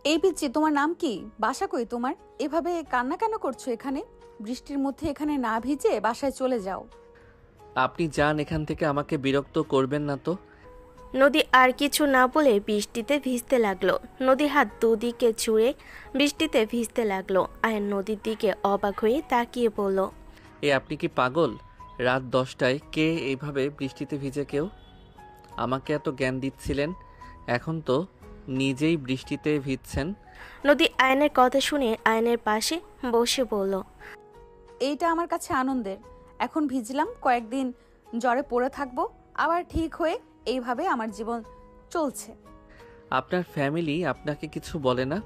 এই পিচ্চি, তোমার নাম কি? বাসা কই তোমার? এভাবে কান্না কেন করছো এখানে? বৃষ্টির মধ্যে এখানে না ভিজে বাসায় চলে যাও। আপনি যান এখান থেকে, আমাকে বিরক্ত করবেন না তো। নদী আর কিছু না বলে বৃষ্টিতে ভিজতে লাগলো। নদী হাত দুদিকে ছুঁড়ে বৃষ্টিতে ভিজতে লাগলো। আয়ান নদীর দিকে অবাক হয়ে তাকিয়ে বলল, আপনি কি পাগল? রাত 10টায় কে এইভাবে বৃষ্টিতে ভিজে কেউ? আমাকে এত জ্ঞান দিচ্ছিলেন, এখন তো নিজেই বৃষ্টিতে ভিজছেন। নদী আয়নের কথা শুনে আয়নের পাশে বসে বলল, এইটা আমার কাছে আনন্দের। এখন ভিজলাম, কয়েকদিন জ্বরে পড়ে থাকবো, আবার ঠিক হয়ে এইভাবে আমার জীবন চলছে। আপনার ফ্যামিলি আপনাকে কিছু বলে না?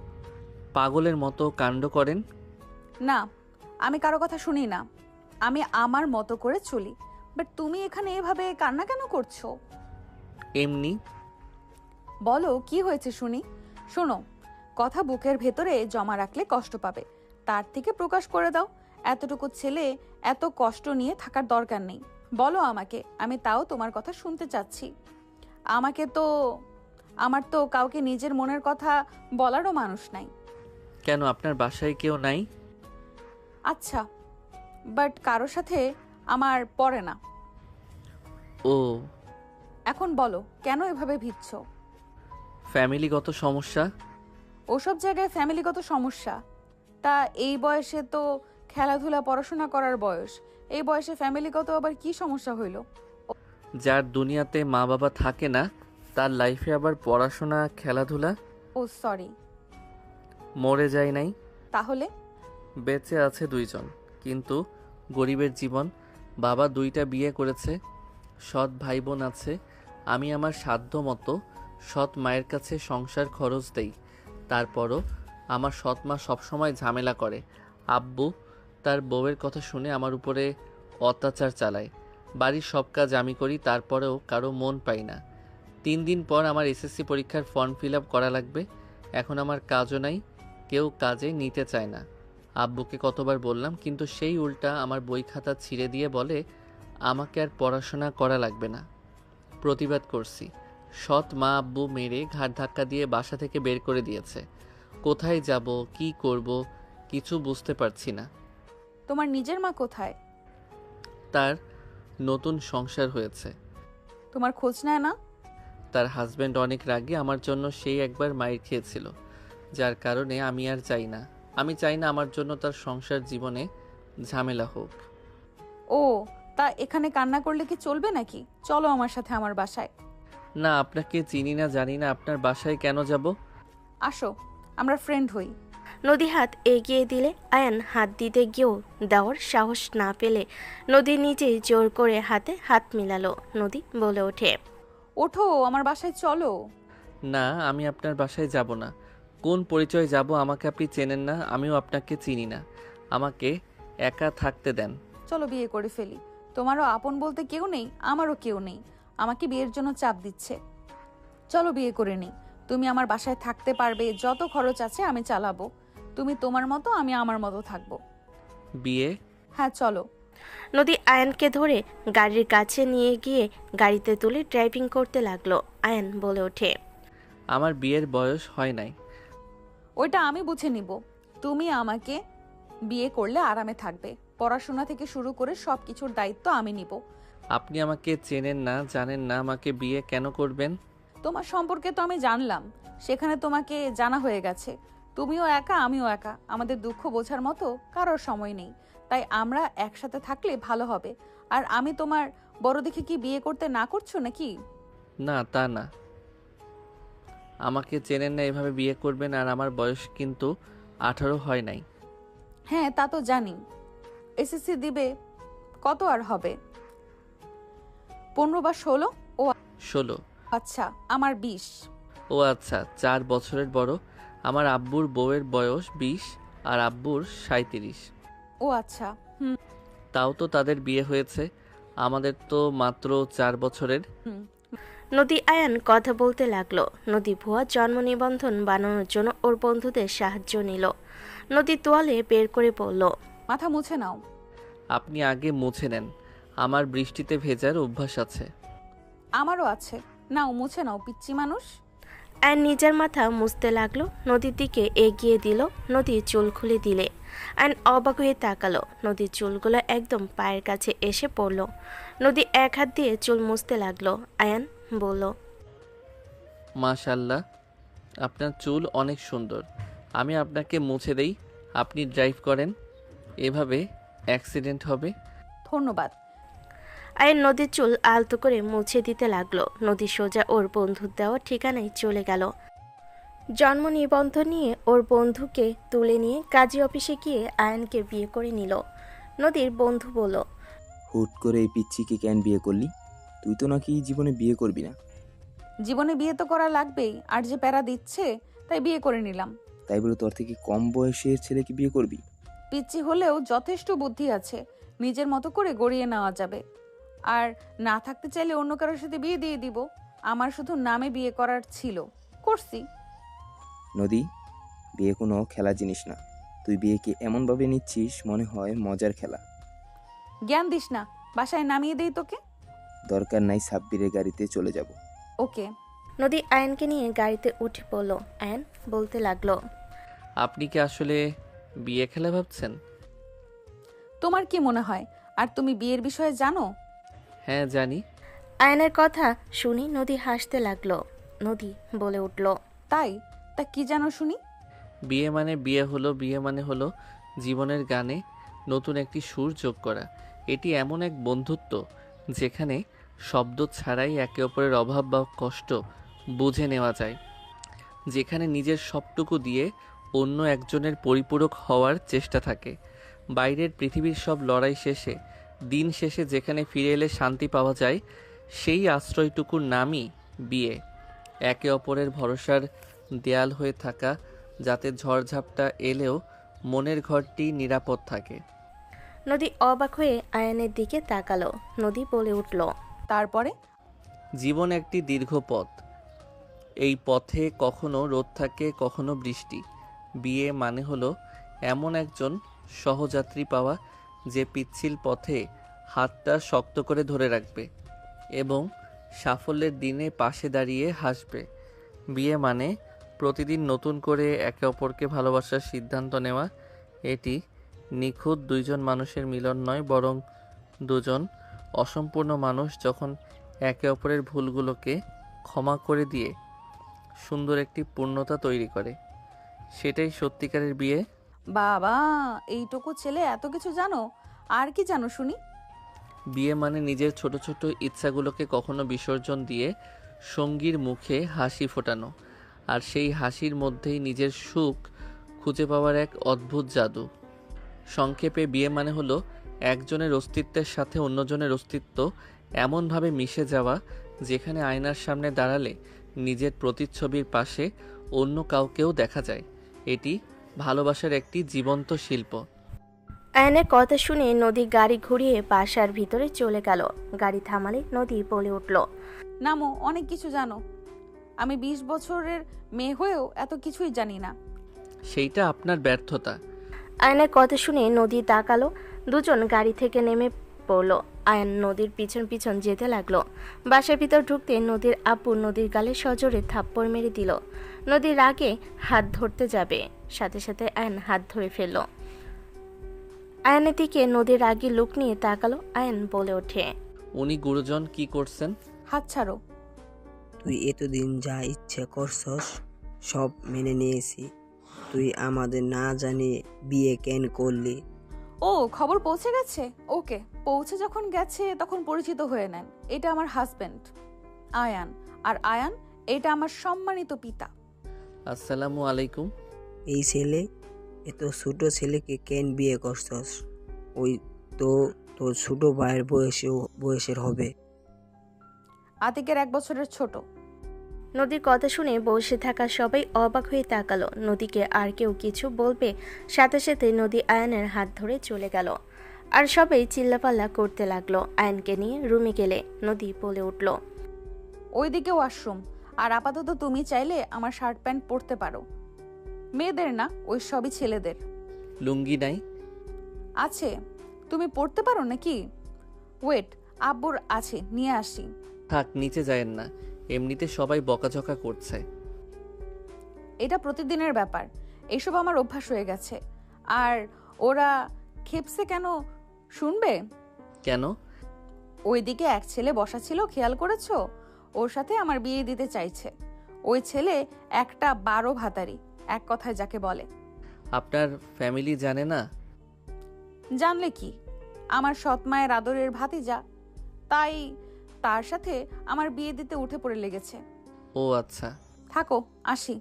পাগলের মতো কাণ্ড করেন। না, আমি কারো কথা শুনি না, আমি আমার মতো করে চলি। বাট তুমি এখানে এভাবে কান্না কেন করছো? এমনি। বলো কি হয়েছে শুনি। শোনো, কথা বুকের ভেতরে জমা রাখলে কষ্ট পাবে, তার থেকে প্রকাশ করে দাও। এতটুকু ছেলে এত কষ্ট নিয়ে থাকার দরকার নেই। বলো আমাকে, আমি তাও তোমার কথা শুনতে চাচ্ছি। আমাকে তো আমার তো কাউকে নিজের মনের কথা বলারও মানুষ নাই। কেন, আপনার বাসায় কেউ নাই? আচ্ছা, বাট কারোর সাথে আমার পড়ে না। ও, এখন বলো কেন এভাবে ভিজছো? ফ্যামিলিগত সমস্যা। ওসব জায়গায় ফ্যামিলিগত সমস্যা? তা এই বয়সে তো খেলাধুলা পড়াশোনা করার বয়স, এই বয়সে ফ্যামিলিগত আবার কি সমস্যা হইল? যার দুনিয়াতে মা বাবা থাকে না, তার লাইফে আবার পড়াশোনা খেলাধুলা? ও সরি। মরে যায় নাই, তাহলে? বেঁচে আছে 2জন, কিন্তু গরিবের জীবন। বাবা 2টা বিয়ে করেছে, সৎ ভাই বোন আছে। আমি আমার সাধ্য মতো সৎ মায়ের কাছে সংসার খরচ দেই। তারপরও আমার সৎ মা সবসময় ঝামেলা করে। আব্বু তার বউয়ের কথা শুনে আমার উপরে অত্যাচার চালায়। বাড়ির সব কাজ আমি করি, তারপরেও কারো মন পাই না। 3 দিন পর আমার এসএসসি পরীক্ষার ফর্ম ফিল আপ করা লাগবে। এখন আমার কাজও নাই, কেউ কাজে নিতে চায় না। আব্বুকে কতবার বললাম, কিন্তু সেই উল্টা আমার বই খাতা ছিঁড়ে দিয়ে বলে আমাকে আর পড়াশোনা করা লাগবে না। প্রতিবাদ করছি, সৎ মা আব্বু মেরে ঘাড় ধাক্কা দিয়ে বাসা থেকে বের করে দিয়েছে। কোথায় যাব, কি করব, কিছু বুঝতে পারছি না। তোমার নিজের মা কোথায়? তার নতুন সংসার হয়েছে। তোমার খোঁজ নেয় না? তার হাজব্যান্ড অনেক রাগী আমার জন্য, সেই একবার মাইর খেয়েছিল, যার কারণে আমি আর চাই না। আমি চাই না আমার জন্য তার সংসার জীবনে ঝামেলা হোক। ও, তা এখানে কান্না করলে কি চলবে নাকি? চলো আমার সাথে আমার বাসায়। না, আপনাকে চিনি না, জানি না, আপনার বাসায় কেন যাব? আসো, আমরা ফ্রেন্ড হই। নদী হাত এগিয়ে দিলে আয়ান হাত দিতে গিয়েও দেওয়ার সাহস না পেলে নদী নিজেই জোর করে হাতে হাত মিলালো। নদী বলে ওঠে, ওঠো, আমার বাসায় চলো। না, আমি আপনার বাসায় যাব না। কোন পরিচয় যাব? আমাকে আপনি চেনেন না, আমিও আপনাকে চিনি না। আমাকে একা থাকতে দেন। চলো বিয়ে করে ফেলি। তোমারও আপন বলতে কেউ নেই, আমারও কেউ নেই। আমাকে বিয়ের জন্য চাপ দিচ্ছে। চলো বিয়ে করে নিই। তুমি আমার বাসায় থাকতে পারবে, যত খরচ আছে আমি চালাবো। তুমি তোমার মতো, আমি আমার মতো থাকবো। বিয়ে? হ্যাঁ চলো। নদী আয়ানকে ধরে গাড়ির কাছে নিয়ে গিয়ে গাড়িতে তুলে ড্রাইভিং করতে লাগলো। আয়ান বলে ওঠে, আমার বিয়ের বয়স হয় নাই। ওইটা আমি বুঝে নিব। তুমি আমাকে বিয়ে করলে আরামে থাকবে, পড়াশোনা থেকে শুরু করে সবকিছুর দায়িত্ব আমি নিব। আপনি আমাকে চেনেন না, জানেন না, আমাকে বিয়ে কেন করবেন? তোমার সম্পর্কে তো আমি জানলাম, সেখানে তোমাকে জানা হয়ে গেছে। তুমিও একা, আমিও একা, আমাদের দুঃখ বোঝার মতো কারোর সময় নেই। তাই আমরা একসাথে থাকলে ভালো হবে। আর আমি তোমার বড় দেখে কি বিয়ে করতে না করছো নাকি? না, তা না। আমাকে চেনেন না, এভাবে বিয়ে করবেন? আর আমার বয়স কিন্তু 18 হয় নাই। হ্যাঁ তা তো জানি। এসএসসি দিবে, কত আর হবে? 15 বা 16? ও 16? আচ্ছা, আমার 20। ও আচ্ছা, 4 বছরের বড়। আমার আব্বুর বউয়ের বয়স 20 আর আব্বুর 37। ও আচ্ছা, হুম তাও তো তাদের বিয়ে হয়েছে, আমাদের তো মাত্র 4 বছরের। হুম। নদী আয়ান কথা বলতে লাগলো। নদী ভুয়া জন্ম নিবন্ধন বানানোর জন্য ওর বন্ধুদের সাহায্য নিল। নদী তোয়ালে বের করে বলল, মাথা মুছে নাও। আপনি আগে মুছে নেন, আমার বৃষ্টিতে ভেজার অভ্যাস আছে। আমারও আছে, নাও মুছে নাও পিচ্চি মানুষ। আয়ন নিজের মাথা মুছতে লাগলো, নদীর দিকে এগিয়ে দিল। নদী চুল খুলে দিলে আয়ন অবাক হয়ে তাকালো। নদীর চুলগুলো একদম পায়ের কাছে এসে পড়ল। নদী এক হাত দিয়ে চুল মুছতে লাগলো। আয়ন বলল, মাশাল্লাহ, আপনার চুল অনেক সুন্দর। আমি আপনাকে মুছে দেই, আপনি ড্রাইভ করেন। এভাবে অ্যাক্সিডেন্ট হবে। ধন্যবাদ। আয়ন নদীর চুল আলতো করে মুছে দিতে লাগলো। নদী সোজা ওর বন্ধুর দেওয়া ঠিকানায় চলে গেল। জন্ম নিবন্ধন নিয়ে ওর বন্ধুকে তুলে নিয়ে কাজী অফিসে গিয়ে আয়নকে বিয়ে করে নিল। নদীর বন্ধু বলল, হুট করে এই পিচ্চিকে কেন বিয়ে করলি? তুই তো নাকি জীবনে বিয়ে করবি না। জীবনে বিয়ে তো করা লাগবেই, আর যে প্যারা দিচ্ছে তাই বিয়ে করে নিলাম। তাই বলে তোর থেকে কম বয়সের ছেলেকে বিয়ে করবি? পিচ্চি হলেও যথেষ্ট বুদ্ধি আছে, নিজের মতো করে গড়িয়ে নেওয়া যাবে। আর না থাকতে চাইলে অন্য কারোর সাথে বিয়ে দিয়ে দিব। আমার শুধু নামে বিয়ে করার ছিল, করছি। নদী, বিয়ে কোনো খেলা জিনিস না। তুই বিয়েকে এমনভাবে নিচ্ছিস মনে হয় মজার খেলা। জ্ঞান দিস না, বাসায় নামিয়ে দেই তোকে। দরকার নাই, সাব্বিরের গাড়িতে চলে যাব। ওকে। নদী আয়নকে নিয়ে গাড়িতে উঠে পড়ল। আয়ন বলতে লাগলো, আপনি কি আসলে বিয়ে খেলা ভাবছেন? তোমার কি মনে হয় আর তুমি বিয়ের বিষয়ে জানো? হ্যাঁ জানি। আয়নের কথা শুনি নদী হাসতে লাগলো। নদী বলে উঠল, তাই? তা কি জানো শুনি? বিয়ে মানে বিয়ে হলো, বিয়ে মানে হলো জীবনের গানে নতুন একটি সুর যোগ করা। এটি এমন এক বন্ধুত্ব যেখানে শব্দ ছাড়াই একে অপরের অভাব বা কষ্ট বুঝে নেওয়া যায়, যেখানে নিজের সবটুকু দিয়ে অন্য একজনের পরিপূরক হওয়ার চেষ্টা থাকে। বাইরের পৃথিবীর সব লড়াই শেষে, দিন শেষে যেখানে ফিরে এলে শান্তি পাওয়া যায়, সেই আশ্রয়টুকুর নামই বিয়ে। একে অপরের ভরসার দেয়াল হয়ে থাকা, যাতে ঝড়ঝাপটা এলেও মনের ঘরটি নিরাপদ থাকে। নদী অবাক হয়ে আয়নের দিকে তাকালো। নদী বলে উঠল, তারপরে? জীবন একটি দীর্ঘ পথ। এই পথে কখনো রোদ থাকে, কখনো বৃষ্টি। বিয়ে মানে হলো এমন একজন সহযাত্রী পাওয়া যে পিচ্ছিল পথে হাতটা শক্ত করে ধরে রাখবে এবং সাফল্যের দিনে পাশে দাঁড়িয়ে হাসবে। বিয়ে মানে প্রতিদিন নতুন করে একে অপরকে ভালোবাসার সিদ্ধান্ত নেওয়া। এটি নিখুঁত দুইজন মানুষের মিলন নয়, বরং দুজন অসম্পূর্ণ মানুষ যখন একে অপরের ভুলগুলোকে ক্ষমা করে দিয়ে সুন্দর একটি পূর্ণতা তৈরি করে, সেটাই সত্যিকারের বিয়ে। বাবা, এইটুকু ছেলে এত কিছু জানো! আর কি জানো শুনি? বিয়ে মানে নিজের ছোট ছোট ইচ্ছাগুলোকে কখনো বিসর্জন দিয়ে সঙ্গীর মুখে হাসি ফোটানো, আর সেই হাসির মধ্যেই নিজের সুখ খুঁজে পাওয়ার এক অদ্ভুত জাদু। সংক্ষেপে বিয়ে মানে হলো একজনের অস্তিত্বের সাথে অন্যজনের অস্তিত্ব এমনভাবে মিশে যাওয়া, যেখানে আয়নার সামনে দাঁড়ালে নিজের প্রতিচ্ছবির পাশে অন্য কাউকেও দেখা যায়। এটি ভালোবাসার একটি জীবন্ত শিল্প। আয়নের কথা শুনে নদী গাড়ি ঘুরিয়ে বাসার ভিতরে চলে গেল। গাড়ি থামালে নদী বলে উঠল, নামো, অনেক কিছু জানো। আমি 20 বছরের মেয়ে হয়েও এত কিছুই জানি না। সেইটা আপনার ব্যর্থতা। আয়নের কথা শুনে নদী তাকালো। দুজন গাড়ি থেকে নেমে পড়ল। আয়ন নদীর পিছন পিছন যেতে লাগলো। বাসার ভিতর ঢুকতে নদীর আব্বু নদীর গালে সজোরে থাপ্পড় মেরে দিল। নদীর রাগে হাত ধরতে যাবে, সাথে সাথে আয়ন হাত ধরে ফেলল। আয়নের দিকে নদীর রাগী লুক নিয়ে তাকালো। আয়ন বলে ওঠে, উনি গুরুজন কি করছেন? হাত ছাড়ো। তুই এতদিন যা ইচ্ছে করছস সব মেনে নিয়েছি। তুই আমাদের না জানিয়ে বিয়ে কেন করলি? ও, খবর পৌঁছে গেছে? ওকে, পৌঁছে যখন গেছে তখন পরিচিত হয়ে নেন। এটা আমার হাজবেন্ড আয়ান, আর আয়ান এটা আমার সম্মানিত পিতা। আসসালামু আলাইকুম। এই ছেলে, এত ছোট ছেলেকে কেন বিয়ে করছস? ওই তো তোর ছোট ভাইয়ের বয়সের হবে। আতিকের 1 বছরের ছোট। নদীর কথা শুনে বসে থাকা সবাই অবাক হয়ে তাকালো। নদীকে আর কেউ কিছু বলবে, সাথে সাথে নদী আয়নের হাত ধরে চলে গেল। আর সবাই চিল্লাপাল্লা করতে লাগলো। আয়নকে নিয়ে রুমে গেলে নদী বলে উঠল, ওইদিকে ওয়াশরুম। আর আপাতত তুমি চাইলে আমার শার্ট প্যান্ট পরতে পারো। মেয়েদের না, ওই সবই ছেলেদের। লুঙ্গি নাই? আছে, তুমি পরতে পারো নাকি? ওয়েট, আব্বুর আছে, নিয়ে আসি। থাক, নিচে যায়েন না, এমনিতে সবাই বকাঝকা করছে। এটা প্রতিদিনের ব্যাপার। এসব আমার অভ্যাস হয়ে গেছে। আর ওরা খেপসে কেন শুনবে? কেন? ওইদিকে এক ছেলে বসা ছিল, খেয়াল করেছো? ওর সাথে আমার বিয়ে দিতে চাইছে। ওই ছেলে একটা 12 ভাতারি, এক কথায় যাকে বলে। আপনার ফ্যামিলি জানে না? জানলে কি, আমার সৎ মায়ের আদরের ভাতিজা, তাই তার সাথে আমার বিয়ে দিতে উঠে পড়ে লেগেছে। ও আচ্ছা। থাকো, আসি।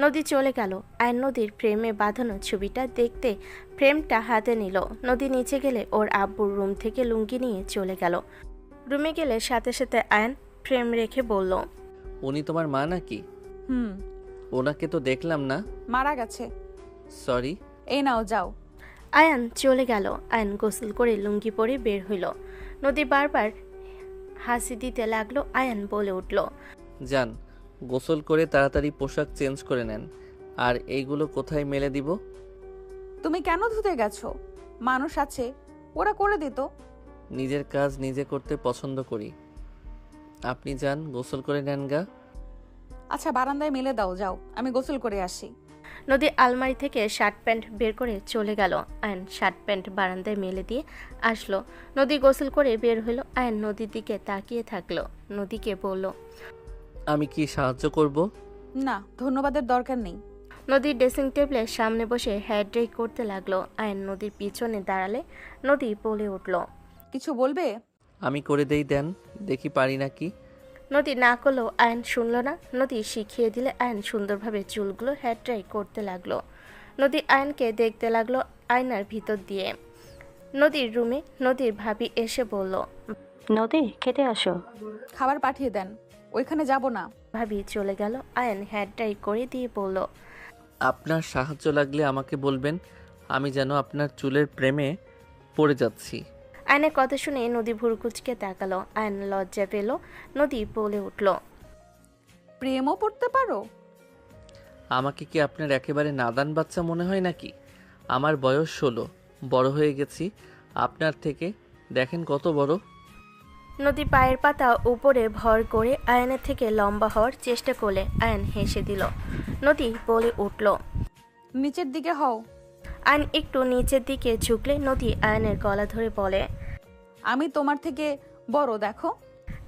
নদী চলে গেল। আয়ন নদীর ফ্রেমে বাঁধানো ছবিটা দেখতে ফ্রেমটা হাতে নিল। নদী নিচে গেলে ওর আব্বুর রুম থেকে লুঙ্গি নিয়ে চলে গেল। রুমে গেলে সাথে সাথে আয়ন ফ্রেম রেখে বলল, উনি তোমার মা নাকি? হুম, ওনাকে তো দেখলাম না। মারা গেছে। সরি। এই নাও, যাও। আয়ান চলে গেল। আয়ন গোসল করে লুঙ্গি পরে বের হইল। নদী বারবার হাসি দিতে লাগলো। আয়ান বলে উঠল, যান, গোসল করে তাড়াতাড়ি পোশাক চেঞ্জ করে নেন। আর এইগুলো কোথায় মেলে দিব? তুমি কেন ধুতে গেছো? মানুষ আছে, ওরা করে দিত। নিজের কাজ নিজে করতে পছন্দ করি। আপনি যান, গোসল করে নেন গা। আচ্ছা, বারান্দায় মেলে দাও, যাও, আমি গোসল করে আসি। নদী আলমারি থেকে শার্ট প্যান্ট বের করে চলে গেল। আয়ন শার্ট প্যান্ট বারান্দায় মেলে দিয়ে আসলো। নদী গোসল করে বের হলো। আয়ন নদীর দিকে তাকিয়ে থাকলো। নদীকে বলল, আমি কি সাহায্য করব? না, ধন্যবাদের দরকার নেই। নদীর ড্রেসিং টেবিলের সামনে বসে হেয়ার ড্রাই করতে লাগলো। আয়ন নদীর পিছনে দাঁড়ালে নদী বলে উঠল, কিছু বলবে? আমি করে দেই, দেন, দেখি পারি নাকি। নদী না করলো। আয়ন শুনল না। নদী শিখিয়ে দিলে আয়ন সুন্দরভাবে চুলগুলো হেয়ার ড্রাই করতে লাগলো। নদী আয়নকে দেখতে লাগলো আয়নার ভিতর দিয়ে। নদীর রুমে নদীর ভাবি এসে বলল, নদী, খেতে আসো। খাবার পাঠিয়ে দেন, ওইখানে যাব না। ভাবি চলে গেল। আয়ন হেয়ার ড্রাই করে দিয়ে বলল, আপনার সাহায্য লাগলে আমাকে বলবেন। আমি যেন আপনার চুলের প্রেমে পড়ে যাচ্ছি। আয়নের কথা শুনে নদী ভুরকুচকে তাকালো। আয়ন লজ্জা পেল। নদী বলে উঠল, প্রেমও পড়তে পারো? আমাকে কি আপনার একেবারে নাদান বাচ্চা মনে হয় নাকি? আমার বয়স 16, বড় হয়ে গেছি আপনার থেকে। দেখেন কত বড়। নদী পায়ের পাতা উপরে ভর করে আয়নের থেকে লম্বা হওয়ার চেষ্টা করলে আয়ন হেসে দিল। নদী বলে উঠল, নিচের দিকে হও। আয়ন একটু নিচের দিকে ঝুঁকলে নদী আয়নের গলা ধরে বলে, আমি তোমার থেকে বড়, দেখো।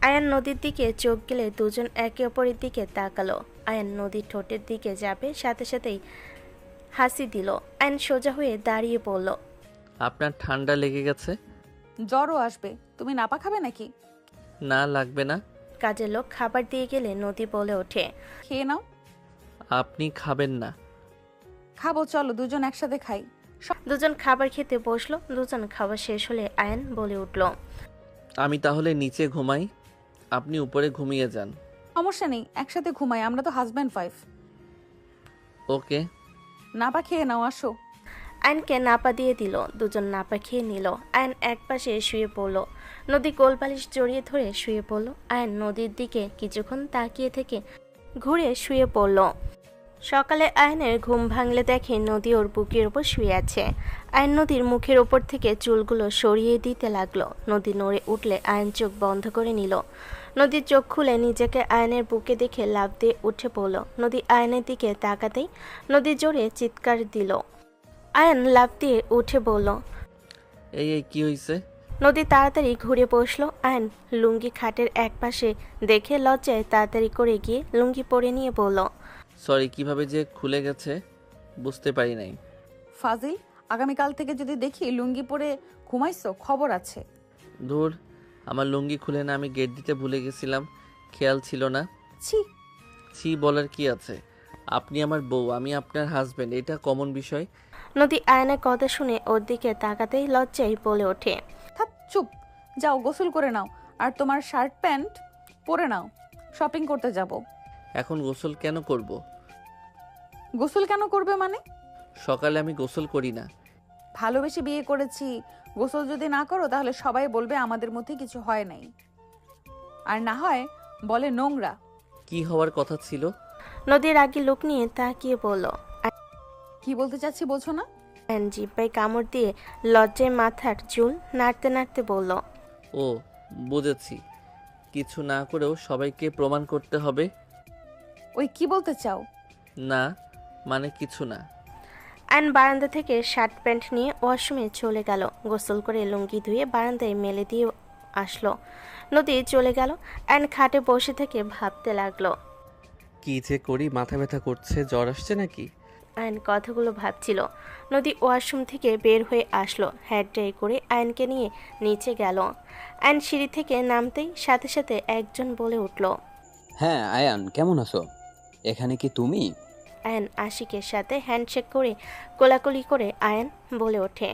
আয়ন নদীর দিকে চোখ গেলে দুজন একে অপরের দিকে তাকালো। আয়ন নদীর ঠোঁটের দিকে যাবে, সাথে সাথেই হাসি দিল। আয়ন সোজা হয়ে দাঁড়িয়ে পড়ল। আপনার ঠান্ডা লেগে গেছে? জ্বরও আসবে। তুমি নাপা খাবে নাকি? না, লাগবে না। কাজের লোক খাবার দিয়ে গেলে নদী বলে ওঠে, খেয়ে নাও। আপনি খাবেন না? খাবো, চলো দুজন একসাথে খাই। দুজন খাবার খেতে বসলো। দুজন খাবার শেষ হলে আয়ন বলে উঠল, আমি তাহলে নিচে ঘুমাই, আপনি উপরে ঘুমিয়ে যান। সমস্যা নেই, একসাথে ঘুমাই, আমরা তো হাজব্যান্ড ওয়াইফ। ওকে। নাপা খেয়ে নাও, আসো। আয়নকে নাপা দিয়ে দিল। দুজন নাপা খেয়ে নিল। আয়ন এক পাশে শুয়ে পড়ল। নদী কোলবালিশ জড়িয়ে ধরে শুয়ে পড়ল। আয়ন নদীর দিকে কিছুক্ষণ তাকিয়ে থেকে ঘুরে শুয়ে পড়ল। সকালে আয়নের ঘুম ভাঙলে দেখে নদী ওর বুকের ওপর শুয়ে আছে। আয়ন নদীর মুখের ওপর থেকে চুলগুলো সরিয়ে দিতে লাগলো। নদী নড়ে উঠলে আয়ন চোখ বন্ধ করে নিল। নদীর চোখ খুলে নিজেকে আয়নের বুকে দেখে লাফ দিয়ে উঠে পড়ল। নদী আয়নের দিকে তাকাতেই নদী জোরে চিৎকার দিল। আয়ন লাফ দিয়ে উঠে বলল, এই এই কি হয়েছে? নদী তাড়াতাড়ি ঘুরে বসলো। আয়ন লুঙ্গি খাটের এক পাশে দেখে লজ্জায় তাড়াতাড়ি করে গিয়ে লুঙ্গি পরে নিয়ে বলল, সরি, কিভাবে যে খুলে গেছে বুঝতে পারি নাই। ফাজিল, আগামীকাল থেকে যদি দেখি লুঙ্গি পরে ঘুমাইছো, খবর আছে। ধুর, আমার লুঙ্গি খুলে না, আমি গেট দিতে ভুলে গেছিলাম, খেয়াল ছিল না। ছি। ছি বলার কি আছে? আপনি আমার বউ, আমি আপনার হাজবেন্ড, এটা কমন বিষয়। নদী আয়নের কথা শুনে ওর দিকে তাকাতেই লজ্জায় বলে ওঠে, থাক, চুপ। যাও গোসল করে নাও, আর তোমার শার্ট প্যান্ট পরে নাও, শপিং করতে যাব। এখন গোসল কেন করব? গোসল কেন করবে মানে? সকালে আমি গোসল করি না। ভালোবেসে বিয়ে করেছি, গোসল যদি না করো তাহলে সবাই বলবে আমাদের মধ্যে কিছু হয় নাই, আর না হয় বলে নোংরা। কি হওয়ার কথা ছিল? নদীর আগে লোক নিয়ে তাকিয়ে বলল। কি বলতে চাচ্ছি বোঝো না? আয়ন জিব্বায় কামড় দিয়ে লজ্জায় মাথার চুল নাড়তে নাড়তে বলল, ও, বুঝেছি, কিছু না করেও সবাইকে প্রমাণ করতে হবে। ওই কি বলতে চাও? না, মানে কিছু না। আয়ন বারান্দা থেকে শার্ট প্যান্ট নিয়ে ওয়াশরুমে চলে গেল। গোসল করে লুঙ্গি ধুয়ে বারান্দায় মেলে দিয়ে আসলো। নদী চলে গেল। আয়ন খাটে বসে থেকে ভাবতে লাগলো। কি যে করি, মাথা ব্যথা করছে, জ্বর আসছে নাকি? আয়ন কথাগুলো ভাবছিল। নদী ওয়াশরুম থেকে বের হয়ে আসলো। হেয়ার ড্রাই করে আয়নকে নিয়ে নিচে গেল। আয়ন সিঁড়ি থেকে নামতেই সাথে সাথে একজন বলে উঠল। হ্যাঁ আয়ান, কেমন আছো? এখানে কি তুমি? আয়ন আশিকের সাথে হ্যান্ডশেক করে কোলাকুলি করে আয়ন বলে ওঠে।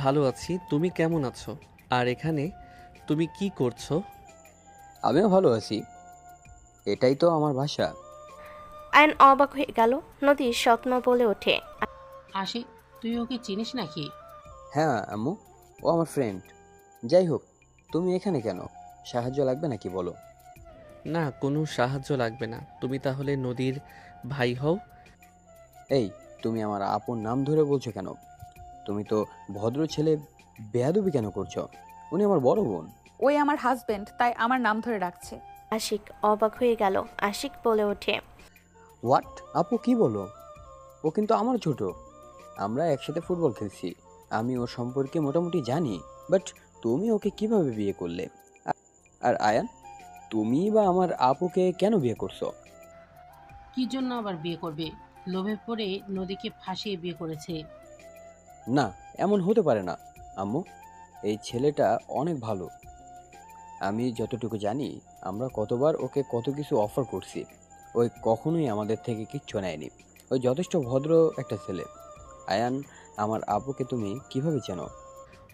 ভালো আছি, তুমি কেমন আছো? আর এখানে তুমি কি করছো? আমিও ভালো আছি, এটাই তো আমার বাসা। আয়ন অবাক হয়ে গেল। নদী স্বপ্ন বলে ওঠে। আশিক, তুই ওকে চিনিস নাকি? হ্যাঁ আম্মু, ও আমার ফ্রেন্ড। যাই হোক, তুমি এখানে কেন? সাহায্য লাগবে নাকি বলো? না, কোনো সাহায্য লাগবে না। তুমি তাহলে নদীর ভাই হও? এই, তুমি আমার আপন নাম ধরে বলছো কেন? তুমি তো ভদ্র ছেলে, বেয়াদবি কেন করছো? উনি আমার বড় বোন। ওই আমার হাজবেন্ড, তাই আমার নাম ধরে ডাকছে। আশিক অবাক হয়ে গেল। আশিক বলে ওঠে। হোয়াট? আপু কি বলো? ও কিন্তু আমার ছোট। আমরা একসাথে ফুটবল খেলছি, আমি ওর সম্পর্কে মোটামুটি জানি। বাট তুমি ওকে কিভাবে বিয়ে করলে? আর আয়ান, তুমি বা আমার আপুকে কেন বিয়ে করছো? কি জন্য আবার বিয়ে করবে? লোভে পড়ে নদীকে ফাঁসিয়ে বিয়ে করেছে। না, এমন হতে পারে না আম্মু। এই ছেলেটা অনেক ভালো। আমি যতটুকু জানি, আমরা কতবার ওকে কত কিছু অফার করছি, ওই কখনোই আমাদের থেকে কিচ্ছু নেয়নি। ওই যথেষ্ট ভদ্র একটা ছেলে। আয়ান, আমার আপুকে তুমি কিভাবে চেনো?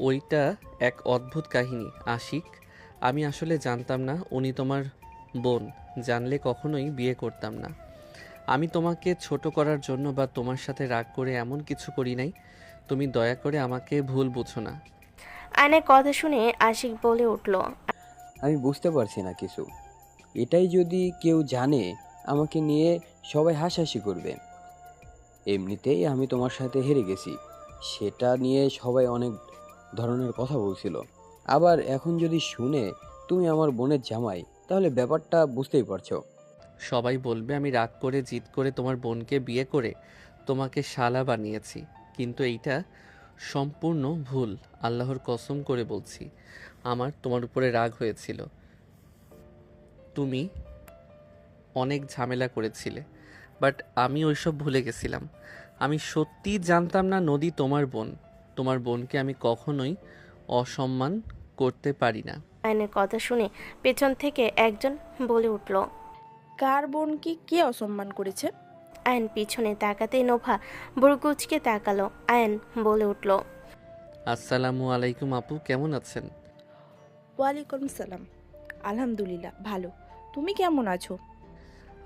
ওইটা এক অদ্ভুত কাহিনী আশিক। আমি আসলে জানতাম না উনি তোমার বোন। জানলে কখনোই বিয়ে করতাম না। আমি তোমাকে ছোট করার জন্য বা তোমার সাথে রাগ করে এমন কিছু করি নাই। তুমি দয়া করে আমাকে ভুল বুঝো না। আয়নের কথা শুনে আশিক বলে উঠল। আমি বুঝতে পারছি না কিছু। এটাই যদি কেউ জানে, আমাকে নিয়ে সবাই হাসাহাসি করবে। এমনিতেই আমি তোমার সাথে হেরে গেছি, সেটা নিয়ে সবাই অনেক ধরনের কথা বলছিল। আবার এখন যদি শুনে তুমি আমার বোনের জামাই, তাহলে ব্যাপারটা বুঝতেই পারছো। সবাই বলবে আমি রাগ করে জিদ করে তোমার বোনকে বিয়ে করে তোমাকে শালা বানিয়েছি। কিন্তু এইটা সম্পূর্ণ ভুল। আল্লাহর কসম করে বলছি, আমার তোমার উপরে রাগ হয়েছিল। তুমি অনেক ঝামেলা করেছিলে, বাট আমি ওইসব ভুলে গেছিলাম। আমি সত্যিই জানতাম না নদী তোমার বোন। তোমার বোনকে আমি কখনোই অসম্মান করতে পারি না। আয়নের কথা শুনে পেছন থেকে একজন বলে উঠল। কার বোনকে কে অসম্মান করেছে? আয়ন পিছনে তাকাতেই নোভা বুড়কুচকে তাকালো। আয়ন বলে উঠল। আসসালামু আলাইকুম আপু, কেমন আছেন? ওয়ালাইকুম সালাম। আলহামদুলিল্লাহ ভালো। তুমি কেমন আছো?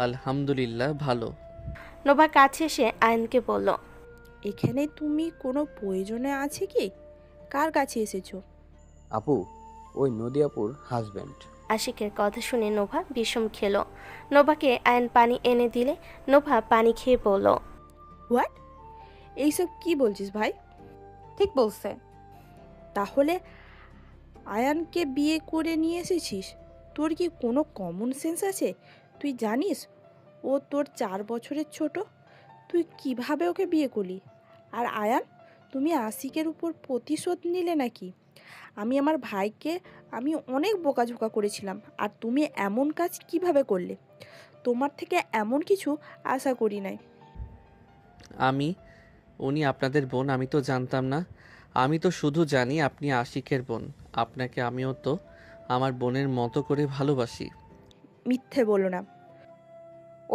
আলহামদুলিল্লাহ ভালো। নোভা কাছে এসে আয়নকে বলল। এখানে তুমি কোনো প্রয়োজনে আছে কি? কার কাছে এসেছো? আপু, ওই নদী আপুর হাজব্যান্ড। আশিকের কথা শুনে নোভা বিষম খেলো। নোভাকে আয়ন পানি এনে দিলে নোভা পানি খেয়ে বলল। হোয়াট? এইসব কি বলছিস ভাই? ঠিক বলছে। তাহলে আয়ানকে বিয়ে করে নিয়ে এসেছিস? তোর কি কোনো কমন সেন্স আছে? তুই জানিস ও তোর 4 বছরের ছোট। তুই কিভাবে ওকে বিয়ে করলি? আর আয়ান, তুমি আশিকের উপর প্রতিশোধ নিলে নাকি? আমি আমার ভাইকে অনেক বোকাঝোকা করেছিলাম, আর তুমি এমন কাজ কিভাবে করলে? তোমার থেকে এমন কিছু আশা করি নাই। উনি আপনাদের বোন আমি তো জানতাম না। আমি তো শুধু জানি আপনি আশিকের বোন। আপনাকে আমিও তো আমার বোনের মতো করে ভালোবাসি। মিথ্যে বলো না।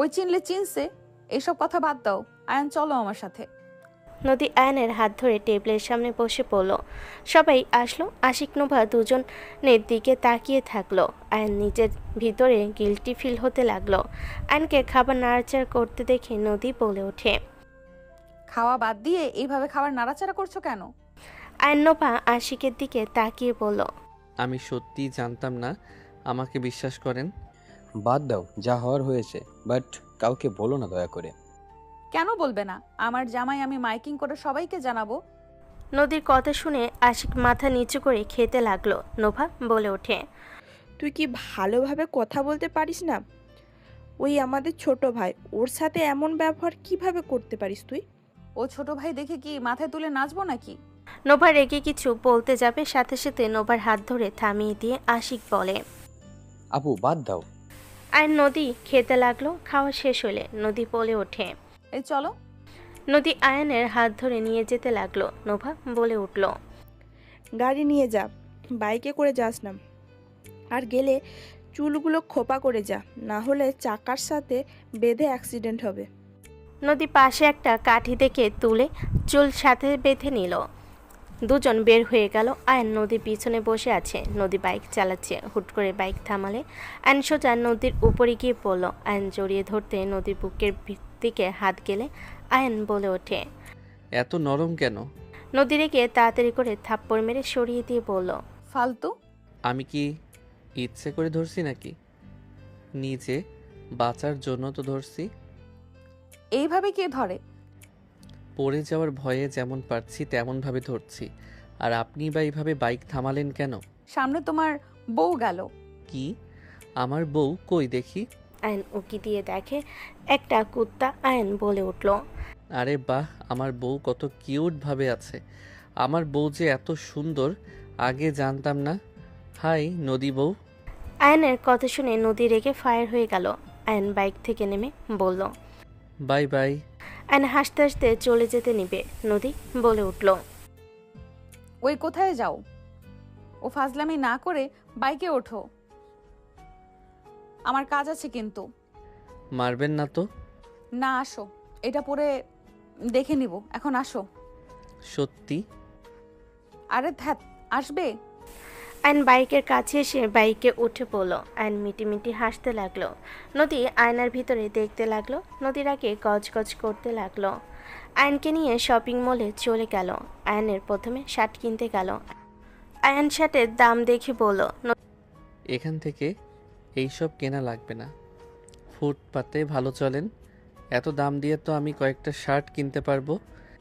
ওই চিনলে চিনছে, এসব কথা বাদ দাও। আয়ান চলো আমার সাথে। নদী আয়নের হাত ধরে টেবিলের সামনে বসে পড়ল। সবাই আসলো। আশিক নোভা দুজনের দিকে তাকিয়ে থাকলো। আয়ন নিজের ভিতরে গিল্টি ফিল হতে লাগলো। আয়নকে খাবার নাড়াচাড়া করতে দেখে নদী বলে ওঠে। খাওয়া বাদ দিয়ে এইভাবে খাবার নাড়াচাড়া করছো কেন? আয়ন নোভা আশিকের দিকে তাকিয়ে বলল। আমি সত্যিই জানতাম না, আমাকে বিশ্বাস করেন। বাদ দাও, যা হওয়ার হয়েছে। বাট কাউকে বলো না দয়া করে। কেন বলবে না? আমার জামাই আমি মাইকিং করে সবাইকে জানাবো। নদীর কথা শুনে আশিক মাথা নিচু করে খেতে লাগলো। নোভা বলে ওঠে। তুই কি ভালোভাবে কথা বলতে পারিস না? ওই আমাদের ছোট ভাই, ওর সাথে এমন ব্যবহার কিভাবে করতে পারিস তুই? ও ছোট ভাই দেখে কি মাথায় তুলে নাচবো নাকি? নোভা রেগে কিছু বলতে যাবে, সাথে সাথে নোভার হাত ধরে থামিয়ে দিয়ে আশিক বলে। আপু বাদ দাও। আর নদী খেতে লাগলো। খাওয়া শেষ হলে নদী বলে ওঠে। এই চলো। নদী আয়ানের হাত ধরে নিয়ে যেতে লাগলো। নোভা বলে উঠল। গাড়ি নিয়ে যা, বাইকে করে যাস না। আর গেলে চুলগুলো খোপা করে যা, না হলে চাকার সাথে বেঁধে অ্যাক্সিডেন্ট হবে। নদী পাশে একটা কাঠি দেখে তুলে চুল সাথে বেঁধে নিল। দুজন বের হয়ে গেল। আয়ন নদীর পিছনে বসে আছে। নদী বাইক চালাচ্ছে। হুট করে বাইক থামালে আয়ন সোজা নদীর উপরে গিয়ে পড়ল। আয়ন জড়িয়ে ধরতে নদীর বুকের দিকে হাত গেলে আয়ন বলে ওঠে। এত নরম কেন? নদী রেগে তাড়াতাড়ি করে থাপ্পড় মেরে সরিয়ে দিয়ে বলল। ফালতু। আমি কি ইচ্ছে করে ধরছি নাকি? নিজে বাঁচার জন্য তো ধরছি। এইভাবে কে ধরে? পড়ে যাওয়ার ভয়ে যেমন পারছি তেমন ভাবে ধরছি। আর আপনি বা এইভাবে বাইক থামালেন কেন? সামনে তোমার বউ গেল। কি? আমার বউ কই দেখি? আয়ন উকি দিয়ে দেখে একটা কুত্তা। আয়ন বলে উঠল। আরে বাহ, আমার বউ কত কিউট ভাবে আছে। আমার বউ যে এত সুন্দর আগে জানতাম না। হাই নদী বউ। আয়নের কথা শুনে নদী রেগে ফায়ার হয়ে গেল। আয়ন বাইক থেকে নেমে বলল। Bye bye. আয়ন হাসতে হাসতে চলে যেতে নিবে। নদী বলে উঠল। ওই কোথায় যাও? ও ফাজলামি না করে বাইকে ওঠো, আমার কাজ আছে কিন্তু। মারবেন না তো? না, আসো, এটা পরে দেখে নিব, এখন আসো। সত্যি? আরে ধ্যাত, আসবে। আয়ন বাইকের কাছে এসে বাইকে উঠে পড়ল। আয়ন মিটি হাসতে লাগলো। নদী আয়নার ভিতরে দেখতে লাগলো। নদীর আগে গজগজ করতে লাগলো। আয়নকে নিয়ে শপিং মলে চলে গেল। আয়নের প্রথমে শার্ট কিনতে গেল। আয়ন শার্টের দাম দেখে বলল। এখান থেকে এইসব কেনা লাগবে না, ফুটপাতে ভালো চলেন। এত দাম দিয়ে তো আমি কয়েকটা শার্ট কিনতে পারবো।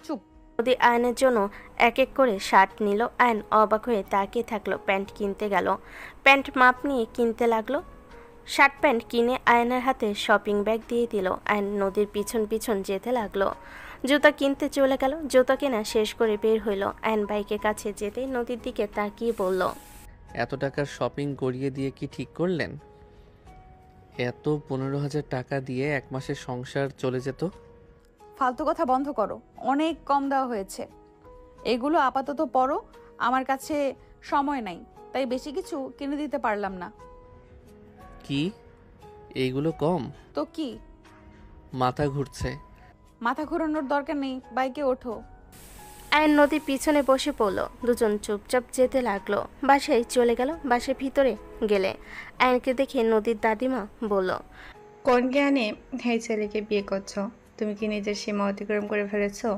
চুপ। নদী আয়নের জন্য এক এক করে শার্ট নিল। আয়ন অবাক হয়ে তাকিয়ে থাকলো। প্যান্ট কিনতে গেল। প্যান্ট মাপ নিয়ে কিনতে লাগলো। শার্ট প্যান্ট কিনে আয়নের হাতে শপিং ব্যাগ দিয়ে দিল। আয়ন নদীর পিছন পিছন যেতে লাগলো। জুতা কিনতে চলে গেল। জুতা কেনা শেষ করে বের হইল। আয়ন বাইকের কাছে যেতেই নদীর দিকে তাকিয়ে বলল। এত টাকার শপিং করিয়ে দিয়ে কি ঠিক করলেন? এত 15,000 টাকা দিয়ে এক মাসের সংসার চলে যেত। ফালতু কথা বন্ধ করো, অনেক কম দেওয়া হয়েছে। এগুলো আপাতত পরো, আমার কাছে সময় নাই, তাই বেশি কিছু কিনে দিতে পারলাম না। কি এইগুলো কম? তো কি? মাথা ঘুরছে। মাথা ঘোরানোর দরকার নেই, বাইকে ওঠো। আয়ন নদীর পিছনে বসে পড়ল। দুজন চুপচাপ যেতে লাগলো। বাসায় চলে গেল। বাসার ভিতরে গেলে আয়নকে দেখে নদীর দাদিমা বলল। কোন জ্ঞানে এই ছেলেকে বিয়ে করছো? তুমি কি নিজের সীমা অতিক্রম করে ফেলেছো?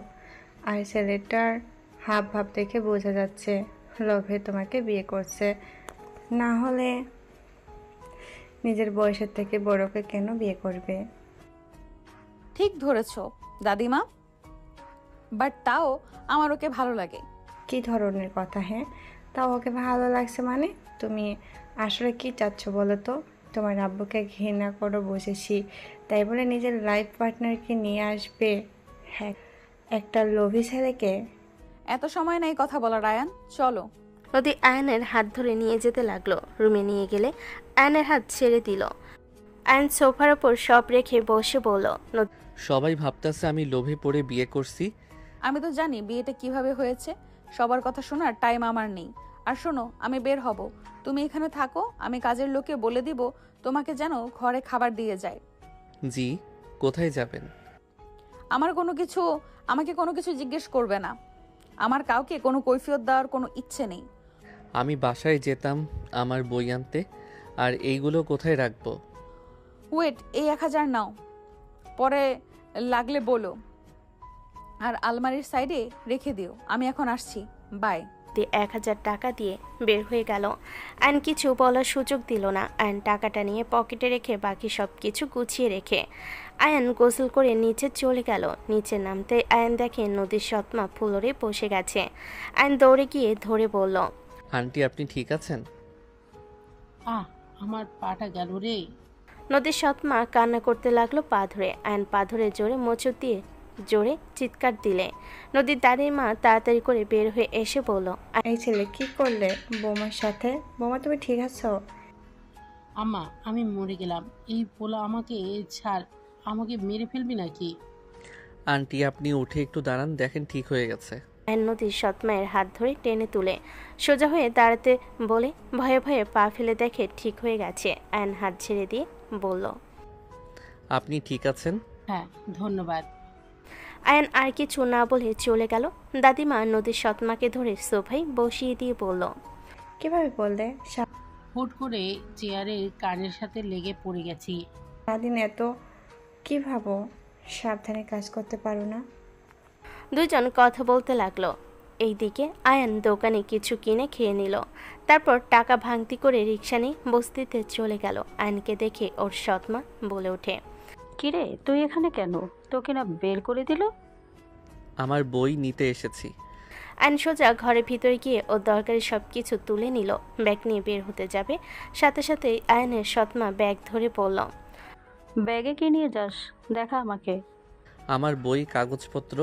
আর ছেলেটার হাব ভাব দেখে বোঝা যাচ্ছে লোভে তোমাকে বিয়ে করছে। না হলে নিজের বয়সের থেকে বড়কে কেন বিয়ে করবে? ঠিক ধরেছো দাদিমা, বাট তাও আমার ওকে ভালো লাগে। কি ধরনের কথা? হ্যাঁ, তাও ওকে ভালো লাগছে মানে? তুমি আসলে কি চাচ্ছ বলো তো? তোমার আব্বুকে ঘৃণা করো বসেছি, তাই বলে নিজের লাইফ পার্টনারকে নিয়ে আসবে হ্যাঁ একটা লোভী ছেলেকে? এত সময় নেই কথা বলার, আয়ান চলো। নদী আয়নের হাত ধরে নিয়ে যেতে লাগলো। রুমে নিয়ে গেলে আয়নের হাত ছেড়ে দিল। আয়ন সোফার ওপর সব রেখে বসে বলল। সবাই ভাবতেছে আমি লোভে পড়ে বিয়ে করছি। আমি তো জানি বিয়েটা কিভাবে হয়েছে, সবার কথা শোনার টাইম আমার নেই। আর শোনো, আমি বের হব, তুমি এখানে থাকো। আমি কাজের লোককে বলে দিব তোমাকে যেন ঘরে খাবার দিয়ে যায়। জি, কোথায় যাবেন? আমাকে কোনো কিছু জিজ্ঞেস করবে না। আমার কাউকে কোনো কৈফিয়ত দেওয়ার কোনো ইচ্ছে নেই। আমি বাসায় যেতাম আমার বই আনতে। আর এইগুলো কোথায় রাখবো? ওয়েট, এই 1000 নাও, পরে লাগলে বলো। আর আলমারির সাইডে রেখে দিও। আমি এখন আসছি, বাই। 1000 টাকা দিয়ে বের হয়ে গেল। আয়ন কিছু বলার সুযোগ দিল না। আয়ন টাকাটা নিয়ে পকেটে রেখে বাকি সব কিছু গুছিয়ে রেখে আয়ন গোসল করে নিচে চলে গেল। নিচে নামতে আয়ন দেখে নদীর সৎমা ফ্লোরে বসে গেছে। আয়ন দৌড়ে গিয়ে ধরে বলল। আন্টি আপনি ঠিক আছেন? আমার পাটা গেল রে। নদীর সৎমা কান্না করতে লাগলো পা ধরে। আয়ন পা ধরে জোরে মোচড় দিয়ে জোরে চিৎকার দিলে নদীর দাদির মা তাড়াতাড়ি করে বের হয়ে এসে বলল, এই ছেলে কি করলে বৌমার সাথে? বৌমা তুমি ঠিক আছো? আম্মা আমি মরে গেলাম, এই পোলা আমাকে ছাড়, আমাকে মেরে ফেলবি নাকি? আন্টি আপনি উঠে একটু দাঁড়ান, দেখেন ঠিক হয়ে গেছে। আয়ন নদীর সৎমায়ের হাত ধরে টেনে তুলে সোজা হয়ে দাঁড়াতে বলে ভয়ে ভয়ে পা ফেলে দেখে ঠিক হয়ে গেছে। আয়ন হাত ছেড়ে দিয়ে বলল, আপনি ঠিক আছেন? হ্যাঁ ধন্যবাদ। আয়ন আর কিছু না বলে চলে গেল। দাদিমা নদীর সৎমাকে ধরে সোফায় বসিয়ে দিয়ে বলল, কিভাবে বললে? হুট করে চেয়ারের কানের সাথে লেগে পড়ে গেছি। সারাদিন এত কি ভাবো, সাবধানে কাজ করতে পারো না? দুজন কথা বলতে লাগলো। এইদিকে আয়ান দোকানে কিছু কিনে খেয়ে নিল, তারপর টাকা ভাঙতি করে রিক্সা নিয়ে বস্তিতে চলে গেল। আয়নকে দেখে ওর সৎমা বলে ওঠে, কিরে তুই এখানে কেন? তোকে না বের করে দিল? আমার বই নিতে এসেছি। আয়ন সোজা ঘরের ভিতরে গিয়ে ওর দরকারি সব কিছু তুলে নিল, ব্যাগ নিয়ে বের হতে যাবে। সাথে সাথেই আয়নের সৎমা ব্যাগ ধরে পড়ল। ব্যাগে কি নিয়ে যাস? দেখা আমাকে। আমার বই কাগজপত্র।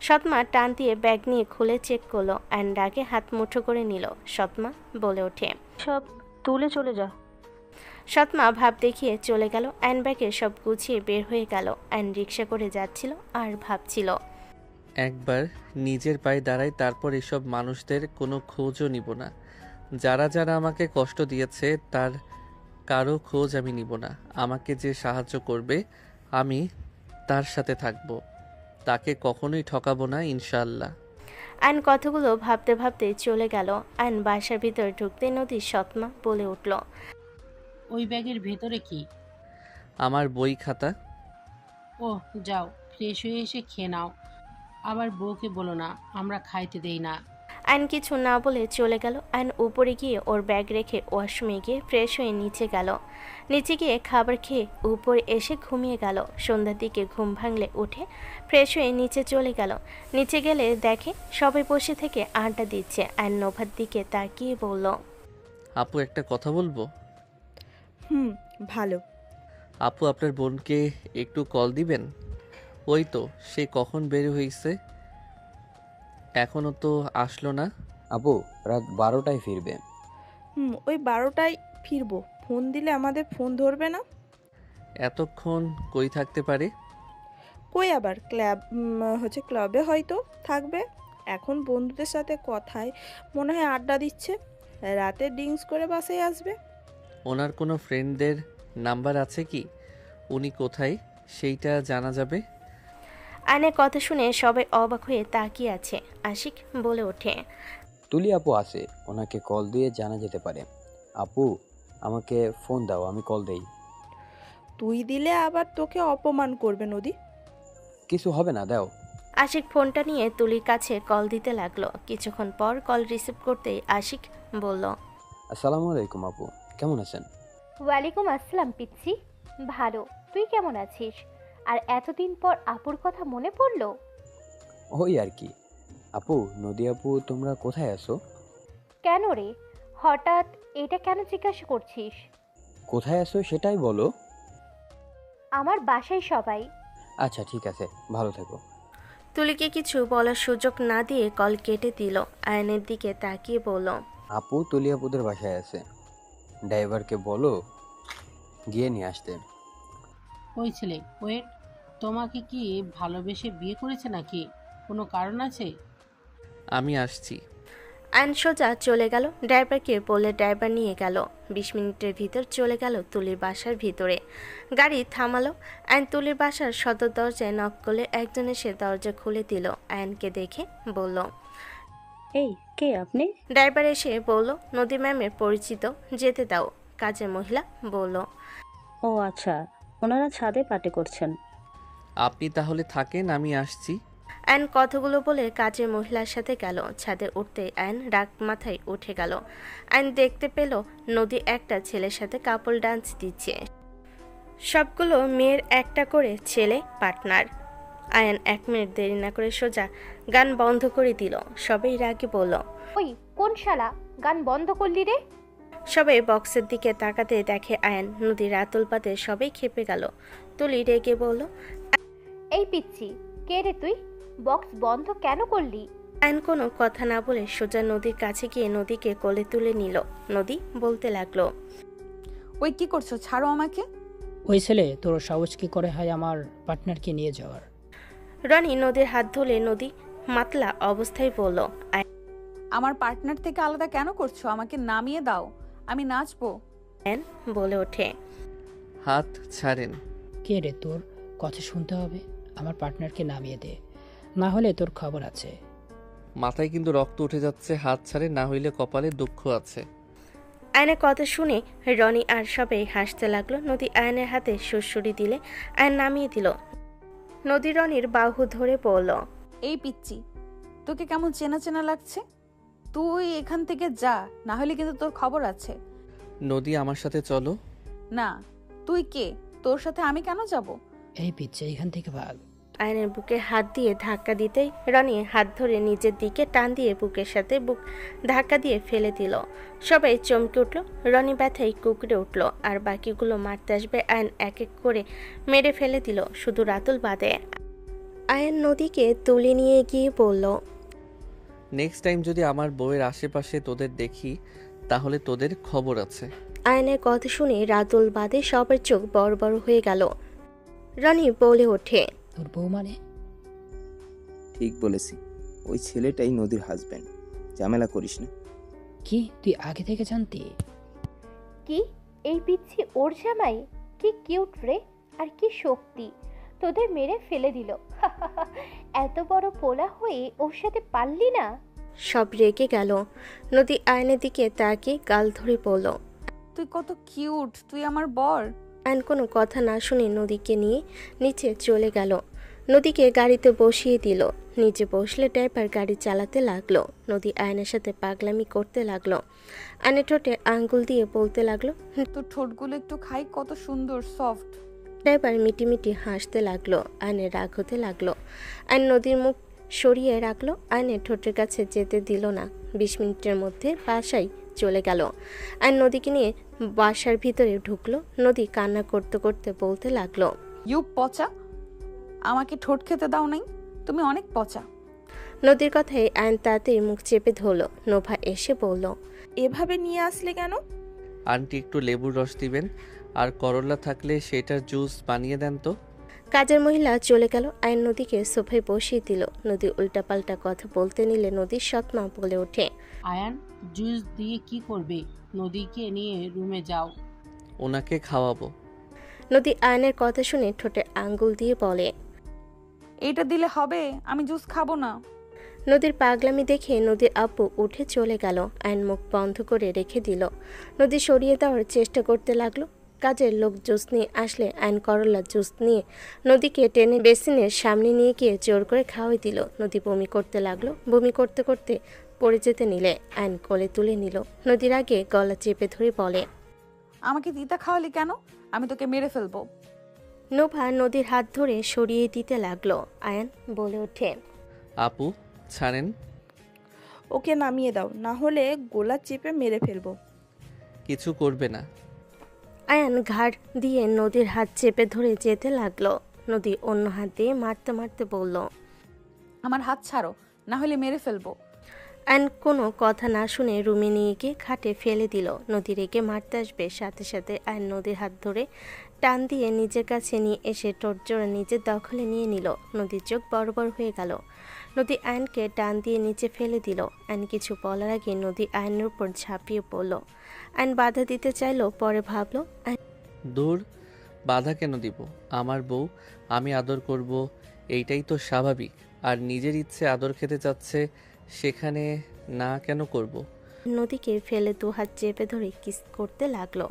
সৎমা টান দিয়ে ব্যাগ নিয়ে খুলে চেক করলো। আয়ন রাগে হাত মুঠো করে নিল। সৎমা বলে ওঠে, সব তুলে চলে যা। সৎমা ভাব দেখিয়ে চলে গেল। আয়ন ব্যাগে সব গুছিয়ে বের হয়ে গেল। আয়ন রিক্সা করে যাচ্ছিল আর ভাবছিল, একবার নিজের পায়ে দাঁড়াই, তারপর এসব মানুষদের কোনো খোঁজও নিব না। যারা যারা আমাকে কষ্ট দিয়েছে তার কারো খোঁজ আমি নিব না। আমাকে যে সাহায্য করবে আমি তার সাথে থাকব, তাকে কখনোই ঠকাবো না ইনশাআল্লাহ। আয়ন কথাগুলো ভাবতে ভাবতে চলে গেল। আয়ন বাসার ভিতর ঢুকতে নদীর সৎমা বলে উঠল, ওই ব্যাগের ভেতরে কি? আমার বই খাতা। ওহ যাও, ফ্রেশ হয়ে এসে খেয়ে নাও। আবার বউকে বলো না আমরা খাইতে দেই না। আয়ন কিছু না বলে চলে গেল। আয়ন উপরে গিয়ে ওর ব্যাগ রেখে ওয়াশরুমে গিয়ে ফ্রেশ হয়ে নিচে গেল। নিচে গিয়ে খাবার খেয়ে উপরে এসে ঘুমিয়ে গেল। সন্ধ্যার দিকে ঘুম ভাঙলে উঠে ফ্রেশ হয়ে নিচে চলে গেল। নিচে গেলে দেখে সবাই বসে থেকে আড্ডা দিচ্ছে। আয়ন নোভার দিকে তাকিয়ে বলল, আপু একটা কথা বলবো? ভালো। আপু আপনার বোনকে একটু কল দিবেন? ওই তো সে কখন বের হয়েছে, এখনো তো আসলো না। আপু রাত 12টায় ফিরবে। ওই 12টায় ফিরবো। ফোন দিলে আমাদের ফোন ধরবে না। এতক্ষণ কই থাকতে পারে? কই আবার ক্লাবে হয়তো থাকবে। এখন বন্ধুদের সাথে কথায় মনে হয় আড্ডা দিচ্ছে। রাতে ড্রিঙ্কস করে বাসায় আসবে। ওনার কোনো ফ্রেন্ডদের নাম্বার আছে কি? উনি কোথায় সেইটা জানা যাবে। আয়নের কথা শুনে সবাই অবাক হয়ে তাকিয়ে আছে। আশিক বলে ওঠে, তুলি আপু আছে, ওনাকে কল দিয়ে জানা যেতে পারে। আপু আমাকে ফোন দাও, আমি কল দেই। তুই দিলে আবার তোকে অপমান করবে নদী। কিছু হবে না, দাও। আশিক ফোনটা নিয়ে তুলির কাছে কল দিতে লাগলো। কিছুক্ষণ পর কল রিসিভ করতেই আশিক বলল, আসসালামু আলাইকুম আপু, কেমন আছেন? ওয়ালাইকুম আসসালাম পিচ্ছি, ভালো। তুই কেমন আছিস? আর এতদিন পর আপুর কথা মনে পড়লো? ওই আর কি। আপু, নদী আপু তোমরা কোথায় আছো? কেন রে, হঠাৎ এটা কেন জিজ্ঞাসা করছিস? কোথায় আছো সেটাই বলো। আমার বাসায় সবাই। আচ্ছা ঠিক আছে, ভালো থেকো। তুলিকে কিছু বলার সুযোগ না দিয়ে কল কেটে দিল। আয়নের দিকে তাকিয়ে বলল, আপু তুলি আপুদের বাসায় আছে, ড্রাইভারকে বলো গিয়ে নিয়ে আসতে। ওই ছেলে ওয়েট, তোমাকে কি ভালোবেসে বিয়ে করেছে নাকি? কোনো কারণ আছে? আমি আসছি। আয়ন সোজা চলে গেল। ড্রাইভারকে বলে ড্রাইভার নিয়ে গেল। 20 মিনিটের ভিতর চলে গেল তুলির বাসার ভিতরে। গাড়ি থামালো। আয়ন তুলির বাসার সদর দরজায় নক করলে একজন এসে দরজা খুলে দিল। আয়নকে দেখে বলল, এই কে আপনি? ড্রাইভার এসে বলল, নদী ম্যামের পরিচিত, যেতে দাও। কাজের মহিলা বলল, ও আচ্ছা, ওনারা ছাদে পার্টি করছেন। আপনি তাহলে থাকেন, আমি আসছি। আয়ন কথাগুলো বলে কাজের মহিলার সাথে গেল। ছাদে উঠতে আয়ন রাগ মাথায় উঠে গেল। আয়ন দেখতে পেল নদী একটা ছেলের সাথে কাপল ডান্স দিচ্ছে। সবগুলো মেয়ের একটা করে ছেলে পার্টনার। আয়ন 1 মিনিট দেরি না করে সোজা গান বন্ধ করে দিল। সবাই রাগে বলল, ওই কোন শালা গান বন্ধ করলি রে? সবাই বক্সের দিকে তাকাতে দেখে আয়ান, নদী, রাতুল বাদে সবাই খেপে গেল। তুলি রেগে বলল, এই পিচ্ছি, কে রে তুই? বক্স বন্ধ কেন করলি? আয়ন কোনো কথা না বলে সোজা নদীর কাছে গিয়ে নদীকে কোলে তুলে নিল। নদী বলতে লাগলো, ওই কি করছো, ছাড়ো আমাকে। ওই ছেলে তোর সাহস কি করে হয় আমার পার্টনারকে নিয়ে যাওয়ার? রনি নদীর হাত ধরে নদী মাতলা অবস্থায় বলল, আমার পার্টনার থেকে আলাদা কেন করছো? আমাকে নামিয়ে দাও, আমি নাচবো। আয়ন বলে ওঠে, হাত ছাড়েন। কে রে তোর? কথা শুনতে হবে। আমার পার্টনারকে নামিয়ে দে, না হলে তোর খবর আছে। মাথায় কিন্তু রক্ত উঠে যাচ্ছে, হাত ছাড়ে, না হইলে কপালে দুঃখ আছে। আয়নের কথা শুনে রনি আর সবাই হাসতে লাগলো। নদী আয়নের হাতে সুড়সুড়ি দিলে আয়ন নামিয়ে দিল। নদী রনির বাহু ধরে বলল, এই পিচ্ছি, তোকে কেমন চেনা চেনা লাগছে। তুই এখান থেকে যা, না হলে কিন্তু তোর খবর আছে। নদী, আমার সাথে চলো। না, তুই কে? তোর সাথে আমি কেন যাব? এই পিচ্ছে, এখান থেকে ভাগ। আয়নের বুকে হাত দিয়ে ধাক্কা দিতেই রনি হাত ধরে নিজের দিকে টান দিয়ে বুকের সাথে বুক ধাক্কা দিয়ে ফেলে দিল। সবাই চমকে উঠল। রনি ব্যথায় কুকড়ে উঠল, আর বাকিগুলো মারতে আসবে আয়ন এক এক করে মেরে ফেলে দিল, শুধু রাতুল বাদে। আয়ন নদীকে তুলে নিয়ে গিয়ে বলল, নেক্সট টাইম যদি আমার বউয়ের আশেপাশে তোদের দেখি, তাহলে তোদের খবর আছে। আয়নের কথা শুনে রাতুল বাদে সবার চোখ বড় বড় হয়ে গেল। রনি বলে ওঠে, তোর বউ মানে? ঠিক বলেছি, ওই ছেলেটাই নদীর হাজব্যান্ড। ঝামেলা করিস না। কি তুই আগে থেকে জানতি? কি, এই পিচ্ছি ওর জামাই? কি কিউট রে, আর কি শক্তি! তোদের মেরে ফেলে দিল। এত বড় পোলা হয়ে ওর সাথে পারলি না? সব রেগে গেল। নদী আয়নের দিকে তাকিয়ে গাল ধরে পড়ল, তুই কত কিউট, তুই আমার বর। আয়ন কোনো কথা না শুনে নদীকে নিয়ে নিচে চলে গেল। নদীকে গাড়িতে বসিয়ে দিল। নিচে বসলে ড্রাইভার গাড়ি চালাতে লাগলো। নদী আয়নের সাথে পাগলামি করতে লাগলো। আয়নের ঠোঁটে আঙ্গুল দিয়ে বলতে লাগলো, তোর ঠোঁটগুলো একটু খাই, কত সুন্দর সফট। ড্রাইভার মিটিমিটি হাসতে লাগলো। আয়নের রাগ হতে লাগলো। আয়ন নদীর মুখ সরিয়ে রাখলো। আয়নের ঠোঁটের কাছে যেতে দিল না। 20 মিনিটের মধ্যে বাসায় চলে গেল। আয়ন নদীকে নিয়ে বাসার ভিতরে ঢুকলো। নদী কান্না করতে করতে বলতে লাগলো, ইউ পচা, আমাকে ঠোঁট খেতে দাও নাই, তুমি অনেক পচা। নদীর কথায় আয়ন তাড়াতাড়ি মুখ চেপে ধরলো। নোভা এসে বলল, এভাবে নিয়ে আসলে কেন? আন্টি, একটু লেবুর রস দিবেন, আর করলা থাকলে সেটার জুস বানিয়ে দেন তো। কাজের মহিলা চলে গেল। আয়ন নদীকে সোফায় বসিয়ে দিল। নদী উল্টাপাল্টা কথা বলতে নিলে নদীর সৎমা বলে ওঠে, আয়ান, জুস দিয়ে কি করবে? নদীকে নিয়ে রুমে যাও। ওনাকে খাওয়াবো। নদী আয়নের কথা শুনে ঠোঁটে আঙ্গুল দিয়ে বলে, এইটা দিলে হবে, আমি জুস খাবো না। নদীর পাগলামি দেখে নদীর আব্বু উঠে চলে গেল। আয়ন মুখ বন্ধ করে রেখে দিল। নদী সরিয়ে দেওয়ার চেষ্টা করতে লাগলো। কাজের লোক জুস নিয়ে আসলে আয়ন করলা জুস নিয়ে নদীকে টেনে বেসিনের সামনে নিয়ে গিয়ে জোর করে খাওয়াই দিল। নদী বমি করতে লাগলো। বমি করতে করতে পড়ে যেতে নিলে আয়ন কোলে তুলে নিল। নদীর আগে গলা চেপে ধরে বলে, আমাকে তিতা খাওয়ালি কেন? আমি তোকে মেরে ফেলবো। নোভা নদীর হাত ধরে সরিয়ে দিতে লাগলো। আয়ন বলে ওঠে, আপু, ছাড়েন। ওকে নামিয়ে দাও, না হলে গোলা চেপে মেরে ফেলবো। কিছু করবে না। আয়ান ঘাড় দিয়ে নদীর হাত চেপে ধরে যেতে লাগলো। নদী অন্য হাত দিয়ে মারতে মারতে বলল, আমার হাত ছাড়ো, না হলে মেরে ফেলবো। আয়ন কোনো কথা না শুনে রুমে নিয়ে গিয়ে খাটে ফেলে দিল। নদী রেগে মারতে আসবে, সাথে সাথে আয়ন নদীর হাত ধরে টান দিয়ে নিজের কাছে নিয়ে এসে টোটজোড়া নিজের দখলে নিয়ে নিল। নদীর চোখ বড় বড় হয়ে গেল। নদী আয়নকে টান দিয়ে নিচে ফেলে দিল। আয়ন কিছু বলার আগে নদী আয়নের উপর ঝাঁপিয়ে পড়ল। আয়ন বাধা দিতে চাইলো, পরে ভাবলো, দূর, বাধা কেন দিব? আমার বউ, আমি আদর করব, এইটাই তো স্বাভাবিক। আর নিজের ইচ্ছে আদর খেতে চাচ্ছে, সেখানে না কেন করব? নদীকে ফেলে 2 হাত চেপে ধরে কিস করতে লাগলো।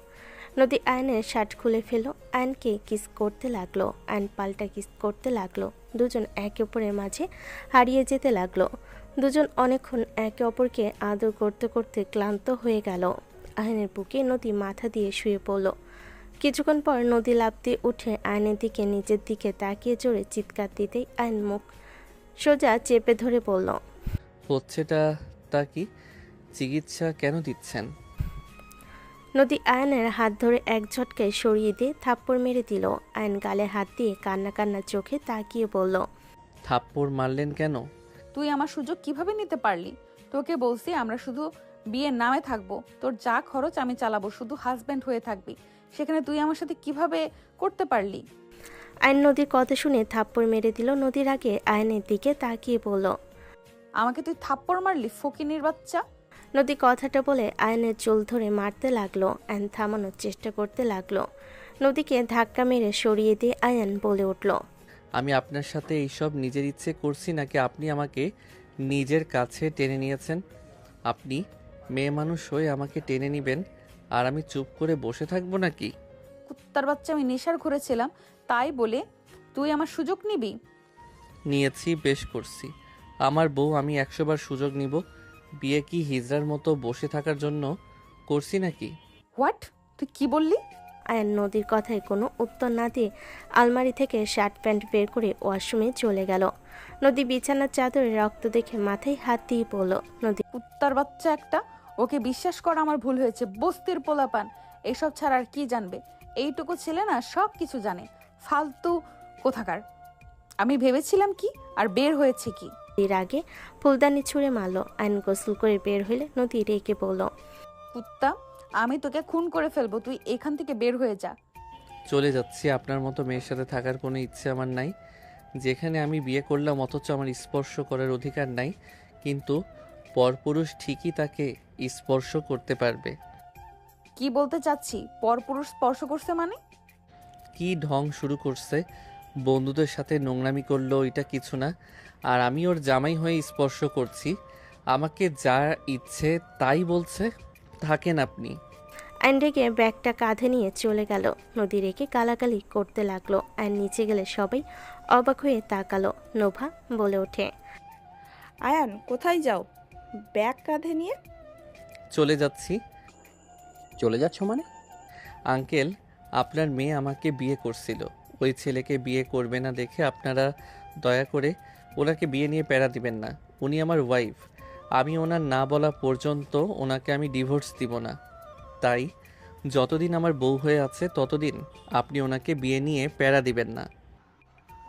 নদী আয়নের শার্ট খুলে ফেলল। আয়নকে কিস করতে লাগলো। আয়ন পাল্টা কিস করতে লাগলো। দুজন একে অপরের মাঝে হারিয়ে যেতে লাগলো। দুজন অনেকক্ষণ একে অপরকে আদর করতে করতে ক্লান্ত হয়ে গেল। আয়নের বুকে নদী মাথা দিয়ে শুয়ে পড়ল। কিছুক্ষণ পর নদী লাফ দিয়ে উঠে আয়নের দিকে নিজের দিকে তাকিয়ে জোরে চিৎকার দিতেই আয়ন মুখ সোজা চেপে ধরে বলল, হচ্ছেটা তা কি? চিকিৎসা কেন দিচ্ছেন? নদী আয়নের হাত ধরে এক ঝটকায় সরিয়ে দিয়ে থাপ্পড় মেরে দিল। আয়ন গালে হাত দিয়ে কান্না কান্না চোখে তাকিয়ে বলল, থাপ্পড় মারলেন কেন? তুই আমার সুযোগ কিভাবে নিতে পারলি? তোকে বলছি আমরা শুধু বিয়ের নামে থাকবো, তোর যা খরচ আমি চালাবো, শুধু হাজব্যান্ড হয়ে থাকবি। সেখানে তুই আমার সাথে কিভাবে করতে পারলি? আয়ন নদীর কথা শুনে থাপ্পড় মেরে দিল। নদীর আগে আয়নের দিকে তাকিয়ে বলল, আমাকে তুই থাপ্পড় মারলি, ফকিনীর বাচ্চা? নদী কথাটা বলে আয়নের চুল ধরে মারতে লাগলো। আয়ন থামানোর চেষ্টা করতে লাগলো। নদীকে ধাক্কা মেরে সরিয়ে দিয়ে আয়ন বলে উঠল, আমি আপনার সাথে এইসব নিজের ইচ্ছে করছি নাকি আপনি আমাকে নিজের কাছে টেনে নিয়েছেন? আপনি মেয়ে মানুষ হয়ে আমাকে টেনে নিবেন আর আমি চুপ করে বসে থাকবো নাকি? কুত্তার বাচ্চা, আমি নেশার ঘুরেছিলাম তাই বলে তুই আমার সুযোগ নিবি? নিয়েছি, বেশ করছি। আমার বউ, আমি 100 বার সুযোগ নিব। বিয়ে কি হিজড়ার মতো বসে থাকার জন্য করছি নাকি? হোয়াট? তুই কি বললি? আয়ন নদীর কথায় কোনো উত্তর না দিয়ে আলমারি থেকে শার্ট প্যান্ট বের করে ওয়াশরুমে চলে গেল। নদী বিছানার চাদরে রক্ত দেখে মাথায় হাত দিয়ে বলল, নদী, কুত্তার বাচ্চা একটা, ওকে বিশ্বাস করা আমার ভুল হয়েছে। বস্তির পোলাপান এসব ছাড়া আর কি জানবে? এইটুকু ছেলে না সব কিছু জানে, ফালতু কোথাকার। আমি ভেবেছিলাম কি, আর বের হয়েছে কি? এর আগে ফুলদানি ছুঁড়ে মারল। আয়ন গোসল করে বের হইলে নদী রেগে বলল, কুত্তা, আমি তোকে খুন করে ফেলবো, তুই এখান থেকে বের হয়ে যা। চলে যাচ্ছি। আপনার মতো মেয়ের সাথে থাকার কোনো ইচ্ছে আমার নাই। যেখানে আমি বিয়ে করলাম অথচ আমার স্পর্শ করার অধিকার নাই, কিন্তু পরপুরুষ ঠিকই তাকে স্পর্শ করতে পারবে। কি বলতে চাচ্ছি? পরপুরুষ স্পর্শ করছে মানে? কি ঢং শুরু করছে! বন্ধুদের সাথে নোংরামি করলো, এটা কিছু না। আর আমি ওর জামাই হয়ে স্পর্শ করছি। আমাকে যা ইচ্ছে তাই বলছে। থাকেন আপনি। আইন রেগে ব্যাগটা কাঁধে নিয়ে চলে গেল। নদী রেগে গালাগালি করতে লাগলো। আইন নিচে গেলে সবাই অবাক হয়ে তাকালো। নোভা বলে ওঠে, আয়ান কোথায় যাও ব্যাগ কাঁধে নিয়ে? চলে যাচ্ছি। চলে যাচ্ছ মানে? আঙ্কেল, আপনার মেয়ে আমাকে বিয়ে করছিল। ওই ছেলেকে বিয়ে করবে না দেখে আপনারা দয়া করে ওনাকে বিয়ে নিয়ে প্যারা দিবেন না। উনি আমার ওয়াইফ। আমি ওনার না বলা পর্যন্ত ওনাকে আমি ডিভোর্স দিব না। তাই যতদিন আমার বউ হয়ে আছে ততদিন আপনি ওনাকে বিয়ে নিয়ে প্যারা দিবেন না।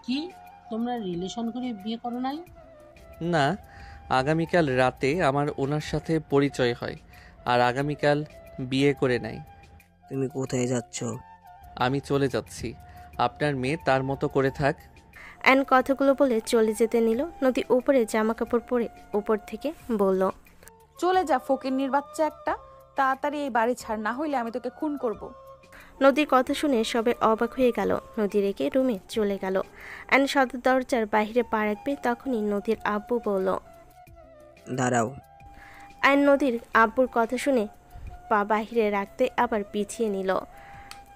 কি, তোমরা রিলেশন করে বিয়ে করো নাই? না, আগামীকাল রাতে আমার ওনার সাথে পরিচয় হয়, আর আগামীকাল বিয়ে করে নেয়। তুমি কোথায় যাচ্ছ? আমি চলে যাচ্ছি। আপনার মেয়ে তার মতো করে থাক। আইন কথাগুলো বলে চলে যেতে নিল। নদী উপরে জামা কাপড় পরে উপর থেকে বলল, চলে যা ফকিন্নির বাচ্চা একটা, তাড়াতাড়ি এই বাড়ি ছাড়, না হইলে আমি তোকে খুন করব। নদীর কথা শুনে সবে অবাক হয়ে গেল। নদী রেখে রুমে চলে গেল। আইন সদর দরজার বাইরে পা রাখবে তখনই নদীর আব্বু বলল, দাঁড়াও। আইন নদীর আব্বুর কথা শুনে পা বাহিরে রাখতে আবার পিছিয়ে নিল।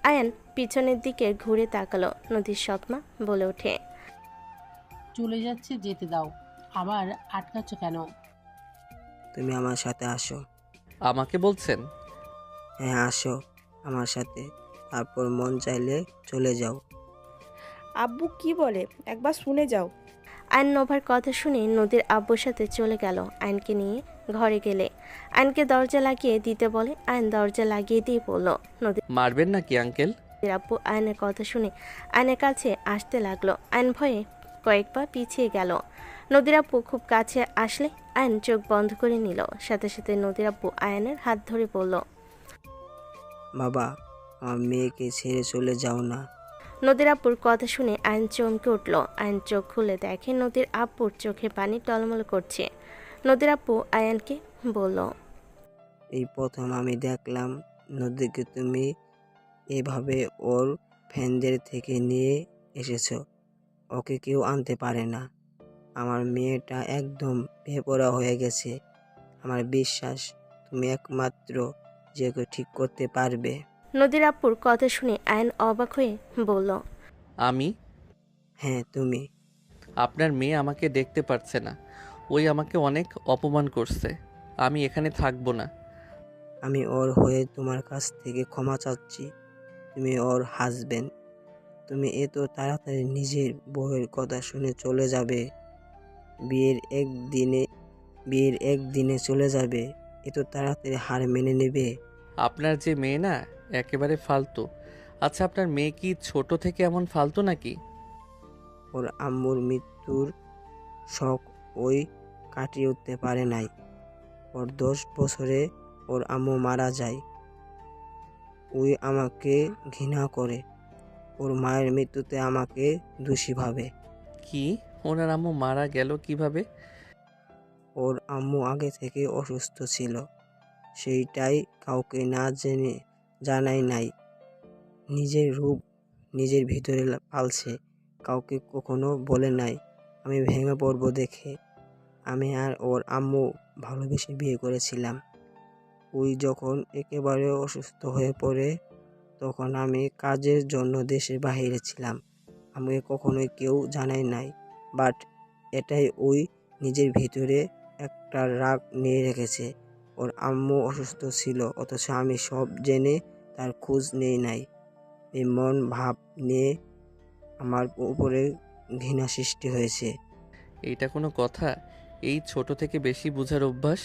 আয়ান পিছনের দিকে ঘুরে তাকালো। নদীর সৎমা বলে ওঠে, চলে যাচ্ছে, যেতে দাও, আবার আটকাচ্ছ কেন? তুমি আমার সাথে আসো। আমাকে বলছেন? হ্যাঁ, আসো আমার সাথে, তারপর মন চাইলে চলে যাও। আব্বু কি বলে একবার শুনে যাও। আইন নোভার কথা শুনে নদীর আব্বুর সাথে চলে গেল। আইনকে নিয়ে ঘরে গেলে আইনকে দরজা লাগিয়ে দিতে বলে। আইন দরজা লাগিয়ে দিয়ে বলল, নদীর মারবেন নাকি আঙ্কেল? আব্বু আইনের কথা শুনে আইনের কাছে আসতে লাগলো। আইন ভয়ে কয়েকবার পিছিয়ে গেল। নদীর আব্বু খুব কাছে আসলে আইন চোখ বন্ধ করে নিল। সাথে সাথে নদীর আব্বু আয়নের হাত ধরে বলল, বাবা, আমার মেয়েকে ছেড়ে চলে যাও না। নদীর আব্বুর কথা শুনে আইন চমকে উঠল। আইন চোখ খুলে দেখে নদীর আব্বুর চোখে পানি টলমল করছে। নদীর আব্বু আয়ানকে বলল, এই প্রথম আমি দেখলাম নদীকে তুমি এভাবে ওর ফ্যানদের থেকে নিয়ে এসেছো। ওকে কেউ আনতে পারে না। আমার মেয়েটা একদম বেপরোয়া হয়ে গেছে। আমার বিশ্বাস তুমি একমাত্র যে ওকে ঠিক করতে পারবে। নদীর আব্বুর কথা শুনে আয়ন অবাক হয়ে বলল, আমি? হ্যাঁ, তুমি। আপনার মেয়ে আমাকে দেখতে পারছে না। ওই আমাকে অনেক অপমান করছে। আমি এখানে থাকবো না। আমি ওর হয়ে তোমার কাছ থেকে ক্ষমা চাচ্ছি। তুমি ওর হাজবেন্ড। তুমি এত তাড়াতাড়ি নিজের বউয়ের কথা শুনে চলে যাবে? বিয়ের একদিনে চলে যাবে? এত তাড়াতাড়ি হার মেনে নেবে? আপনার যে মেয়ে না একেবারে ফালতু। আচ্ছা, আপনার মেয়ে কি ছোট থেকে এমন ফালতু নাকি? ওর আম্মুর মৃত্যুর শখ ওই কাটিয়ে উঠতে পারে নাই। ওর 10 বছরে ওর আম্মু মারা যায়। ওই আমাকে ঘৃণা করে। ওর মায়ের মৃত্যুতে আমাকে দোষী ভাবে। কি, ওনার আম্মু মারা গেল কিভাবে? ওর আম্মু আগে থেকে অসুস্থ ছিল, সেইটাই কাউকে না জেনে জানাই নাই। নিজের রূপ নিজের ভিতরে পালছে, কাউকে কখনো বলে নাই। আমি ভেঙে পড়বো দেখে আমি আর ওর আম্মু ভালোবেসে বিয়ে করেছিলাম। ওই যখন একেবারে অসুস্থ হয়ে পড়ে তখন আমি কাজের জন্য দেশের বাইরে ছিলাম। আমাকে কখনোই কেউ জানায় নাই, বাট এটাই ওই নিজের ভিতরে একটা রাগ নিয়ে রেখেছে। ওর আম্মু অসুস্থ ছিল অথচ আমি সব জেনে তার খোঁজ নেই নাই। এই মন ভাব নিয়ে আমার উপরে ঘৃণা সৃষ্টি হয়েছে। এইটা কোনো কথা? এই ছোট থেকে বেশি বোঝার অভ্যাস।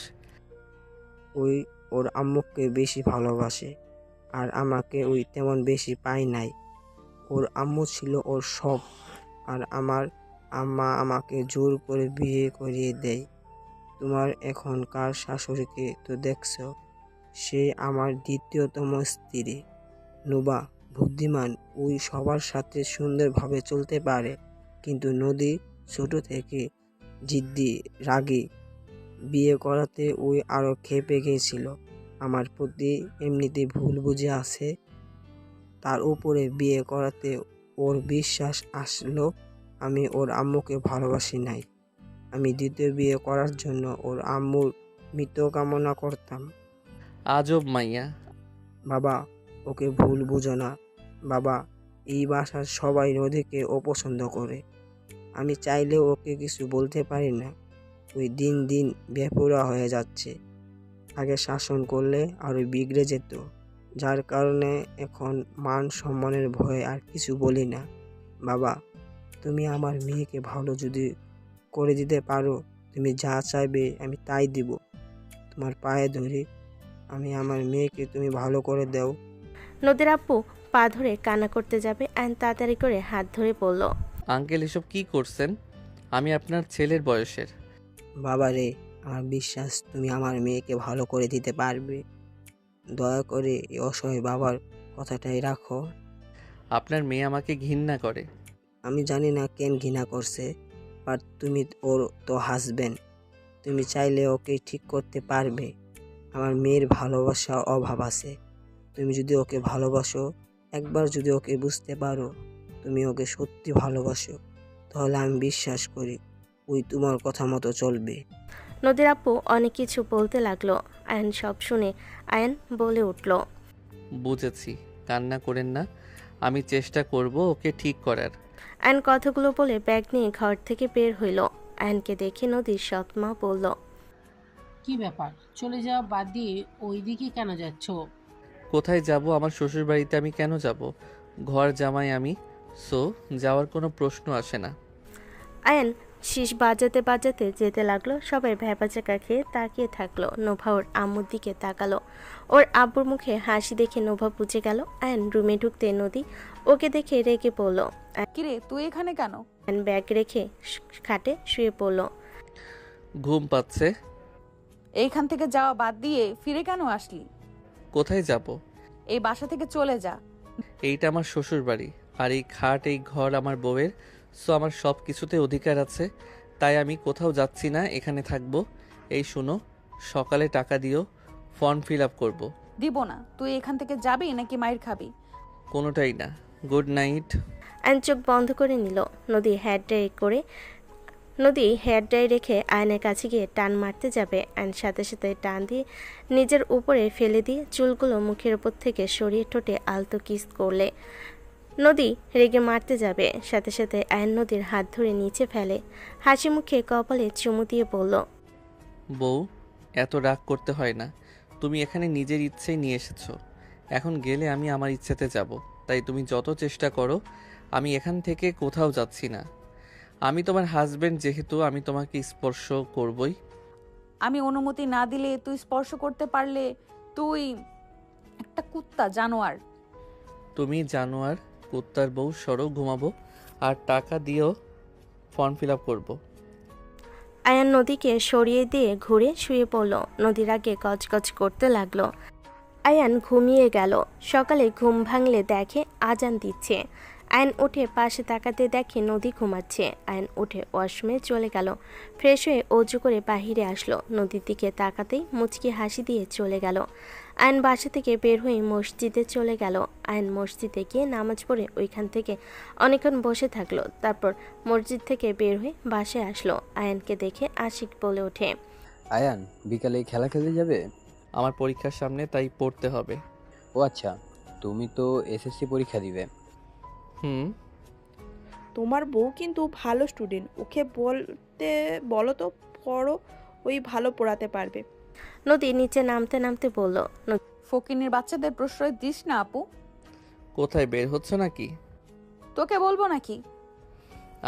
ওই ওর আম্মুকে বেশি ভালোবাসে আর আমাকে ওই তেমন বেশি পায় নাই। ওর আম্মু ছিল ওর সব, আর আমার আম্মা আমাকে জোর করে বিয়ে করিয়ে দেয়। তোমার এখনকার শাশুড়িকে তো দেখছো, সে আমার দ্বিতীয়তম স্ত্রী। নুবা বুদ্ধিমান, ওই সবার সাথে সুন্দরভাবে চলতে পারে, কিন্তু নদী ছোট থেকে জিদ্দি রাগী। বিয়ে করাতে ওই আরো খেপে গিয়েছিল। আমার প্রতি এমনিতে ভুল বুঝে আছে, তার উপরে বিয়ে করাতে ওর বিশ্বাস আসলো আমি ওর আম্মুকে ভালোবাসি নাই। আমি দ্বিতীয় বিয়ে করার জন্য ওর আম্মুর মৃত্যু কামনা করতাম। আজব মাইয়া। বাবা, ওকে ভুল বুঝো না। বাবা, এই বাসার সবাই নদীকে অপছন্দ করে। আমি চাইলেও ওকে কিছু বলতে পারি না। ওই দিন দিন বেপরোয়া হয়ে যাচ্ছে। আগে শাসন করলে আরো বিগড়ে যেত, যার কারণে এখন মান সম্মানের ভয়ে আর কিছু বলি না। বাবা, তুমি আমার মেয়েকে ভালো যদি করে দিতে পারো, তুমি যা চাইবে আমি তাই দিব। তোমার পায়ে ধরি, আমি আমার মেয়েকে তুমি ভালো করে দাও। নদীর আপু পা ধরে কান্না করতে যাবে আয়ন তাড়াতাড়ি করে হাত ধরে বলল, আঙ্কেল এসব কি করছেন? আমি আপনার ছেলের বয়সের। বাবা রে, আমার বিশ্বাস তুমি আমার মেয়েকে ভালো করে দিতে পারবে। দয়া করে এই অসহায় বাবার কথাটাই রাখো। আপনার মেয়ে আমাকে ঘৃণা করে। আমি জানি না কেন ঘৃণা করছে, বাট তুমি ওর তো হাসবেন্ড, তুমি চাইলে ওকে ঠিক করতে পারবে। আমার মেয়ের ভালোবাসা অভাব আছে। তুমি যদি ওকে ভালোবাসো, একবার যদি ওকে বুঝতে পারো তুমি ওকে সত্যি ভালোবাসো, তাহলে আমি বিশ্বাস করি ওই তোমার কথা মতো চলবে। নদীর আপু অনেক কিছু বলতে লাগলো। আয়ন সব শুনে আয়ন বলে উঠল, বুঝেছি, কান্না করেন না, আমি চেষ্টা করব ওকে ঠিক করার। আয়ন কথাগুলো বলে ব্যাগ নিয়ে ঘর থেকে বের হইল। আয়নকে দেখে নদীর সৎ মা বলল, কি ব্যাপার, চলে যাওয়া বাদ দিয়ে ওই দিকে কেন যাচ্ছ? কোথায় যাব? আমার শ্বশুর বাড়িতে আমি কেন যাব? ঘর জামাই আমি, সো যাওয়ার কোনো প্রশ্ন আসে না। আয়ন শীষ বাজাতে বাজাতে যেতে লাগলো। সবাই ভ্যাপাচাকা খেয়ে তাকিয়ে থাকলো। নোভা ওর আম্মুর দিকে তাকালো। ওর আব্বুর মুখে হাসি দেখে নোভা বুঝে গেল। আয়ন রুমে ঢুকতে নদী ওকে দেখে রেগে পড়ল। কিরে, তুই এখানে কেন? আয়ন ব্যাগ রেখে খাটে শুয়ে পড়ল। ঘুম পাচ্ছে। এইখান থেকে যাওয়া বাদ দিয়ে ফিরে কেন আসলি? কোথায় যাব? এই বাসা থেকে চলে যা। এইটা আমার শ্বশুর বাড়ি, আর এই খাট এই ঘর আমার বউয়ের, সো আমার সব কিছুতে অধিকার আছে। তাই আমি কোথাও যাচ্ছি না, এখানে থাকবো। এই শুনো, সকালে টাকা দিও, ফর্ম ফিল আপ করবো। দিব না। তুই এখান থেকে যাবি নাকি মাইর খাবি? কোনোটাই না। Good night. আয়ন চোখ বন্ধ করে নিল। নদী হেয়ার ড্রাই রেখে আয়নের কাছে গিয়ে টান মারতে যাবে। আয়ন সাথে সাথে টান দিয়ে নিজের উপরে ফেলে দিয়ে চুলগুলো মুখের উপর থেকে সরিয়ে ঠোঁটে আলতো কিস করলে নদী রেগে মারতে যাবে। সাথে সাথে আয়ন নদীর হাত ধরে নিচে ফেলে। হাসি মুখে কপালে চুমু দিয়ে বলল, বউ, এত রাগ করতে হয় না। তুমি এখানে নিজের ইচ্ছেই নিয়ে এসেছো। এখন গেলে আমি আমার ইচ্ছেতে যাব। তাই তুমি যত চেষ্টা করো, আমি এখান থেকে কোথাও যাচ্ছি না। আমি তোমার হাজবেন্ড, যেহেতু আমি তোমাকে স্পর্শ করবই। আমি অনুমতি না দিলে তুই স্পর্শ করতে পারলে তুই কুত্তা জানোয়ার। তুমি জানোয়ার, কুত্তার বউ, সরো ঘুমাবো, আর টাকা দিয়েও ফর্ম ফিল আপ করবো। আয়ান নদীকে সরিয়ে দিয়ে ঘুরে শুয়ে পড়ল। নদীর আগে গজগজ করতে লাগলো। আয়ান ঘুমিয়ে গেল। সকালে ঘুম ভাঙলে দেখে আজান দিচ্ছে। আয়ন উঠে পাশে তাকাতে দেখে নদী ঘুমাচ্ছে। আয়ন উঠে ওয়াশরুমে চলে গেল। ফ্রেশ হয়ে অজু করে বাহিরে আসলো। নদীর দিকে তাকাতেই মুচকি হাসি দিয়ে চলে গেল। আয়ন বাসা থেকে বের হয়ে মসজিদে চলে গেল। আয়ন মসজিদে গিয়ে নামাজ পড়ে ওইখান থেকে অনেকক্ষণ বসে থাকলো। তারপর মসজিদ থেকে বের হয়ে বাসায় আসলো। আয়নকে দেখে আশিক বলে ওঠে, আয়ান, বিকালে খেলা খেলতে যাবে? আমার পরীক্ষার সামনে, তাই পড়তে হবে। ও আচ্ছা, তুমি তো এসএসসি পরীক্ষা দিবে। হুম। তোমার বউ কিন্তু ভালো স্টুডেন্ট, ওকে বলো তো পড়ো, ওই ভালো পড়াতে পারবে। নদী নিচে নামতে নামতে বলল, ফকিনীর বাচ্চাদের প্রশ্রয় দিস না আপু। কোথায় বের হচ্ছ নাকি? তোকে বলবো নাকি?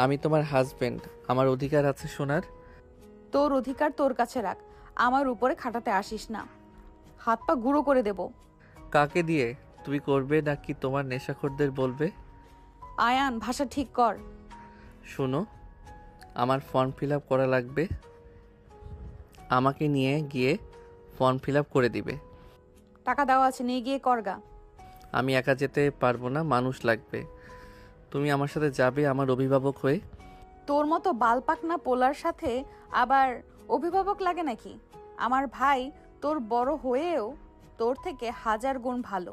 আমি তোমার হাজবেন্ড, আমার অধিকার আছে শোনার। তোর অধিকার তোর কাছে রাখ, আমার উপরে খাটাতে আসিস না, হাত পা গুঁড়ো করে দেব। কাকে দিয়ে? তুমি করবে নাকি তোমার নেশাখোরদের বলবে? আয়ান, ভাষা ঠিক কর। শোনো, আমার ফর্ম ফিল আপ করা লাগবে, আমাকে নিয়ে গিয়ে ফর্ম ফিল আপ করে দিবে। টাকা দেওয়া আছে, নিয়ে গিয়ে করগা। আমি একা যেতে পারবো না, মানুষ লাগবে। তুমি আমার সাথে যাবে আমার অভিভাবক হয়ে। তোর মতো বালপাকনা পোলার সাথে আবার অভিভাবক লাগে নাকি? আমার ভাই তোর বড় হয়েও তোর থেকে 1000 গুণ ভালো,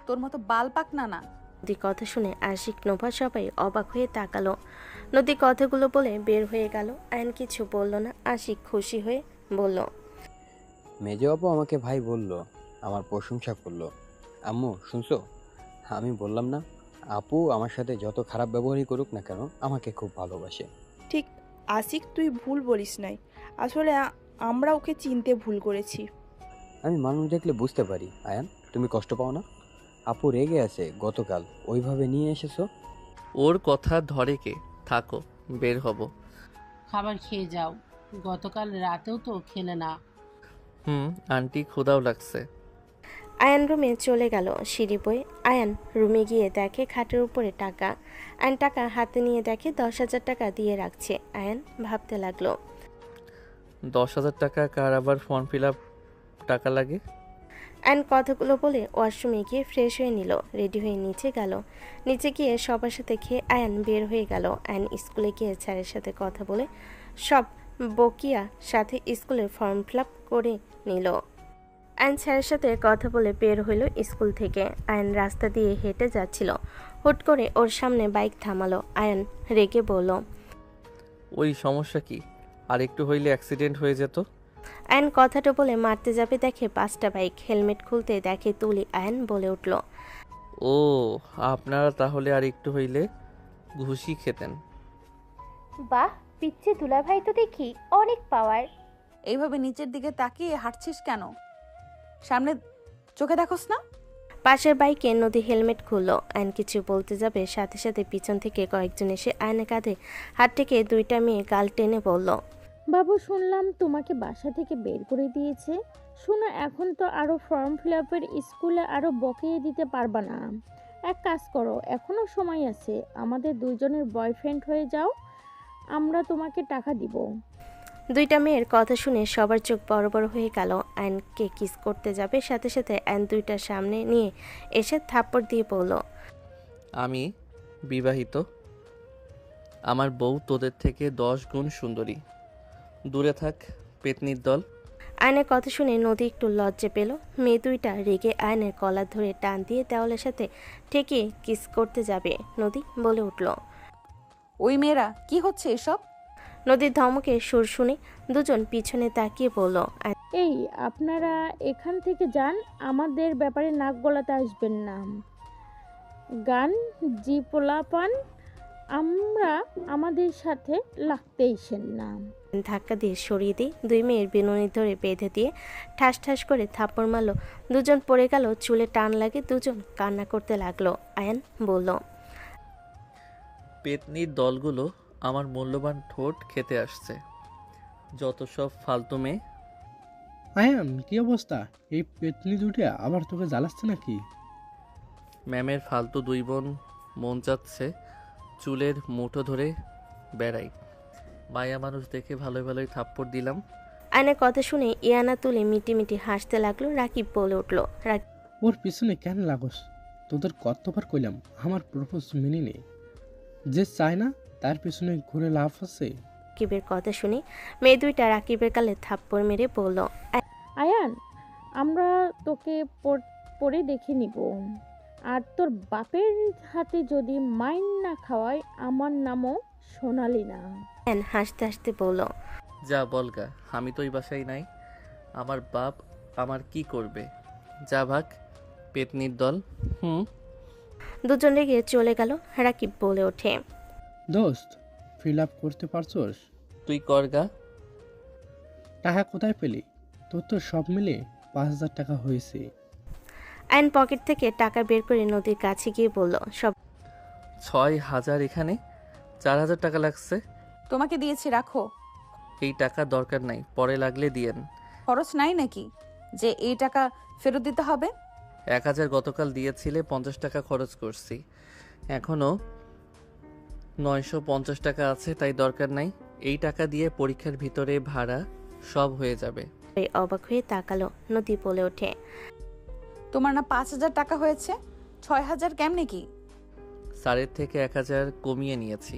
তোর মতো বালপাকনা না। নদী কথা শুনে আশিক নোভা সবাই অবাক হয়ে তাকালো। নদী কথাগুলো বলে বের হয়ে গেল। আয়ন কিছু বলল না। আশিক খুশি হয়ে বলল, মেজো আপু আমাকে ভাই বলল, আমার প্রশংসা করলো। আম্মু শুনছো? আমি বললাম না, আপু আমার সাথে যত খারাপ ব্যবহারই করুক না কেন আমাকে খুব ভালোবাসে। ঠিক আশিক, তুই ভুল বলিস নাই, আসলে আমরা ওকে চিনতে ভুল করেছি। আমি মানুষ দেখলে বুঝতে পারি। আয়ান, তুমি কষ্ট পাও না? আপু রেগে আছে, গতকাল ওইভাবে নিয়ে এসেছো। ওর কথা ধরে কে? থাকো, বের হব। খাবার খেয়ে যাও, গতকাল রাতেও তো খেলে না। আন্টি ক্ষুধাও লাগছে। আয়ান রুমে চলে গেল। সিঁড়ি বয়ে আয়ান রুমে গিয়ে দেখে খাটের উপরে টাকা। আয়ন টাকা হাতে নিয়ে দেখে 10,000 টাকা দিয়ে রাখছে। আয়ান ভাবতে লাগলো, 10,000 টাকা কার আবার ফর্ম ফিল আপ টাকা লাগে? আয়ন কথাগুলো বলে ওয়াশরুমে গিয়ে ফ্রেশ হয়ে নিল। রেডি হয়ে নিচে গেল। নিচে গিয়ে সবার সাথে খেয়ে আয়ান বের হয়ে গেল। আয়ন স্কুলে গিয়ে স্যারের সাথে কথা বলে সব বকিয়া সাথে স্কুলের ফর্ম ফিল আপ করে নিল। আয়ন স্যারের সাথে কথা বলে বের হইল স্কুল থেকে। আয়ন রাস্তা দিয়ে হেঁটে যাচ্ছিল। হুট করে ওর সামনে বাইক থামালো। আয়ন রেগে বলল, ওই সমস্যা কি? আর একটু হইলে অ্যাক্সিডেন্ট হয়ে যেত। আয়ন কথাটা বলে মারতে যাবে, দেখে 5টা বাইক। হেলমেট খুলতে দেখে তুলি। আয়ন বলে উঠল, ও, আপনারা তাহলে আর একটু হইলে ঘুষি খেতেন। বাহ, পিচ্ছে দুলাভাই তো দেখি অনেক পাওয়ার। এইভাবে নিচের দিকে তাকিয়ে হাঁটছিস কেন? সামনে চোখে দেখোস না? পাশের বাইকে নদী হেলমেট খুললো। আয়ন কিছু বলতে যাবে, সাথে সাথে পিছন থেকে কয়েকজন এসে আয়নের কাঁধে হাত থেকে 2টা মেয়ে গাল টেনে বলল, বাবু, শুনলাম তোমাকে বাসা থেকে বের করে দিয়েছে। শোনো, এখন তো আরও ফর্ম ফিল আপের স্কুলে আরও বকেয়ে দিতে পারবা না। এক কাজ করো, এখনো সময় আছে, আমাদের দুইজনের বয়ফ্রেন্ড হয়ে যাও, আমরা তোমাকে টাকা দিব। 2টা মেয়ের কথা শুনে সবার চোখ বড় বড় হয়ে গেল। আয়নকে কিস করতে যাবে, সাথে সাথে আয়ন 2টা সামনে নিয়ে এসে থাপ্পড় দিয়ে বলল, আমি বিবাহিত, আমার বউ তোদের থেকে 10 গুণ সুন্দরী, দূরে থাক পেতনির দল। আয়নের কথা শুনে নদী একটু লজ্জা পেল। মেয়ে 2টা রেগে আয়নের কলার ধরে টান দিয়ে দেওয়ালের সাথে ঠেকিয়ে কিস করতে যাবে। নদী বলে উঠল, ওই মেয়েরা, কি হচ্ছে এসব? নদীর ধমকে সুর শুনে দুজন পিছনে তাকিয়ে বলল, এই, আপনারা এখান থেকে যান, আমাদের ব্যাপারে নাক গলাতে আসবেন না। গান জি পোলাপান, আমরা আমাদের সাথে লাগতেইছেন না। ধাক্কা দিয়ে সরিয়ে দিয়ে 2 মেয়ের বিনুনি ধরে বেঁধে দিয়ে ঠাস ঠাস করে থাপ্পড় মারল। দুজন পড়ে গেল, চুলে টান লাগে, দুজন কান্না করতে লাগলো। আয়ান বলল, পেতনির দলগুলো আমার মূল্যবান ঠোঁট খেতে আসছে, যত সব ফালতু মেয়ে। আয়ান, কি অবস্থা? এই পেতনি দুটো আবার তোকে জ্বালাচ্ছে নাকি? ম্যামের ফালতু দুই বোন মন চাচ্ছে চুলের মুঠো ধরে বেড়াই। মায়া মানুষ দেখে ভালোই ভালোই থাপ্পড় দিলাম। আয়নের কথা শুনে ইয়ানা তুলে মিটি মিটি হাসতে লাগলো। রাকিব বলে উঠল, ওর পিছনে কেন লাগোস? তোদের কতবার কইলাম আমার প্রপোজ মেনে নে। যে চায় না তার পিছনে ঘুরে লাভ আছে। রাকিবের কথা শুনে মেয়ে দুইটা রাকিবের গালে থাপ্পড় মেরে বলল, আয়ান, আমরা তোকে পরে দেখে নিব। আর তোর বাপের হাতে যদি মাইন না খাওয়ায়, আমার নামও সোনালি না। আয়ান হাসতে হাসতে বলল, যা বলগা, আমি তো ওই বাসায় নাই। আমার বাপ আমার কি করবে? যা ভাগ, পেতনির দল। দুজন রেগে চলে গেল। রাকিব বলে ওঠে, দোস্ত, ফিল আপ করতে পারছোস? তুই করগা। টাকা কোথায় পেলি? তোর তো সব মিলে 5,000 টাকা হয়েছে। আয়ন পকেট থেকে টাকা বের করে নদীর কাছে গিয়ে বলল, সব 6,000 এখানে, 4,000 টাকা লাগছে। তোমাকে দিয়েছি, রাখো। এই টাকা দরকার নাই, পরে লাগলে দিয়েন। খরচ নাই নাকি যে এই টাকা ফেরত দিতে হবে? 1,000 গতকাল দিয়েছিলে, 50 টাকা খরচ করছি, এখনো 950 টাকা আছে, তাই দরকার নাই। এই টাকা দিয়ে পরীক্ষার ভিতরে ভাড়া সব হয়ে যাবে। অবাক হয়ে তাকালো। নদী বলে ওঠে, তোমার না 5,000 টাকা হয়েছে, 6,000 কেমনে কি? স্যারের থেকে 1,000 কমিয়ে নিয়েছি।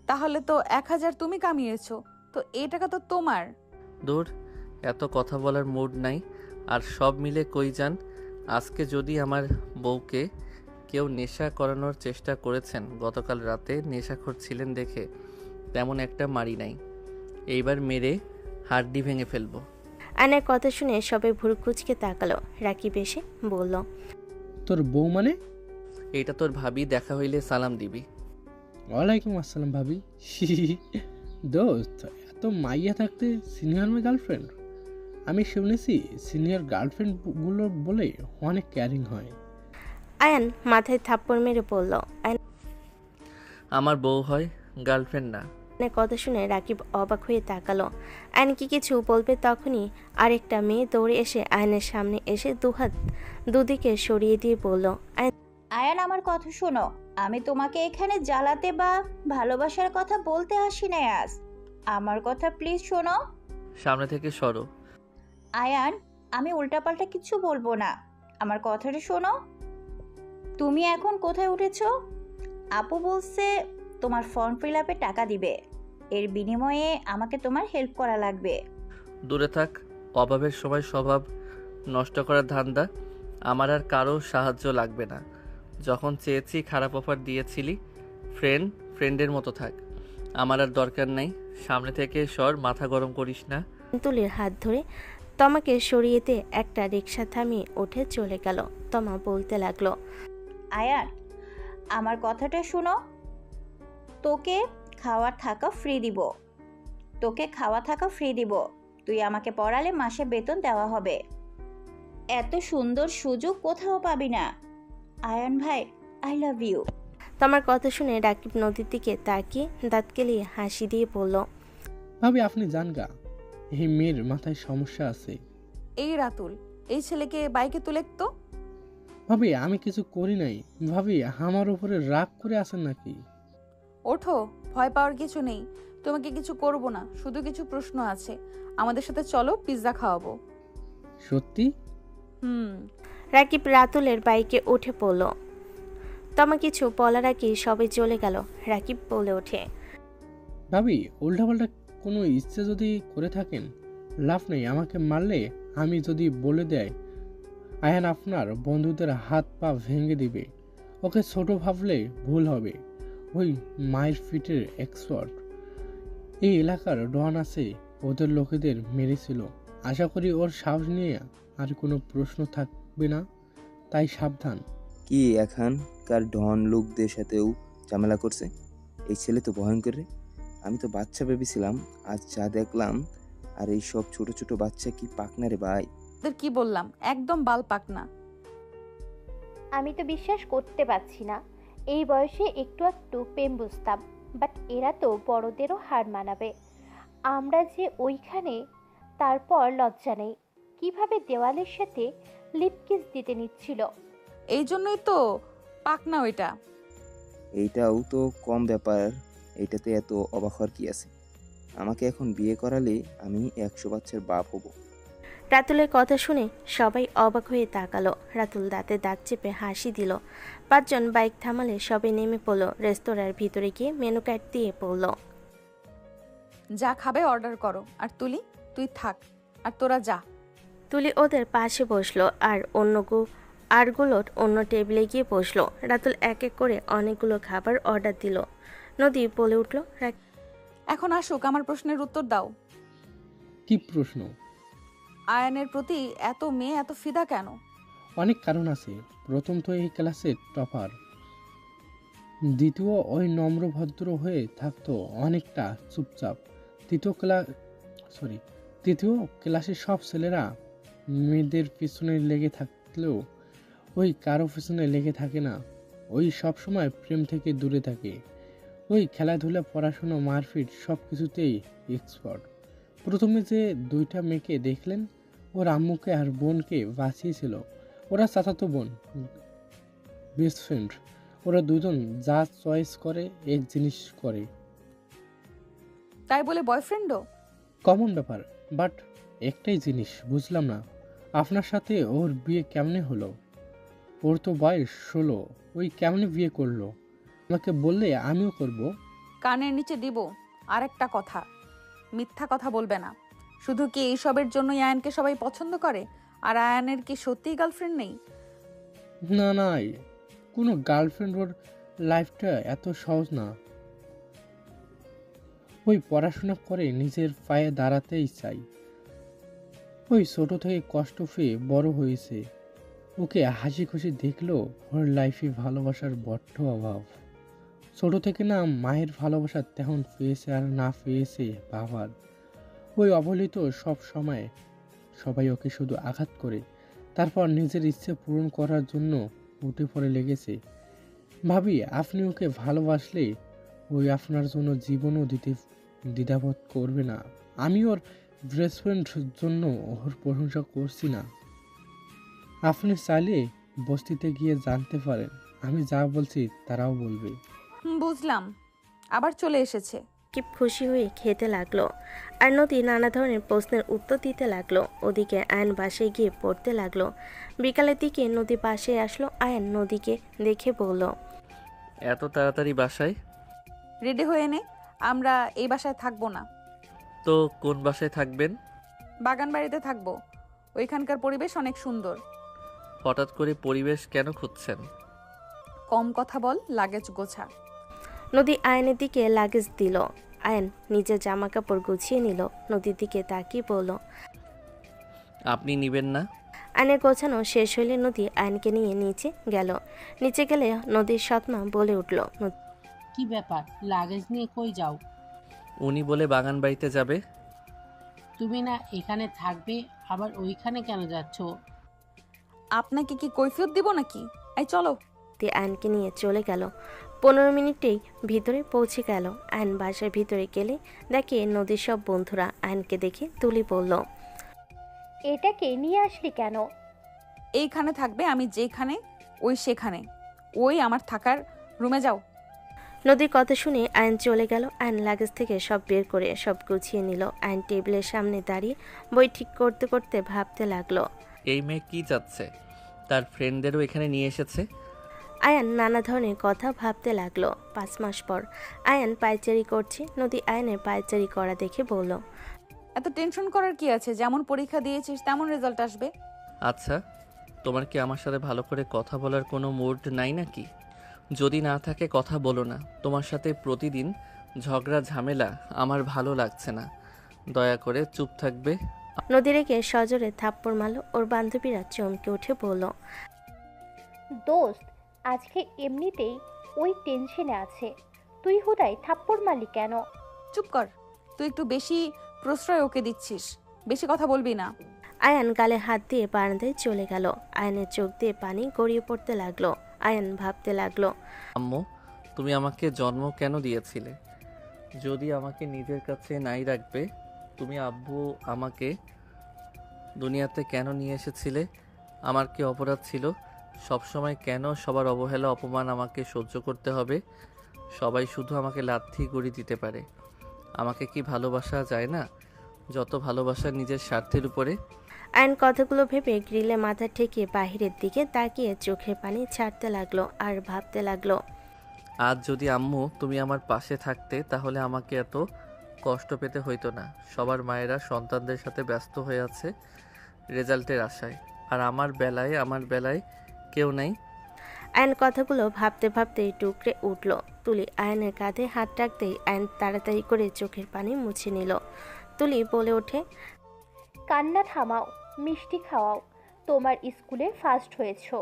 তাহলে তো 1,000 তুমি কামিয়েছো, তো এই টাকা তো তোমার। দূর, এত কথা বলার মুড নাই। আর সব মিলে কই যান? আজকে যদি আমার বউকে কেউ নেশা করানোর চেষ্টা করেছেন, গতকাল রাতে নেশাখোর ছিলেন দেখে তেমন একটা মারি নাই, এইবার মেরে হাড্ডি ভেঙে ফেলবো। আয়নের কথা শুনে সবাই ভুরু কুচকে তাকালো। রাকিব এসে বলল, তোর বউ মানে? এইটা তোর ভাবি, দেখা হইলে সালাম দিবি। ওয়ালাইকুম আসসালাম ভাবি। দোস্ত, এত মাইয়া থাকতে সিনিয়র গার্লফ্রেন্ড? আমি শুনেছি সিনিয়র গার্লফ্রেন্ড গুলো বলে অনেক কেয়ারিং হয়। আয়ান মাথায় থাপ্পড় মেরে বলল, আমার বউ হয়, গার্লফ্রেন্ড না। আয়নের কথা শুনে রাকিব অবাক হয়ে তাকালো। আয়ন কি কিছু বলবে, তখনই আরেকটা মেয়ে দৌড়ে এসে আয়নের সামনে এসে দুহাত দুদিকে সরিয়ে দিয়ে বলল, আয়ান, আমার কথা শোনো। আমি তোমাকে এখানে জ্বালাতে বা ভালোবাসার কথা বলতে আসি না আজ। আমার কথা প্লিজ শোনো। সামনে থেকে সরো। আয়ান, আমি উল্টাপাল্টা কিছু বলবো না, আমার কথাটা শোনো। তুমি এখন কোথায় উঠেছো? আপু বলছে তোমার ফর্ম ফিল আপে টাকা দিবে, এর বিনিময়ে আমাকে তোমার হেল্প করা লাগবে। দূরে থাক, অভাবের সময় স্বভাব নষ্ট করার ধান্দা। আমার আর কারো সাহায্য লাগবে না। যখন চেয়েছি খারাপ অফার দিয়েছিলি, ফ্রেন্ডের মতো থাক। আমার আর দরকার নাই। সামনে থেকে সর, মাথা গরম করিস না। তুলির হাত ধরে তমাকে সরিয়েতে একটা রিক্সা থামিয়ে উঠে চলে গেল। তমা বলতে লাগলো, আয়ান, আমার কথাটা শোনো। তোকে খাওয়া থাকা ফ্রি দিব। তুই আমাকে পড়ালে মাসে বেতন দেওয়া হবে। এত সুন্দর সুযোগ কোথাও পাবি না। আয়ান ভাই, আই লাভ ইউ। তোমার কথা শুনে রাকিব নদীর দিকে তাকিয়ে দাঁত কেলিয়ে হাসি দিয়ে বলল, ভাবি আপনি জান গা, এই মেয়ের মাথায় সমস্যা আছে। এই রাতুল, এই ছেলেকে বাইকে তুলে তো। ভাবি আমি কিছু করি নাই। ভাবি আমার উপরে রাগ করে আছেন নাকি? ওঠো, ভয় পাওয়ার কিছু নেই। তোমাকে কিছু করব না, শুধু কিছু প্রশ্ন আছে। আমাদের সাথে চলো, পিৎজা খাওয়াবো। সত্যি? রাকিব রাতুলের বাইকে উঠে পড়ল। তমা কিছু বলার আগে সবাই চলে গেল। রাকিব বলে ওঠে, ভাবি উল্টাপাল্টা কোনো ইচ্ছে যদি করে থাকেন লাভ নেই। আমাকে মারলে আমি যদি বলে দেয় আয়ান আপনার বন্ধুদের হাত পা ভেঙে দিবে, ওকে ছোট ভাবলে ভুল হবে। ওই মায়ের ফিটের এক্সপার্ট, এই এলাকার ডন আছে, ওদের লোকেদের মেরেছিল। আশা করি ওর সাহস নিয়ে আর কোনো প্রশ্ন থাকবে না, তাই সাবধান। কি এখানকার ডন লোকদের সাথেও ঝামেলা করছে? এই ছেলে তো ভয়ঙ্কর রে। আমি তো বাচ্চা ভেবেছিলাম, আজ যা দেখলাম। আর এই সব ছোট ছোট বাচ্চা কি পাকনা রে ভাই? কি বললাম, একদম বাল পাকনা। আমি তো বিশ্বাস করতে পারছি না। এই বয়সে একটু একটু প্রেম বুঝতাম, বাট এরা তো বড়দেরও হার মানাবে। আমরা যে ওইখানে, তারপর লজ্জা নেই। কিভাবে দেওয়ালের সাথে লিপ কিস দিতে নিচ্ছিল। এই জন্যই তো পাকনা ওইটা। এইটাও তো কম ব্যাপার, এটাতে এত অবাক হওয়ার কি আছে? আমাকে এখন বিয়ে করালে আমি 100 বাচ্চার বাপ হব। রাতুলের কথা শুনে সবাই অবাক হয়ে তাকালো। রাতুল দাঁতে দাঁত চেপে হাসি দিল। 5 জন বাইক থামালে সবাই নেমে পড়লো। রেস্তোরাঁর ভিতরে গিয়ে মেনু কার্ড দিয়ে পড়লো। যা খাবে অর্ডার করো। আর তুলি, তুই থাক, আর তোরা যা। তুলি ওদের পাশে বসলো আর আরগুলো অন্য টেবিলে গিয়ে বসলো। রাতুল এক এক করে অনেকগুলো খাবার অর্ডার দিল। নদী বলে উঠল, এখন আসুক, আমার প্রশ্নের উত্তর দাও। কি প্রশ্ন? আয়ানের প্রতি এত মেয়ে এত ফিদা কেন? অনেক কারণ আছে। প্রথম তো এই ক্লাসের টপার, দ্বিতীয় ওই নম্র ভদ্র হয়ে থাকতো, অনেকটা চুপচাপ। তৃতীয় ক্লাসের সব ছেলেরা মেয়েদের পিছনে লেগে থাকলেও ওই কারো পিছনে লেগে থাকে না। ওই সব সময় প্রেম থেকে দূরে থাকে। ওই খেলাধুলা, পড়াশোনা, মারপিট সব কিছুতেই এক্সপার্ট। প্রথমে যে 2টা মেয়েকে দেখলেন, ওর আম্মুকে আর বোনকে বাঁচিয়েছিল। ওরা চাচাতো বোন, বেস্ট ফ্রেন্ড। ওরা দুজন যা চয়েস করে এক জিনিস করে। তাই বলে বয়ফ্রেন্ডও? কমন ব্যাপার, বাট একটাই জিনিস বুঝলাম না, আপনার সাথে ওর বিয়ে কেমনে হলো? ওর তো বয়স 16, ওই কেমনে বিয়ে করলো? আমাকে বললে আমিও করব। কানের নিচে দিব। আর একটা কথা, মিথ্যা কথা বলবে না। শুধু কি এইসবের জন্যই আয়ানকে সবাই পছন্দ করে? আর আয়ানের কি সত্যিই গার্লফ্রেন্ড নেই? না না, কোনো গার্লফ্রেন্ড, ওর লাইফটা এত সহজ না। ওই পড়াশোনা করে নিজের পায়ে দাঁড়াতেই চাই। ওই ছোট থেকে কষ্ট পেয়ে বড় হয়েছে। ওকে হাসি খুশি দেখলেও ওর লাইফে ভালোবাসার বড্ড অভাব। ছোট থেকে না মায়ের ভালোবাসা তেমন পেয়েছে, আর না পেয়েছে বাবার। ওই অবহেলিত সব সময় সবাই ওকে শুধু আঘাত করে, তারপর নিজের ইচ্ছে পূরণ করার জন্য উঠে পড়ে লেগেছে। ভাবি, আপনি ওকে ভালোবাসলে ওই আপনার জন্য জীবনও দিতে দ্বিধাবোধ করবে না। আমি ওর বেস্ট ফ্রেন্ডের জন্য ওর প্রশংসা করছি না। আপনি চাইলে বস্তিতে গিয়ে জানতে পারেন, আমি যা বলছি তারাও বলবে। বুঝলাম, আবার চলে এসেছে। কি খুশি হয়ে খেতে লাগলো। আর নদী নানা ধরনের প্রশ্নের উত্তর দিতে লাগলো। ওদিকে আয়ন বাসায় গিয়ে পড়তে লাগলো। বিকালের দিকে নদী পাশে আসলো। আয়ন নদীকে দেখে বলল, এত তাড়াতাড়ি বাসায়? রেডি হয়ে নে, আমরা এই বাসায় থাকবো না। তো কোন বাসায় থাকবেন? বাগান বাড়িতে থাকবো। ওইখানকার পরিবেশ অনেক সুন্দর। হঠাৎ করে পরিবেশ কেন খুঁজছেন? কম কথা বল, লাগেজ গোছা। নদী আয়নের দিকে লাগেজ দিল। আয়ন নিজের জামা কাপড় গুছিয়ে নিল। নদীর দিকে তাকিয়ে বলল, আপনি নিবেন না? আয়নের গোছানো শেষ হইলে নদী আয়নকে নিয়ে নিচে গেল। নিচে গেলে নদীর সৎমা বলে উঠল, কি ব্যাপার, লাগেজ নিয়ে কই যাও? উনি বলে বাগান বাড়িতে যাবে। তুমি না এখানে থাকবে, আবার ওইখানে কেন যাচ্ছ? আপনাকে কি কৈফিয়ত দিব নাকি? এই চলো। আয়নকে নিয়ে চলে গেল। 15 মিনিটেই ভিতরে পৌঁছে গেল। আয়ন বাসার ভিতরে গেলে দেখে নদীর সব বন্ধুরা। আয়নকে দেখে তুলি বলল, এটাকে নিয়ে আসলি কেন? এইখানে থাকবে, আমি যেখানে ওই সেখানে। ওই আমার থাকার রুমে যাও। নদীর কথা শুনে আয়ন চলে গেল। আয়ন লাগেজ থেকে সব বের করে সব গুছিয়ে নিল। আয়ন টেবিলের সামনে দাঁড়িয়ে বই ঠিক করতে করতে ভাবতে লাগলো, এই মেয়ে কি চাচ্ছে? তার ফ্রেন্ডদেরও এখানে নিয়ে এসেছে। আয়ান নানা ধরনের কথা ভাবতে লাগলো। 5 মাস পর আয়ান পায়চারি করছে। নদী আয়ানের পায়চারি করা দেখে বলল, এত টেনশন করার কি আছে? যেমন পরীক্ষা দিয়েছিস তেমন রেজাল্ট আসবে। আচ্ছা, তোমার কি আমার সাথে ভালো করে কথা বলার কোনো মুড নাই নাকি? যদি না থাকে কথা বলো না। তোমার সাথে প্রতিদিন ঝগড়া ঝামেলা আমার ভালো লাগছে না। দয়া করে চুপ থাকবে। নদী রেগে সজোরে থাপ্পড় মারল। ওর বান্ধবীরা চমকে উঠে বলল, দোস্ত, আজকে এমনিতেই ওই টেনশনে আছে, তুই হুদাই থাপ্পড় মারলি কেন? চুপ কর, তুই একটু বেশি প্রশ্রয় ওকে দিচ্ছিস। বেশি কথা বলবি না। আয়ান গালে হাত দিয়ে বারান্দায় চলে গেল। আয়নের চোখ দিয়ে পানি গড়িয়ে পড়তে লাগলো। আয়ান ভাবতে লাগলো, আম্মু, তুমি আমাকে জন্ম কেন দিয়েছিলে? যদি আমাকে নিজের কাছে নাই রাখবে, তুমি আব্বু আমাকে দুনিয়াতে কেন নিয়ে এসেছিলে? আমার কি অপরাধ ছিল সবসময় কেন সবার অবহেলা অপমান আমাকে সহ্য করতে হবে? সবাই শুধু আমাকে লাথি গুড়ি দিতে পারে। আমাকে কি ভালোবাসা যায় না? যত ভালোবাসা নিজের স্বার্থের উপরে। আয়ন কথাগুলো ভেবে গ্রিলে মাথা ঠেকিয়ে বাহিরের দিকে তাকিয়ে চোখের পানি ছাড়তে লাগলো আর ভাবতে লাগলো, আজ যদি আম্মু তুমি আমার পাশে থাকতে তাহলে আমাকে এত কষ্ট পেতে হইতো না। সবার মায়েরা সন্তানদের সাথে ব্যস্ত হয়ে আছে রেজাল্টের আশায়, আর আমার বেলায় কেউ নেই। আয়ন কথাগুলো ভাবতে ভাবতে টুকরে উঠল। তুলি আয়নের কাঁধে হাত রাখতেই আয়ন তাড়াতাড়ি করে চোখের পানি মুছে নিল। তুলি বলে ওঠে, কান্না থামাও, মিষ্টি খাওয়াও। তোমার স্কুলে ফার্স্ট হয়েছো,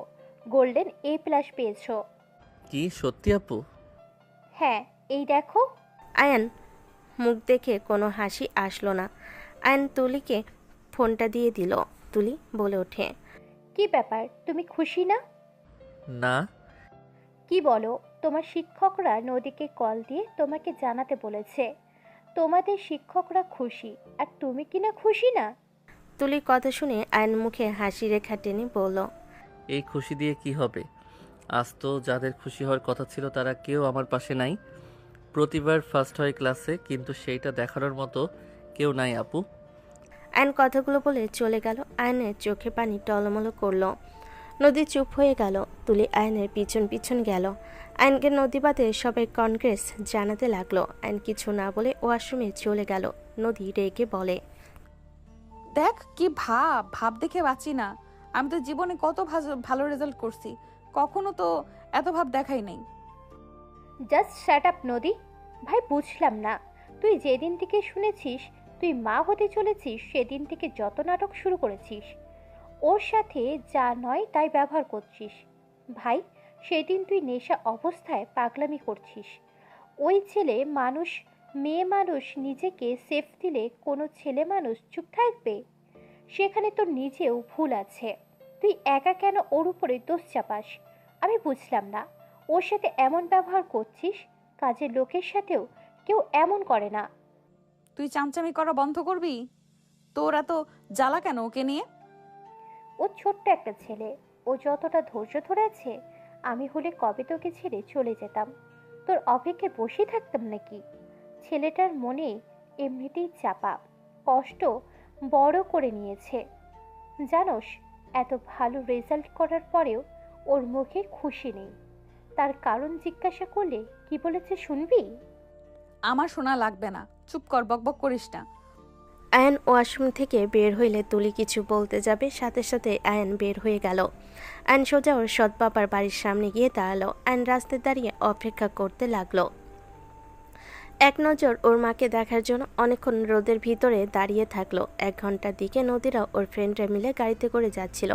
গোল্ডেন A+ পেয়েছো। কি সত্যি আপু? হ্যাঁ, এই দেখো। আয়ন মুখ দেখে কোনো হাসি আসলো না। আয়ন তুলিকে ফোনটা দিয়ে দিল। তুলি বলে ওঠে, কি ব্যাপার, তুমি খুশি না? না। কি বলো? তোমার শিক্ষকরা নদীকে কল দিয়ে তোমাকে জানাতে বলেছে তোমাদের শিক্ষকরা খুশি, আর তুমি কি না খুশি না? তুলির কথা শুনে আয়ন মুখে হাসি রেখা টেনে বলল, এই খুশি দিয়ে কি হবে? আজ তো যাদের খুশি হওয়ার কথা ছিল তারা কেউ আমার পাশে নাই। প্রতিবার ফার্স্ট হয় ক্লাসে, কিন্তু সেইটা দেখানোর মতো কেউ নাই আপু। আয়ন কথাগুলো বলে চলে গেল। আয়নের চোখে পানি টলমলো করলো। নদী চুপ হয়ে গেল। তুলি আয়নের পিছন পিছন গেল। আয়নকে নদী বাদে সবাই কনগ্রেস জানাতে লাগলো। আয়ন কিছু না বলে ওয়াশরুমে চলে গেল। নদী রেগে বলে, দেখ কি ভাব দেখে বাঁচি না। আমি তো জীবনে কত ভালো রেজাল্ট করছি, কখনো তো এত ভাব দেখাই নাই। জাস্ট শ্যাট আপ নদী। ভাই বুঝলাম না, তুই যেদিন থেকে শুনেছিস তুই মা হতে চলেছিস সেদিন থেকে যত নাটক শুরু করেছিস, ওর সাথে যা নয় তাই ব্যবহার করছিস। ভাই সেদিন তুই নেশা অবস্থায় পাগলামি করছিস। ওই ছেলে মানুষ, মেয়ে মানুষ নিজেকে সেফ দিলে কোনো ছেলে মানুষ চুপ থাকবে? সেখানে তোর নিজেও ভুল আছে। তুই একা কেন ওর উপরে দোষ চাপাস? আমি বুঝলাম না, ওর সাথে এমন ব্যবহার করছিস। কাজের লোকের সাথেও কেউ এমন করে না। তুই চামচামি করা বন্ধ করবি? তোর এত জ্বালা কেন ওকে নিয়ে? ও ছোট্ট একটা ছেলে, ও যতটা ধৈর্য ধরেছে আমি হলে কবে তোকে ছেড়ে চলে যেতাম। তোর অপেক্ষায় বসে থাকতাম নাকি? ছেলেটার মনে এমনিতেই চাপা, কষ্ট বড় করে নিয়েছে। জানোস, এত ভালো রেজাল্ট করার পরেও ওর মুখে খুশি নেই। তার কারণ জিজ্ঞাসা করলে কি বলেছে শুনবি? আমার শোনা লাগবে না, চুপ কর, বকবক করিস না। আয়ন ওয়াশরুম থেকে বের হইলে তুলি কিছু বলতে যাবে, সাথে সাথে আয়ন বের হয়ে গেল। আয়ন সোজা ওর সৎ বাবার বাড়ির সামনে গিয়ে দাঁড়ালো। আয়ন রাস্তায় দাঁড়িয়ে অপেক্ষা করতে লাগলো। এক নজর ওর মাকে দেখার জন্য অনেকক্ষণ রোদের ভিতরে দাঁড়িয়ে থাকলো। 1 ঘন্টার দিকে নদীরা ওর ফ্রেন্ডরা মিলে গাড়িতে করে যাচ্ছিল।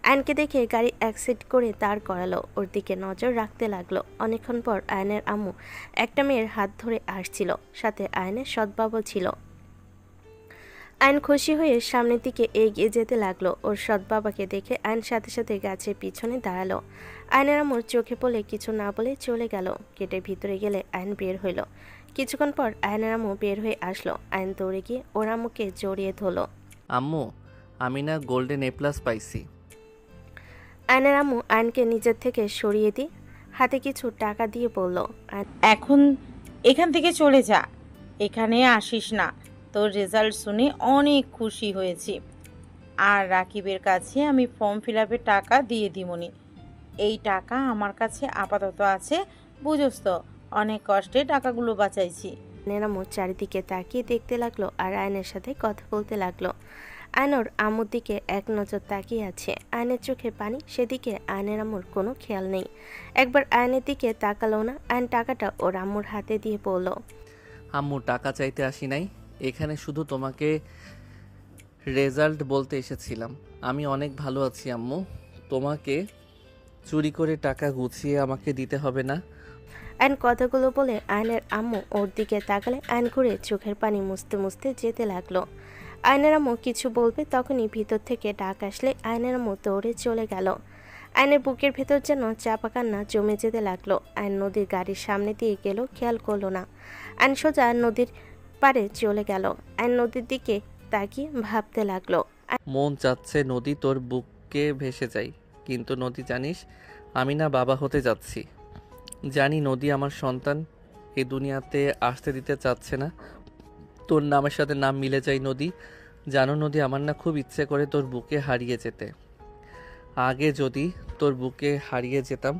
আয়নকে দেখে গাড়ি অ্যাক্সিড করে দাঁড় করালো। ওর দিকে নজর রাখতে লাগলো। অনেকক্ষণ পর আয়নের আম্মু একটা মেয়ের হাত ধরে আসছিল, সাথে আয়নের সৎ বাবা ছিল। আয়ন খুশি হয়ে সামনের দিকে এগিয়ে যেতে লাগলো। ওর সৎ বাবাকে দেখে আয়ন সাথে সাথে গাছের পিছনে দাঁড়ালো। আয়নের আম্মুর চোখে পড়লে কিছু না বলে চলে গেল। গেটের ভিতরে গেলে আয়ন বের হইল। কিছুক্ষণ পর আয়নের আম্মু বের হয়ে আসলো। আয়ন দৌড়ে গিয়ে ওর আম্মুকে জড়িয়ে ধরলো। আম্মু, আমি না গোল্ডেন A+ পাইছি। আয়নের আম্মু আয়নকে নিজের থেকে সরিয়ে দিয়ে হাতে কিছু টাকা দিয়ে বলল, এখন এখান থেকে চলে যা, এখানে আসিস না। তোর রেজাল্ট শুনে অনেক খুশি হয়েছি। আর রাকিবের কাছে আমি ফর্ম ফিল আপের টাকা দিয়ে দিমনি। এই টাকা আমার কাছে আপাতত আছে, বুঝোস তো, অনেক কষ্টে টাকাগুলো বাঁচাইছি। আয়নের আম্মু চারিদিকে তাকিয়ে দেখতে লাগলো আর আয়নের সাথে কথা বলতে লাগলো। আয়নর আম্মুর দিকে এক নজর তাকিয়ে আছে। আয়নের চোখে পানি, সেদিকে আয়নের আম্মুর কোনো খেয়াল নেই। একবার আয়নের দিকে তাকালো না। আয়ন টাকাটা ওর আম্মুর হাতে দিয়ে বলল, আম্মু, টাকা চাইতে আসি নাই, এখানে শুধু তোমাকে রেজাল্ট বলতে এসেছিলাম। আমি অনেক ভালো আছি আম্মু, তোমাকে চুরি করে টাকা গুছিয়ে আমাকে দিতে হবে না। আয়ন কথাগুলো বলে আয়নের আম্মু ওর দিকে তাকালে আয়ন ঘুরে চোখের পানি মুছতে মুছতে যেতে লাগলো। আয়নের আম্মু কিছু বলবে, তখনই ভিতর থেকে ডাক আসলে আয়নের আম্মু দৌড়ে চলে গেল। আয়নের বুকের ভেতর যেন চাপা কান্না জমে যেতে লাগলো। আয়ন নদীর গাড়ির সামনে দিয়ে গেল, খেয়াল করলো না। আয়ন সোজা নদীর পাড়ে চলে গেল। আয়ন নদীর দিকে তাকিয়ে ভাবতে লাগলো। মন চাচ্ছে নদী তোর বুকে ভেসে যাই, কিন্তু নদী জানিস আমি না বাবা হতে যাচ্ছি। জানি নদী আমার সন্তান এই দুনিয়াতে আসতে দিতে চাচ্ছে না। তোর নামের সাথে নাম মিলে যায় নদী। জানো নদী, আমার না খুব ইচ্ছে করে তোর বুকে হারিয়ে যেতে। আগে যদি তোর বুকে হারিয়ে যেতাম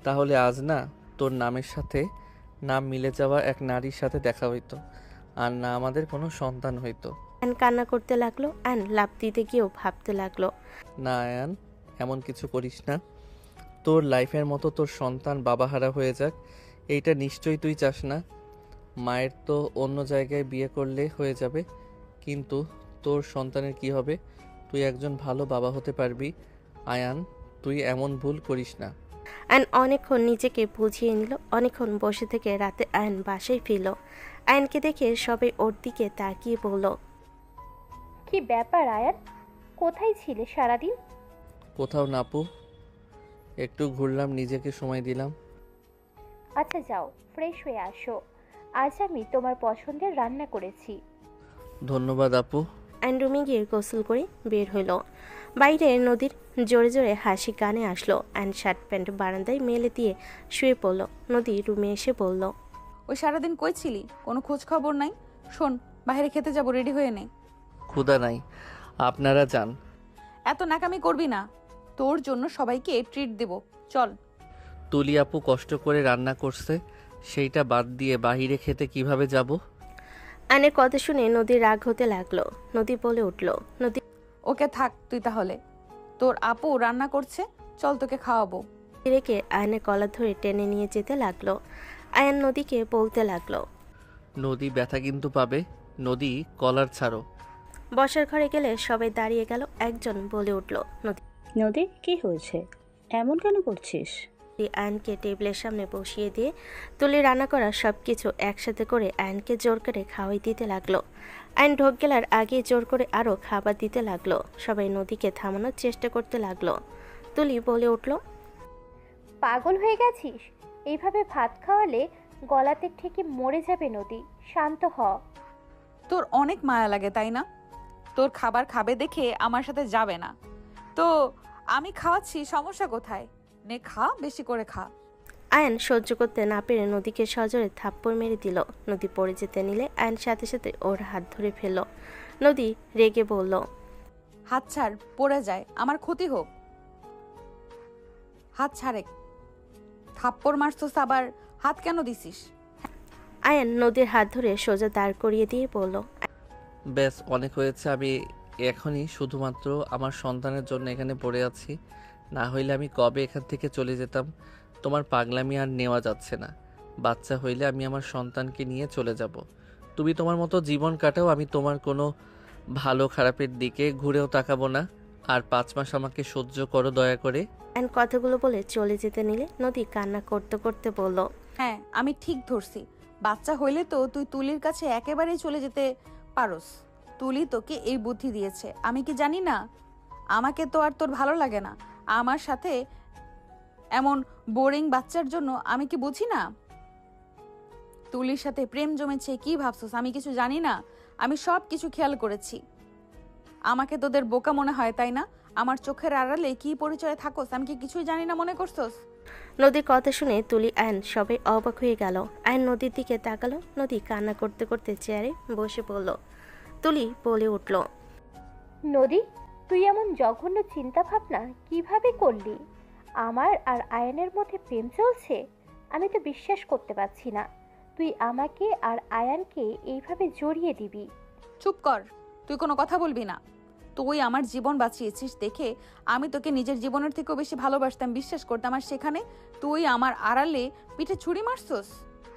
তাহলে আজ না তোর নামের সাথে নাম মিলে যাওয়া এক নারীর সাথে দেখা হইতো, আর না আমাদের কোনো সন্তান হইতো। আয়ান কান্না করতে লাগলো। আয়ান লাফ দিতে গিয়েও ভাবতে লাগলো, না আয়ান, এমন কিছু করিস না। তোর লাইফের মতো তোর সন্তান বাবাহারা হয়ে যাক, এইটা নিশ্চয়ই তুই চাস না। মায়ের তো অন্য জায়গায় বিয়ে করলে হয়ে যাবে, কিন্তু তোর সন্তানের কি হবে? তুই একজন ভালো বাবা হতে পারবি। আয়ান, তুই এমন ভুল করিস না। আয়ন অনেকক্ষণ নিজেকে বুঝিয়ে নিল। অনেকক্ষণ বসে থেকে রাতে আয়ন বাসায় ফিরল। আয়নকে দেখে সবাই ওর দিকে তাকিয়ে বলল, কি ব্যাপার আয়ান, কোথায় ছিলে সারাদিন? কোথাও না আপু, একটু ঘুরলাম, নিজেকে সময় দিলাম। আচ্ছা যাও, ফ্রেশ হয়ে আসো, আজ আমি তোমার পছন্দের রান্না করেছি। ধন্যবাদ আপু। আয়ন রুমে গিয়ে গোসল করে বের হইল। বাইরে নদীর জোরে জোরে হাসি কানে আসলো। আয়ন শার্ট প্যান্ট বারান্দায় মেলে দিয়ে শুয়ে পড়ল। নদী রুমে এসে বলল, ওই সারাদিন কই ছিলি? কোনো খোঁজ খবর নাই। শোন, বাইরে খেতে যাব, রেডি হয়ে নে। ক্ষুধা নাই, আপনারা যান। এত নাকামি করবি না, তোর জন্য সবাইকে ট্রিট দেব, চল। তুলি আপু কষ্ট করে রান্না করছে, সেইটা বাদ দিয়ে বাইরে খেতে কিভাবে যাব? আয়নের কথা শুনে নদীর রাগ হতে লাগলো। নদী বলে উঠল, নদী ওকে থাক তুই তাহলে, তোর আপু রান্না করছে, চল তোকে খাওয়াবো। রেখে আয়নের কলার ধরে টেনে নিয়ে যেতে লাগলো। আয়ন নদীকে বলতে লাগলো, নদী ব্যথা কিন্তু পাবে, নদী কলার ছাড়ো। বসার ঘরে গেলে সবাই দাঁড়িয়ে গেল। একজন বলে উঠল, নদী নদী কি হয়েছে, এমন কেন করছিস? আয়নকে টেবিলের সামনে বসিয়ে দিয়ে তুলি রান্না করা সব কিছু একসাথে করে আয়নকে জোর করে খাওয়াই দিতে লাগলো। আয়ন ঢোক গেলার আগে জোর করে আরও খাবার দিতে লাগলো। সবাই নদীকে থামানোর চেষ্টা করতে লাগলো। তুলি বলে উঠল, পাগল হয়ে গেছিস? এইভাবে ভাত খাওয়ালে গলাতে ঠেকে মরে যাবে নদী, শান্ত হ। তোর অনেক মায়া লাগে তাই না? তোর খাবার খাবে দেখে আমার সাথে যাবে না তো আমি খাওয়াচ্ছি, সমস্যা কোথায়? নে খা, বেশি করে খা। আয়ন সহ্য করতে না পেরে নদীকে সজোরে থাপ্পড় মেরে দিল। নদী পড়ে যেতে নিলে আয়ন সাথে সাথে ওর হাত ধরে ফেলল। নদী রেগে বলল, হাত ছাড়, পড়ে যায়, আমার ক্ষতি হোক। হাত ছাড়ে। থাপ্পড় মারছস আবার হাত কেন দিছিস? আয়ন নদীর হাত ধরে সোজা দাঁড় করিয়ে দিয়ে বলল, ব্যাস অনেক হয়েছে, আমি এখনই শুধুমাত্র আমার সন্তানের জন্য এখানে পড়ে আছি, না হইলে আমি কবে এখান থেকে চলে যেতাম। তোমার পাগলামি আর নেওয়া যাচ্ছে না। বাচ্চা হইলে আমি আমার সন্তানকে নিয়ে চলে যাব। তুমি তোমার মতো জীবন কাটাও, আমি তোমার কোনো ভালো খারাপের দিকে ঘুরেও তাকাবো না। আর 5 মাস আমাকে সহ্য করো দয়া করে। আয়ন কথাগুলো বলে চলে যেতে নিলে নদী কান্না করতে করতে বলল, হ্যাঁ আমি ঠিক ধরছি, বাচ্চা হইলে তো তুই তুলির কাছে একেবারেই চলে যেতে পারোস। তুলি তোকে এই বুদ্ধি দিয়েছে, আমি কি জানি না? আমাকে তো আর তোর ভালো লাগে না আমার সাথে এমন বোরিং বাচ্চার জন্য, আমি কি বুঝি না? তুলির সাথে প্রেম জমেছে, কি ভাবছস আমি কিছু জানি না? আমি সব কিছু খেয়াল করেছি। আমাকে তোদের বোকা মনে হয় তাই না? আমার চোখের আড়ালে কি পরিচয় থাকোস, আমি কি কিছুই জানি না মনে করছস? নদীর কথা শুনে তুলি আয়ন সবাই অবাক হয়ে গেল। আয়ন নদীর দিকে তাকালো। নদী কান্না করতে করতে চেয়ারে বসে পড়ল। তুলি বলে উঠল, নদী, তুই এমন জঘন্য চিন্তা ভাবনা কিভাবে করলি? আমার আর আয়ানের মধ্যে প্রেম চলছে? আমি তো বিশ্বাস করতে পারছি না তুই আমাকে আর আয়ানকে এইভাবে জড়িয়ে দিবি। চুপ কর, তুই কোনো কথা বলবি না। তুই আমার জীবন বাঁচিয়েছিস দেখে আমি তোকে নিজের জীবনের থেকেও বেশি ভালোবাসতাম, বিশ্বাস করতাম, আর সেখানে তুই আমার আড়ালে পিঠে ছুরি মারছস।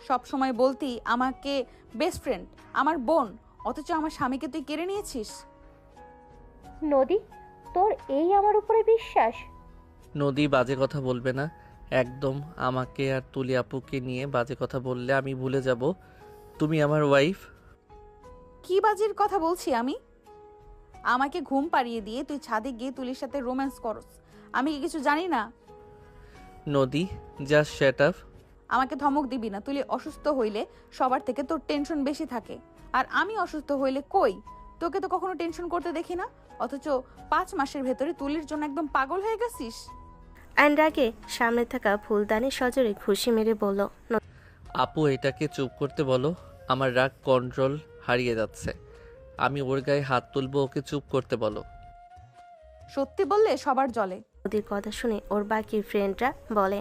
সব সময় বলতি আমাকে বেস্ট ফ্রেন্ড, আমার বোন, অথচ আমার স্বামীকে তুই কেড়ে নিয়েছিস। নদী, তোর এই আমার উপরে বিশ্বাস? নদী বাজে কথা বলবে না একদম। আমাকে আর তুলি আপুকে নিয়ে বাজে কথা বললে আমি ভুলে যাব তুমি আমার ওয়াইফ। কি বাজির কথা বলছি আমি? আমাকে ঘুম পাড়িয়ে দিয়ে তুই ছাদে গিয়ে তুলির সাথে রোম্যান্স করস, আমি কি কিছু জানি না? নদী জাস্ট শাট আপ। আমাকে ধমক দিবি না। তুলি অসুস্থ হইলে সবার থেকে তোর টেনশন বেশি থাকে, আর আমি অসুস্থ হইলে কই তোকে তো কখনো টেনশন করতে দেখি না, অথচ 5 মাসের ভেতরে তুলির জন্য একদম পাগল হয়ে গেছিস। আয়ন রাগে সামনে থাকা ফুলদানি সজোরে ঘুষি মেরে বলল, আপু এটাকে চুপ করতে বলো, আমার রাগ কন্ট্রোল হারিয়ে যাচ্ছে। আমি ওর গায়ে হাত তুলবো, ওকে চুপ করতে বলো। সত্যি বললে সবার জলে। নদীর কথা শুনে ওর বাকি ফ্রেন্ডরা বলে,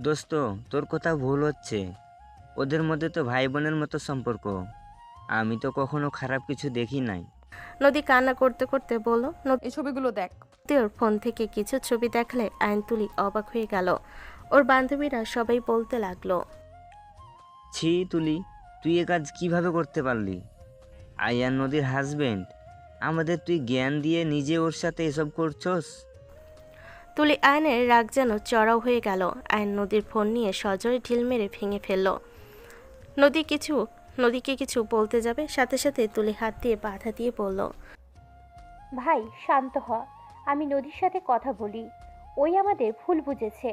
দোস্ত তোর কথা ভুল হচ্ছে, ওদের মধ্যে তো ভাই বোনের মতো সম্পর্ক, আমি তো কখনো খারাপ কিছু দেখি নাই। নদী কান্না করতে করতে বলল, এই ছবিগুলো দেখ। ওর ফোন থেকে কিছু ছবি দেখলে আয়ন তুলি অবাক হয়ে গেল। ওর বান্ধবীরা সবাই বলতে লাগলো, ছি তুলি, তুই এ কাজ কিভাবে করতে পারলি? আয়ান নদীর হাজবেন্ড, আমাদের তুই জ্ঞান দিয়ে নিজে ওর সাথে এসব করছস। তুলি আয়নের রাগ যেন চড়াও হয়ে গেল। আয়ন নদীর ফোন নিয়ে সজোরে ঢিল মেরে ভেঙে ফেলল। নদীকে কিছু বলতে যাবে, সাথে সাথে তুলি হাত দিয়ে বাধা দিয়ে বলল, ভাই শান্ত হ, আমি নদীর সাথে কথা বলি, ওই আমাদের ভুল বুঝেছে।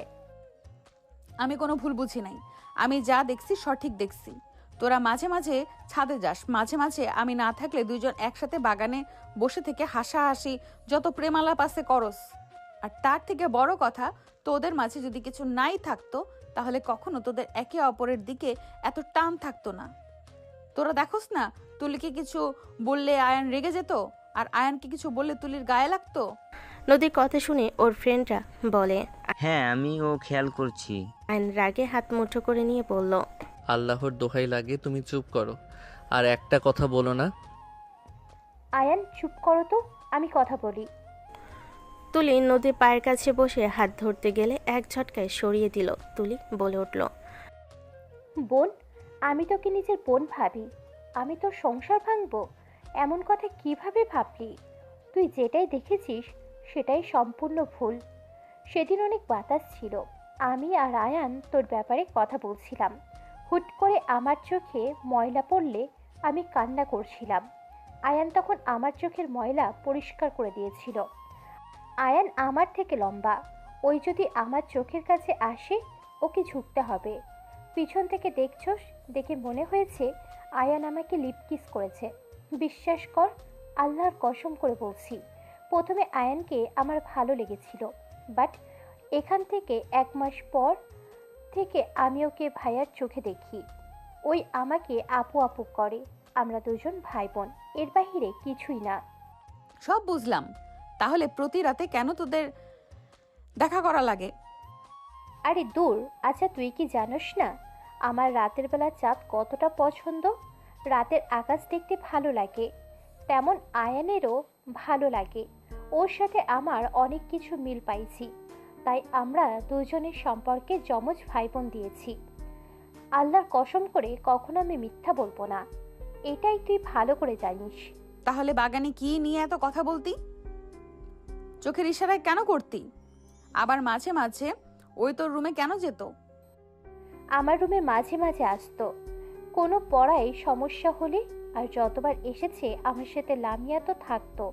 আমি কোনো ভুল বুঝি নাই, আমি যা দেখছি সঠিক দেখছি। তোরা মাঝে মাঝে ছাদে যাস, মাঝে মাঝে আমি না থাকলে দুইজন একসাথে বাগানে বসে থেকে হাসাহাসি যত প্রেমালাপ আছে করস। আর তার থেকে বড় কথা, তোদের মাঝে যদি কিছু নাই থাকতো তাহলে কখনো তোদের একে অপরের দিকে এত টান থাকতো না। তোরা দেখোস না, তুলিকে কিছু বললে আয়ান রেগে যেত, আর আয়ানকে কিছু বললে তুলির গায়ে লাগতো। নদীর কথা শুনে ওর ফ্রেন্ডরা বলে, হ্যাঁ আমি ও খেয়াল করছি। আয়ন রাগে হাত মুঠো করে নিয়ে বলল, আল্লাহর দোহাই লাগে তুমি চুপ করো, আর একটা কথা বলো না। আয়ান চুপ করো তো, আমি কথা বলি। তুলি নদীর পায়ের কাছে বসে হাত ধরতে গেলে এক ঝটকায় সরিয়ে দিল। তুলি বলে উঠল, বোন, আমি তোকে নিজের বোন ভাবি, আমি তোর সংসার ভাঙবো এমন কথা কিভাবে ভাবলি? তুই যেটাই দেখেছিস সেটাই সম্পূর্ণ ভুল। সেদিন অনেক বাতাস ছিল, আমি আর আয়ান তোর ব্যাপারে কথা বলছিলাম, হুট করে আমার চোখে ময়লা পড়লে আমি কান্না করছিলাম। আয়ান তখন আমার চোখের ময়লা পরিষ্কার করে দিয়েছিল। আয়ান আমার থেকে লম্বা, ওই যদি আমার চোখের কাছে আসে ওকে ঝুঁকতে হবে। পিছন থেকে দেখছস, দেখে মনে হয়েছে আয়ান আমাকে লিপ কিস করেছে। বিশ্বাস কর, আল্লাহর কসম করে বলছি, প্রথমে আয়ানকে আমার ভালো লেগেছিল, বাট এখান থেকে 1 মাস পর থেকে আমি ওকে ভাইয়ার চোখে দেখি। ওই আমাকে আপু আপু করে, আমরা দুজন ভাই বোন, এর বাহিরে কিছুই না। সব বুঝলাম, তাহলে প্রতি রাতে কেন তোদের দেখা করা লাগে? আরে দূর, আচ্ছা তুই কি জানোস না আমার রাতের বেলা চাঁদ কতটা পছন্দ? রাতের আকাশ দেখতে ভালো লাগে, তেমন আয়ানেরও ভালো লাগে। ওর সাথে আমার অনেক কিছু মিল পাইছি, তাই আমরা দুজনের সম্পর্কে যমজ ভাই বোন দিয়েছি। আল্লাহর কসম করে কখনো আমি মিথ্যা বলবো না, এটাই তুই ভালো করে জানিস। তাহলে বাগানে কি নিয়ে এত কথা বলতি? চোখের ইশারায় কেন করতি? আবার মাঝে মাঝে ওই তোর রুমে কেন যেত? আমার রুমে মাঝে মাঝে আসতো কোনো পড়ায় সমস্যা হলে, আর যতবার এসেছে আমার সাথে লামিয়া তো থাকতো,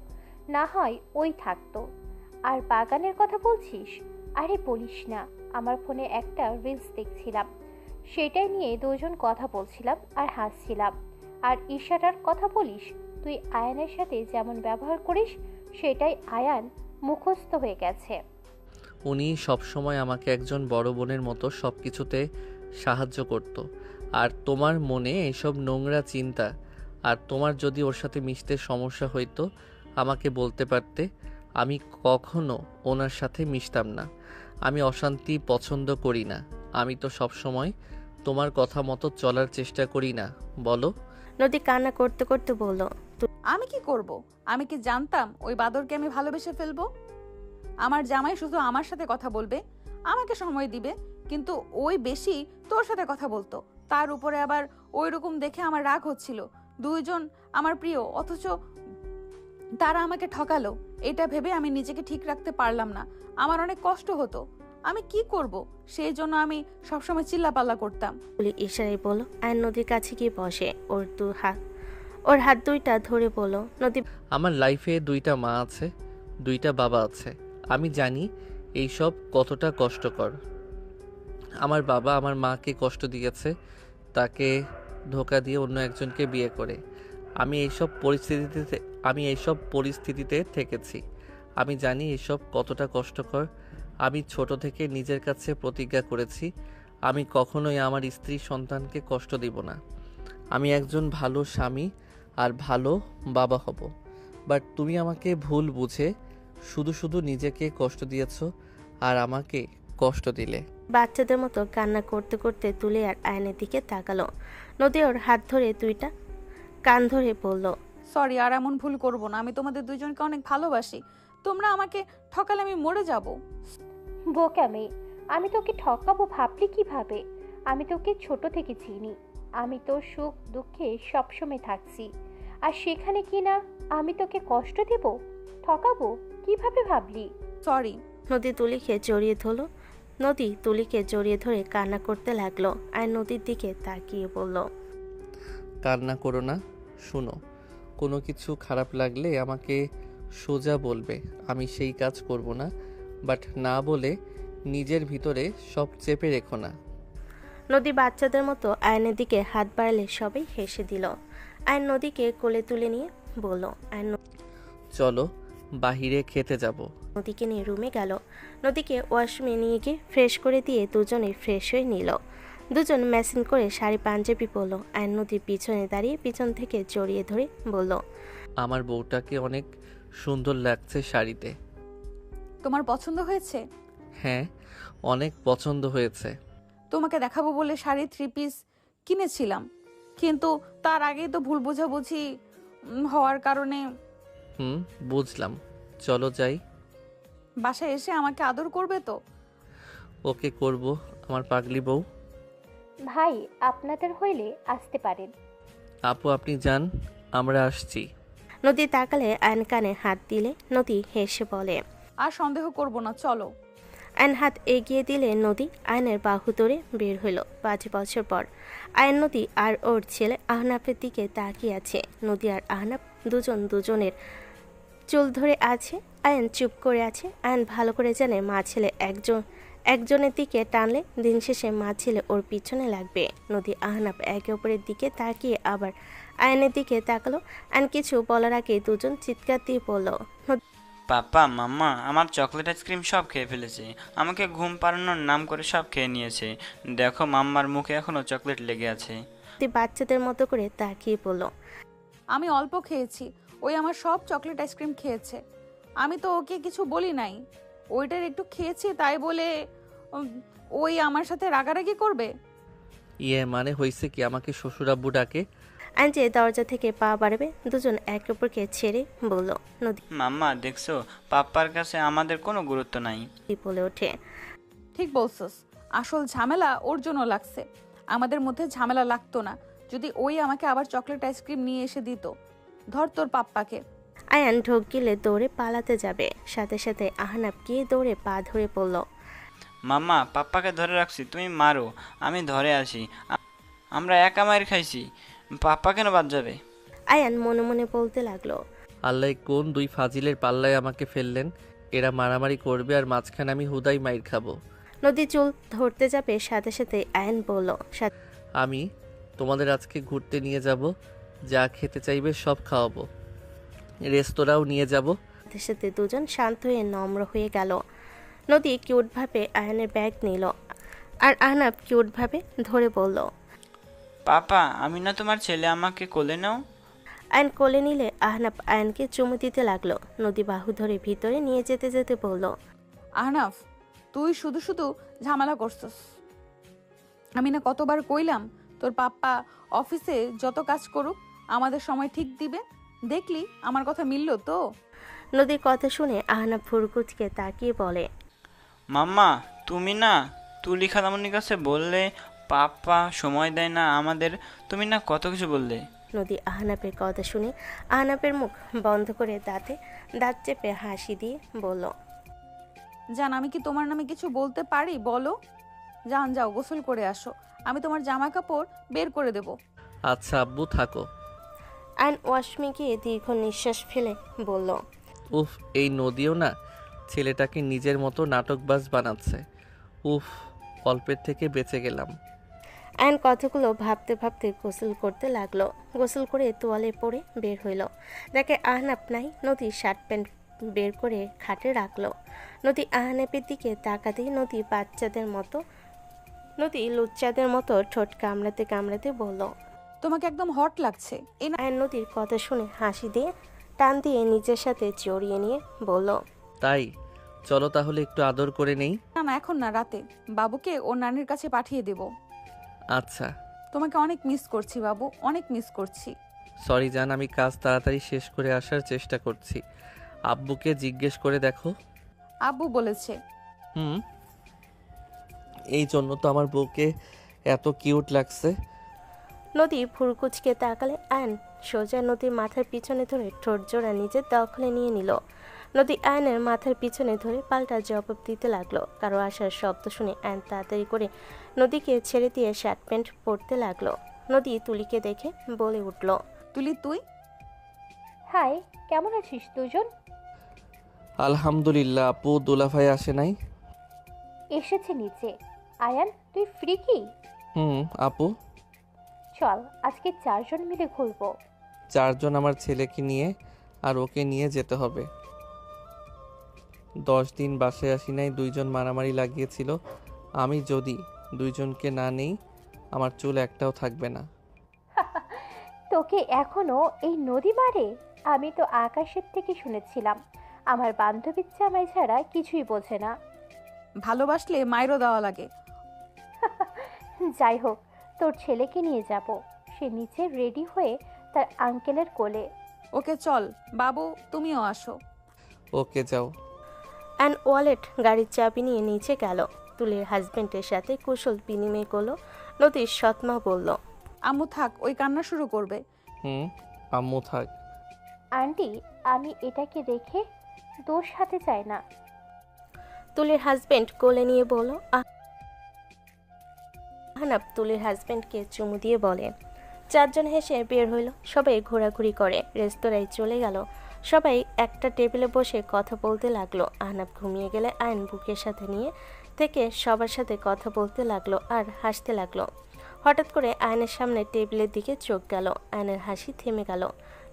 না হয় ওই থাকতো। আর বাগানের কথা বলছিস? আরে বলিস না, আমার ফোনে একটা রিলস দেখছিলাম, সেটাই নিয়ে দুজন কথা বলছিলাম আর হাসছিলাম। আর ইশারার কথা বলিস, তুই আয়ানের সাথে যেমন ব্যবহার করিস সেটাই আয়ান মুখস্থ হয়ে গেছে। উনি সবসময় আমাকে একজন বড় বোনের মতো সব কিছুতে সাহায্য করত। আর তোমার মনে এসব নোংরা চিন্তা, আর তোমার যদি ওর সাথে মিশতে সমস্যা হইতো আমাকে বলতে পারতে, আমি কখনো ওনার সাথে মিশতাম না। আমি অশান্তি পছন্দ করি না, আমি তো সবসময় তোমার কথা মতো চলার চেষ্টা করি না, বলো? নদী কান্না করতে করতে বলল, আমি কি করব? আমি কি জানতাম ওই বাদরকে আমি ভালোবেসে ফেলবো? আমার জামাই শুধু আমার সাথে কথা বলবে, আমাকে সময় দিবে, কিন্তু ওই বেশি তোর সাথে কথা বলতো। তার উপরে আবার ওই রকম দেখে আমার রাগ হচ্ছিল। দুইজন আমার প্রিয়, অথচ তারা আমাকে ঠকালো। এটা ভেবে আমি নিজেকে ঠিক রাখতে পারলাম না, আমার অনেক কষ্ট হতো। আমি কি করব? সেই জন্য আমি সবসময় চিল্লাপাল্লা করতাম। বলে ইশারায় বলল। আয়ন নদীর কাছে গিয়ে বসে, ওর হাত দুইটা ধরে বলল, নদী, আমার লাইফে 2টা মা আছে, 2টা বাবা আছে। আমি জানি এইসব কতটা কষ্টকর। আমার বাবা আমার মাকে কষ্ট দিয়েছে, তাকে ধোঁকা দিয়ে অন্য একজনকে বিয়ে করে। আমি এইসব পরিস্থিতিতে থেকেছি। আমি জানি এসব কতটা কষ্টকর। আমি ছোট থেকে নিজের কাছে প্রতিজ্ঞা করেছি আমি কখনোই আমার স্ত্রী সন্তানকে কষ্ট দিব না। আমি একজন ভালো স্বামী আর ভালো বাবা হব। বাট তুমি আমাকে ভুল বুঝে শুধু শুধু নিজেকে কষ্ট দিয়েছো আর আমাকে কষ্ট দিলে। বাচ্চাদের মতো কান্না করতে করতে তুলে আর আয়নের দিকে তাকালো। নদী ওর হাত ধরে দুইটা কান ধরে বলল, সরি, আর এমন ভুল করব না। আমি তোমাদের দুজনকে অনেক ভালোবাসি। তোমরা আমাকে ঠকালে আমি মরে যাব। বোকামে, আমি তোকে ঠকাবো ভাবলি কিভাবে? আমি তোকে ছোট থেকে চিনি। আমি তোর সুখ দুঃখে সবসময় থাকছি, আর সেখানে কি না আমি তোকে কষ্ট দেব, ঠকাবো কিভাবে ভাবলি? সরি। নদী তুলিকে জড়িয়ে ধরল। নদী তুলিকে জড়িয়ে ধরে কান্না করতে লাগলো আর নদীর দিকে তাকিয়ে বলল, কান্না করো না। শুনো, কোনো কিছু খারাপ লাগলে আমাকে সোজা বলবে, আমি সেই কাজ করব না। বাট না বলে নিজের ভিতরে সব চেপে রেখো না। নদী বাচ্চাদের মতো আয়নের দিকে হাত বাড়ালে সবাই হেসে দিল। আয়ন নদীকে কোলে তুলে নিয়ে বলল, আয়ন চলো বাহিরে খেতে যাব। নদীকে নিয়ে রুমে গেল। নদীকে ওয়াশরুমে নিয়ে গিয়ে ফ্রেশ করে দিয়ে দুজনে ফ্রেশ হয়ে নিল। দুজন ম্যাচিং করে শাড়ি পাঞ্জাবি পরল। আয়ন নদীর পিছনে দাঁড়িয়ে পিছন থেকে জড়িয়ে ধরে বলল, আমার বউটাকে অনেক সুন্দর লাগছে শাড়িতে। তোমার পছন্দ হয়েছে? হ্যাঁ, অনেক পছন্দ হয়েছে। তোমাকে দেখাবো বলে শাড়ি 3 পিস কিনেছিলাম, কিন্তু তার আগেই তো ভুল বোঝাবুঝি হওয়ার কারণে। বুঝলাম। চলো যাই। বাসায় এসে আমাকে আদর করবে তো? ওকে করব, আমার পাগলি বউ। ভাই, আপনাদের হইলে আসতে পারেন। আপু আপনি যান, আমরা আসছি। নদী তাকালে আয়ন কানে হাত দিলে নদী হেসে বলে, আর সন্দেহ করব না, চলো। আয়ন হাত এগিয়ে দিলে নদী আয়নের বাহু ধরে বের হলো। 5 বছর পর আয়ন, নদী আর ওর ছেলে আহনাফের দিকে তাকিয়ে আছে। নদী আর আহনাফ দুজন দুজনের চুল ধরে আছে। আয়ন চুপ করে আছে। আয়ন ভালো করে জানে মা ছেলে একজনের দিকে টানলে দিন শেষে মা ছেলে ওর পিছনে লাগবে। নদী আহনাফ একে অপরের দিকে তাকিয়ে আবার আয়নের দিকে তাকালো। আয়ন কিছু বলার আগে দুজন চিৎকার দিয়ে বলল, পাপা মাম্মা আমার চকলেট আইসক্রিম সব খেয়ে ফেলেছে। আমাকে ঘুম পাড়ানোর নাম করে সব খেয়ে নিয়েছে। দেখো মাম্মার মুখে এখনো চকলেট লেগে আছে। বাচ্চাদের মতো করে তাকিয়ে বলল, আমি অল্প খেয়েছি, ওই আমার সব চকলেট আইসক্রিম খেয়েছে। আমি তো ওকে কিছু বলি নাই। ওইটার একটু খেয়েছি তাই বলে ওই আমার সাথে রাগারাগি করবে? মানে হয়েছে কি, আমাকে শ্বশুর আব্বু ডাকে। আনজে দরজা থেকে পা বাড়াবে দুজন একে অপরকে ছেড়ে বলল, নদী মাম্মা দেখছো, পাপ্পার কাছে আমাদের কোনো গুরুত্ব নাই। বলে ওঠে, ঠিক বলছস, আসল ঝামেলা ওর জন্য লাগছে। আমাদের মধ্যে ঝামেলা লাগতো না যদি ওই আমাকে আবার চকলেট আইসক্রিম নিয়ে এসে দিত। ধর তোর পাপ্পাকে। আয়ান ঢোক গিলে দৌড়ে পালাতে যাবে, সাথে সাথে আহনাফ গিয়ে দৌড়ে পা ধরে পড়ল। মাম্মা পাপ্পাকে ধরে রাখছি, তুমি মারো, আমি ধরে আসি। আমরা একা মায়ের খাইছি, পাপ্পা কেন বাদ যাবে? আয়ান মনে মনে বলতে লাগলো, আল্লাহ কোন দুই ফাজিলের পাল্লায় আমাকে ফেললেন। এরা মারামারি করবে আর মাঝখানে আমি হুদাই মাইর খাবো। নদী চুল ধরতে যাবে, সাথে সাথে আয়ান বলল, আমি তোমাদের আজকে ঘুরতে নিয়ে যাব, যা খেতে চাইবে সব খাওয়াবো, রেস্তোরাঁও নিয়ে যাব। সাথে সাথে দুজন শান্ত হয়ে নম্র হয়ে গেল। নদী কিউটভাবে আয়ানের ব্যাগ নিল আর আহনাফ কিউটভাবে ধরে বলল, পাপা আমি না তোমার ছেলে, আমাকে কোলে নাও। আয়ন কোলে নিলে আহনাফ আয়নকে চুমু দিতে লাগলো। নদী বাহু ধরে ভিতরে নিয়ে যেতে যেতে বলল, আহনাফ তুই শুধু শুধু ঝামেলা করছস। আমি না কতবার কইলাম তোর পাপ্পা অফিসে যত কাজ করুক আমাদের সময় ঠিক দিবে। দেখলি আমার কথা মিলল তো? নদীর কথা শুনে আহনাফ ফুরকুচকে তাকিয়ে বলে, মাম্মা তুমি না তুলি খালামনির কাছে বললে পাপ্পা সময় দেয় না আমাদের, তুমি না কত কিছু বললে। নদী আহনাফের কথা শুনে আহনাফের মুখ বন্ধ করে দাঁত চেপে হাসি দিয়ে বলল, জান আমি কি তোমার নামে কিছু বলতে পারি বলো? যান যাও গোসল করে আসো, আমি তোমার জামা কাপড় বের করে দেব। আচ্ছা আব্বু থাকো। আয়ন ওয়াশরুমে গিয়ে দীর্ঘ নিঃশ্বাস ফেলে বলল, উফ এই নদীও না ছেলেটাকে নিজের মতো নাটকবাজ বানাচ্ছে। উফ অল্পের থেকে বেঁচে গেলাম। আয়ন কথাগুলো ভাবতে ভাবতে গোসল করতে লাগলো। গোসল করে তোয়ালে পরে বের হইল। দেখে আহনাফ নাই। নদী শার্ট প্যান্ট বের করে খাটে রাখলো। নদী আহনাফের দিকে তাকাতেই নদী লুচ্চাদের মতো ঠোঁট কামড়াতে কামড়াতে বলল, তোমাকে একদম হট লাগছে। আয়ান নদীর কথা শুনে হাসি দিয়ে টান দিয়ে নিজের সাথে জড়িয়ে নিয়ে বলল, তাই চলো তাহলে একটু আদর করে নেই। না না, এখন না, রাতে বাবুকে ওর নানির কাছে পাঠিয়ে দেব। আচ্ছা। তোমাকে অনেক মিস করছি বাবু, অনেক মিস করছি। সরি জান, আমি কাজ তাড়াতাড়ি শেষ করে আসার চেষ্টা করছি। আব্বুকে জিজ্ঞেস করে দেখো। আব্বু বলেছে। এই জন্য তো আমার বউকে এত কিউট লাগছে। নদী ভুরকুচকে তাকালে আয়ন সোজা নদীর মাথার পিছনে ধরে ঠোঁট জোড়া নিজের দখলে নিয়ে নিল। নদী আয়নের মাথার পিছনে ধরে পাল্টা জবাব দিতে লাগলো। কারো আসার শব্দ শুনে আয়ন তাড়াতাড়ি করে নদীকে ছেড়ে দিয়ে শার্ট প্যান্ট পরতে লাগলো। নদী তুলিকে দেখে বলে উঠল, তুলি তুই? হাই, কেমন আছিস দুজন? আলহামদুলিল্লাহ। আপু দুলাভাই আসে নাই? এসেছে নিচে। আয়ান, তুই ফ্রি কি? আপু চল আজকে 4 জন মিলে ঘুরবো। 4 জন? আমার ছেলেকে নিয়ে আর ওকে নিয়ে যেতে হবে। 10 দিন বাসায় আসি নাই, 2 জন মারামারি লাগিয়েছিল। আমি যদি 2 জনকে না নেই আমার চুল একটাও থাকবে না। তোকে এখনো এই নদী মারে? আমি তো আকাশের থেকে শুনেছিলাম আমার বান্ধবীর জামাই ছাড়া কিছুই বোঝে না। ভালোবাসলে মায়েরও দেওয়া লাগে। যাই হোক, তোর ছেলেকে নিয়ে যাব। সে নিচে রেডি হয়ে তার আঙ্কেলের কোলে। ওকে চল বাবু, তুমিও আসো। ওকে যাও। অ্যান্ড ওয়ালেট গাড়ির চাবি নিয়ে নিচে গেল। তুলির হাজবেন্ডের সাথে কুশল বিনিময় করলো। নদীর সৎমা বলল, আম্মু থাক, ওই কান্না শুরু করবে। আম্মু থাক। আন্টি, আমি এটাকে রেখে দোষ হাতে চাই না। তুলির হাজবেন্ড কোলে নিয়ে বলল। আহনাফ তুলির হাজবেন্ডকে চুমু দিয়ে বলে। 4 জন হেসে বের হইল। সবাই ঘোরাঘুরি করে রেস্তোরাঁয় চলে গেল। সবাই একটা টেবিলে বসে কথা বলতে লাগলো। আহনাফ ঘুমিয়ে গেলে আয়ন বুকের সাথে নিয়ে থেকে সবার সাথে কথা বলতে লাগলো আর হাসতে লাগলো। হঠাৎ করে আয়নের সামনে টেবিলের দিকে চোখ গেল। আয়নের হাসি থেমে গেল।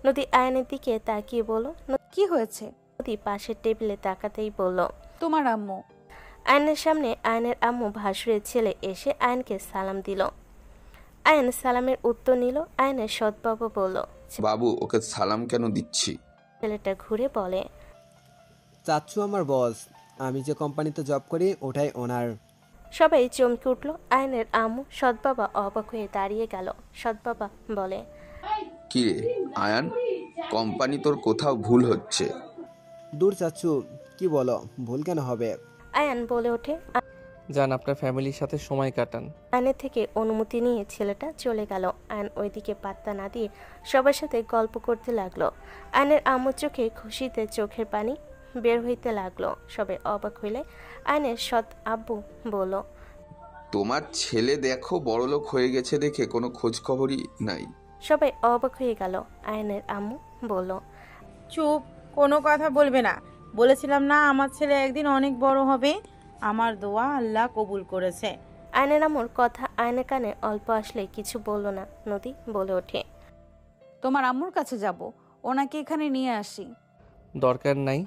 নদী আয়নের দিকে তাকিয়ে বলল, কি হয়েছে? নদী পাশের টেবিলে তাকাতেই বলল, তোমার আম্মু। আয়নের সামনে আয়নের আম্মু ভাসুরের ছেলে এসে আয়নকে সালাম দিল। আয়ন সালামের উত্তর নিল। আয়নের সৎ বাবা বলল, বাবু ওকে সালাম কেন দিচ্ছি? ছেলেটা ঘুরে বলে, চাচ্ছু আমার বস, আমি যে কোম্পানিতে জব করি ওটাই ওনার। সবাই চমকে উঠল। আয়নের আম্মু সৎ বাবা অবাক হয়ে দাঁড়িয়ে গেল। সৎ বাবা বলে, কি রে আয়ান, কোম্পানি তোর কোথাও ভুল হচ্ছে। দূর চাচ্ছু, কি বলো, ভুল কেন হবে? আয়ান বলে ওঠে। যান আপনার ফ্যামিলির সাথে সময় কাটান। আয়নের থেকে অনুমতি নিয়ে ছেলেটা চলে গেল। আয়ন ওইদিকে পাত্তা না দিয়ে সবার সাথে গল্প করতে লাগলো। আয়নের আম্মুর চোখে খুশিতে চোখের পানি বের হইতে লাগলো। সবাই অবাক হইলে আয়নের সৎ আব্বু বলল, তোমার ছেলে দেখো বড়লোক হয়ে গেছে, দেখে কোনো খোঁজ খবরই নাই। সবাই অবাক হয়ে গেল। আয়নের আম্মু বলল, চুপ, কোনো কথা বলবে না। বলেছিলাম না আমার ছেলে একদিন অনেক বড় হবে। আমার দোয়া আল্লাহ কবুল করেছে। আয়নের আম্মুর কথা আয়নের কানে অল্প আসলে কিছু বলল না। নদী বলে ওঠে, তোমার আম্মুর কাছে যাব, ওনাকে এখানে নিয়ে আসি। দরকার নাই।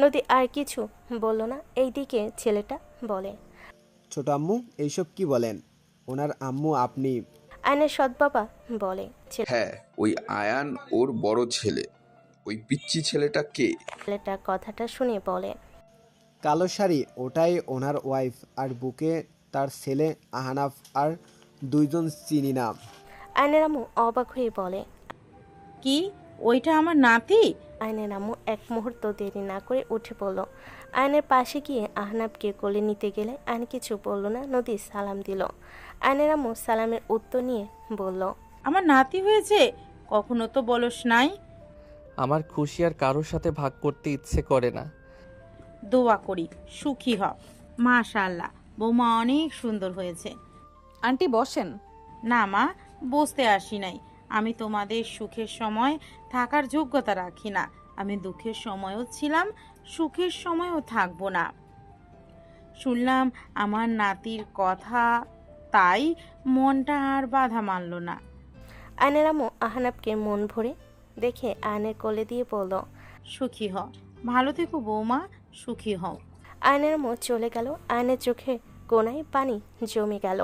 নদী আর কিছু বলল না। এইদিকে ছেলেটা বলে, ছোট আম্মু এইসব কি বলেন? ওনার আম্মু আপনি। আয়নের সৎ বাবা বলে, হ্যাঁ, ওই আয়ান ওর বড় ছেলে। ওই পিচ্চি ছেলেটা কে? ছেলেটা কথাটা শুনে বলে, কালো শাড়ি, ওটাই ওনার ওয়াইফ। আর বুকে তার ছেলে আহনাফ আর 2 জন চিনি না। আয়নের আম্মু অবাক হয়ে বলে, কি ওইটা আমার নাতি? আয়নের আম্মু এক মুহূর্ত দেরি না করে উঠে পড়ল। আয়নের পাশে গিয়ে আহনাফকে কোলে নিতে গেলে আয়ন কিছু বলল না। নদী সালাম দিল। আয়নের আম্মু সালামের উত্তর নিয়ে বলল, আমার নাতি হয়েছে, কখনো তো বলস নাই। আমার খুশি আর কারোর সাথে ভাগ করতে ইচ্ছে করে না। দোয়া করি সুখী হ। মাশাআল্লাহ, বৌমা অনেক সুন্দর হয়েছে। আন্টি বসেন। না মা, বসতে আসি নাই। আমি তোমাদের সুখের সময় থাকার যোগ্যতা রাখি না। আমি দুঃখের সময়ও ছিলাম, সুখের সময়ও থাকবো না। শুনলাম আমার নাতির কথা, তাই মনটা আর বাধা মানল না। আয়নের আম্মু আহনাফকে মন ভরে দেখে আয়নের কোলে দিয়ে বলল, সুখী হ, ভালো থেকো বৌমা, সুখী হও। আয়নের মুখ চলে গেল। আয়নের চোখে কোনায় পানি জমে গেল।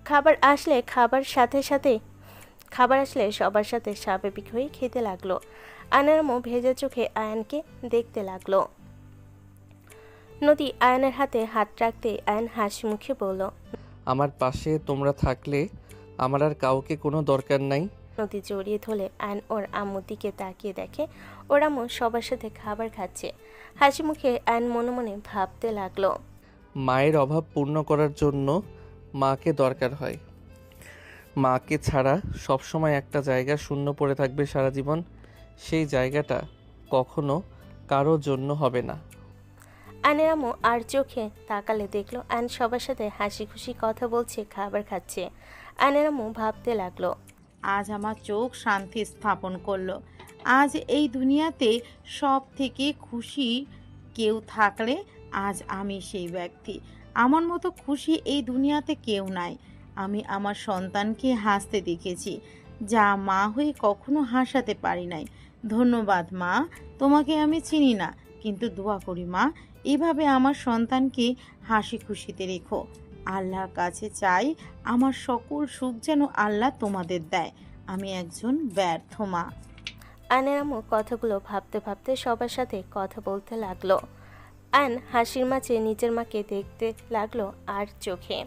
খাবার আসলে সবার সাথে স্বাভাবিক হয়ে খেতে লাগলো। আয়নের মুখ ভেজা চোখে আয়নকে দেখতে লাগলো। নদী আয়নের হাতে হাত রাখতে আয়ন হাসি মুখে বলল, আমার পাশে তোমরা থাকলে আমার আর কাউকে কোনো দরকার নাই। নদী জড়িয়ে ধরলে আয়ন ওর আম্মুর দিকে তাকিয়ে দেখে ওর আম্মু সবার সাথে খাবার খাচ্ছে। হাসি মুখে আয়ন মনে মনে ভাবতে লাগলো, মায়ের অভাব পূর্ণ করার জন্য মাকে দরকার হয়। মাকে ছাড়া সবসময় একটা জায়গা শূন্য পড়ে থাকবে সারা জীবন। সেই জায়গাটা কখনো কারো জন্য হবে না। আয়নের আম্মু আর চোখে তাকালে দেখলো আয়ন সবার সাথে হাসি খুশি কথা বলছে, খাবার খাচ্ছে। আয়নের আম্মু ভাবতে লাগলো, আজ আমার চোখ শান্তি স্থাপন করলো। আজ এই দুনিয়াতে সব থেকে খুশি কেউ থাকলে আজ আমি সেই ব্যক্তি। আমার মতো খুশি এই দুনিয়াতে কেউ নাই। আমি আমার সন্তানকে হাসতে দেখেছি, যা মা হয়ে কখনো হাসাতে পারি নাই। ধন্যবাদ মা, তোমাকে আমি চিনি না, কিন্তু দোয়া করি মা, এভাবে আমার সন্তানকে হাসি খুশিতে রেখো। আল্লাহর কাছে চাই আমার সকল সুখ যেন আল্লাহ তোমাদের দেয়। আমি একজন ব্যর্থ মা। আয়নের আম্মু কথাগুলো ভাবতে ভাবতে সবার সাথে কথা বলতে লাগলো। আয়ন হাসির মাঝে নিজের মাকে দেখতে লাগলো আর চোখে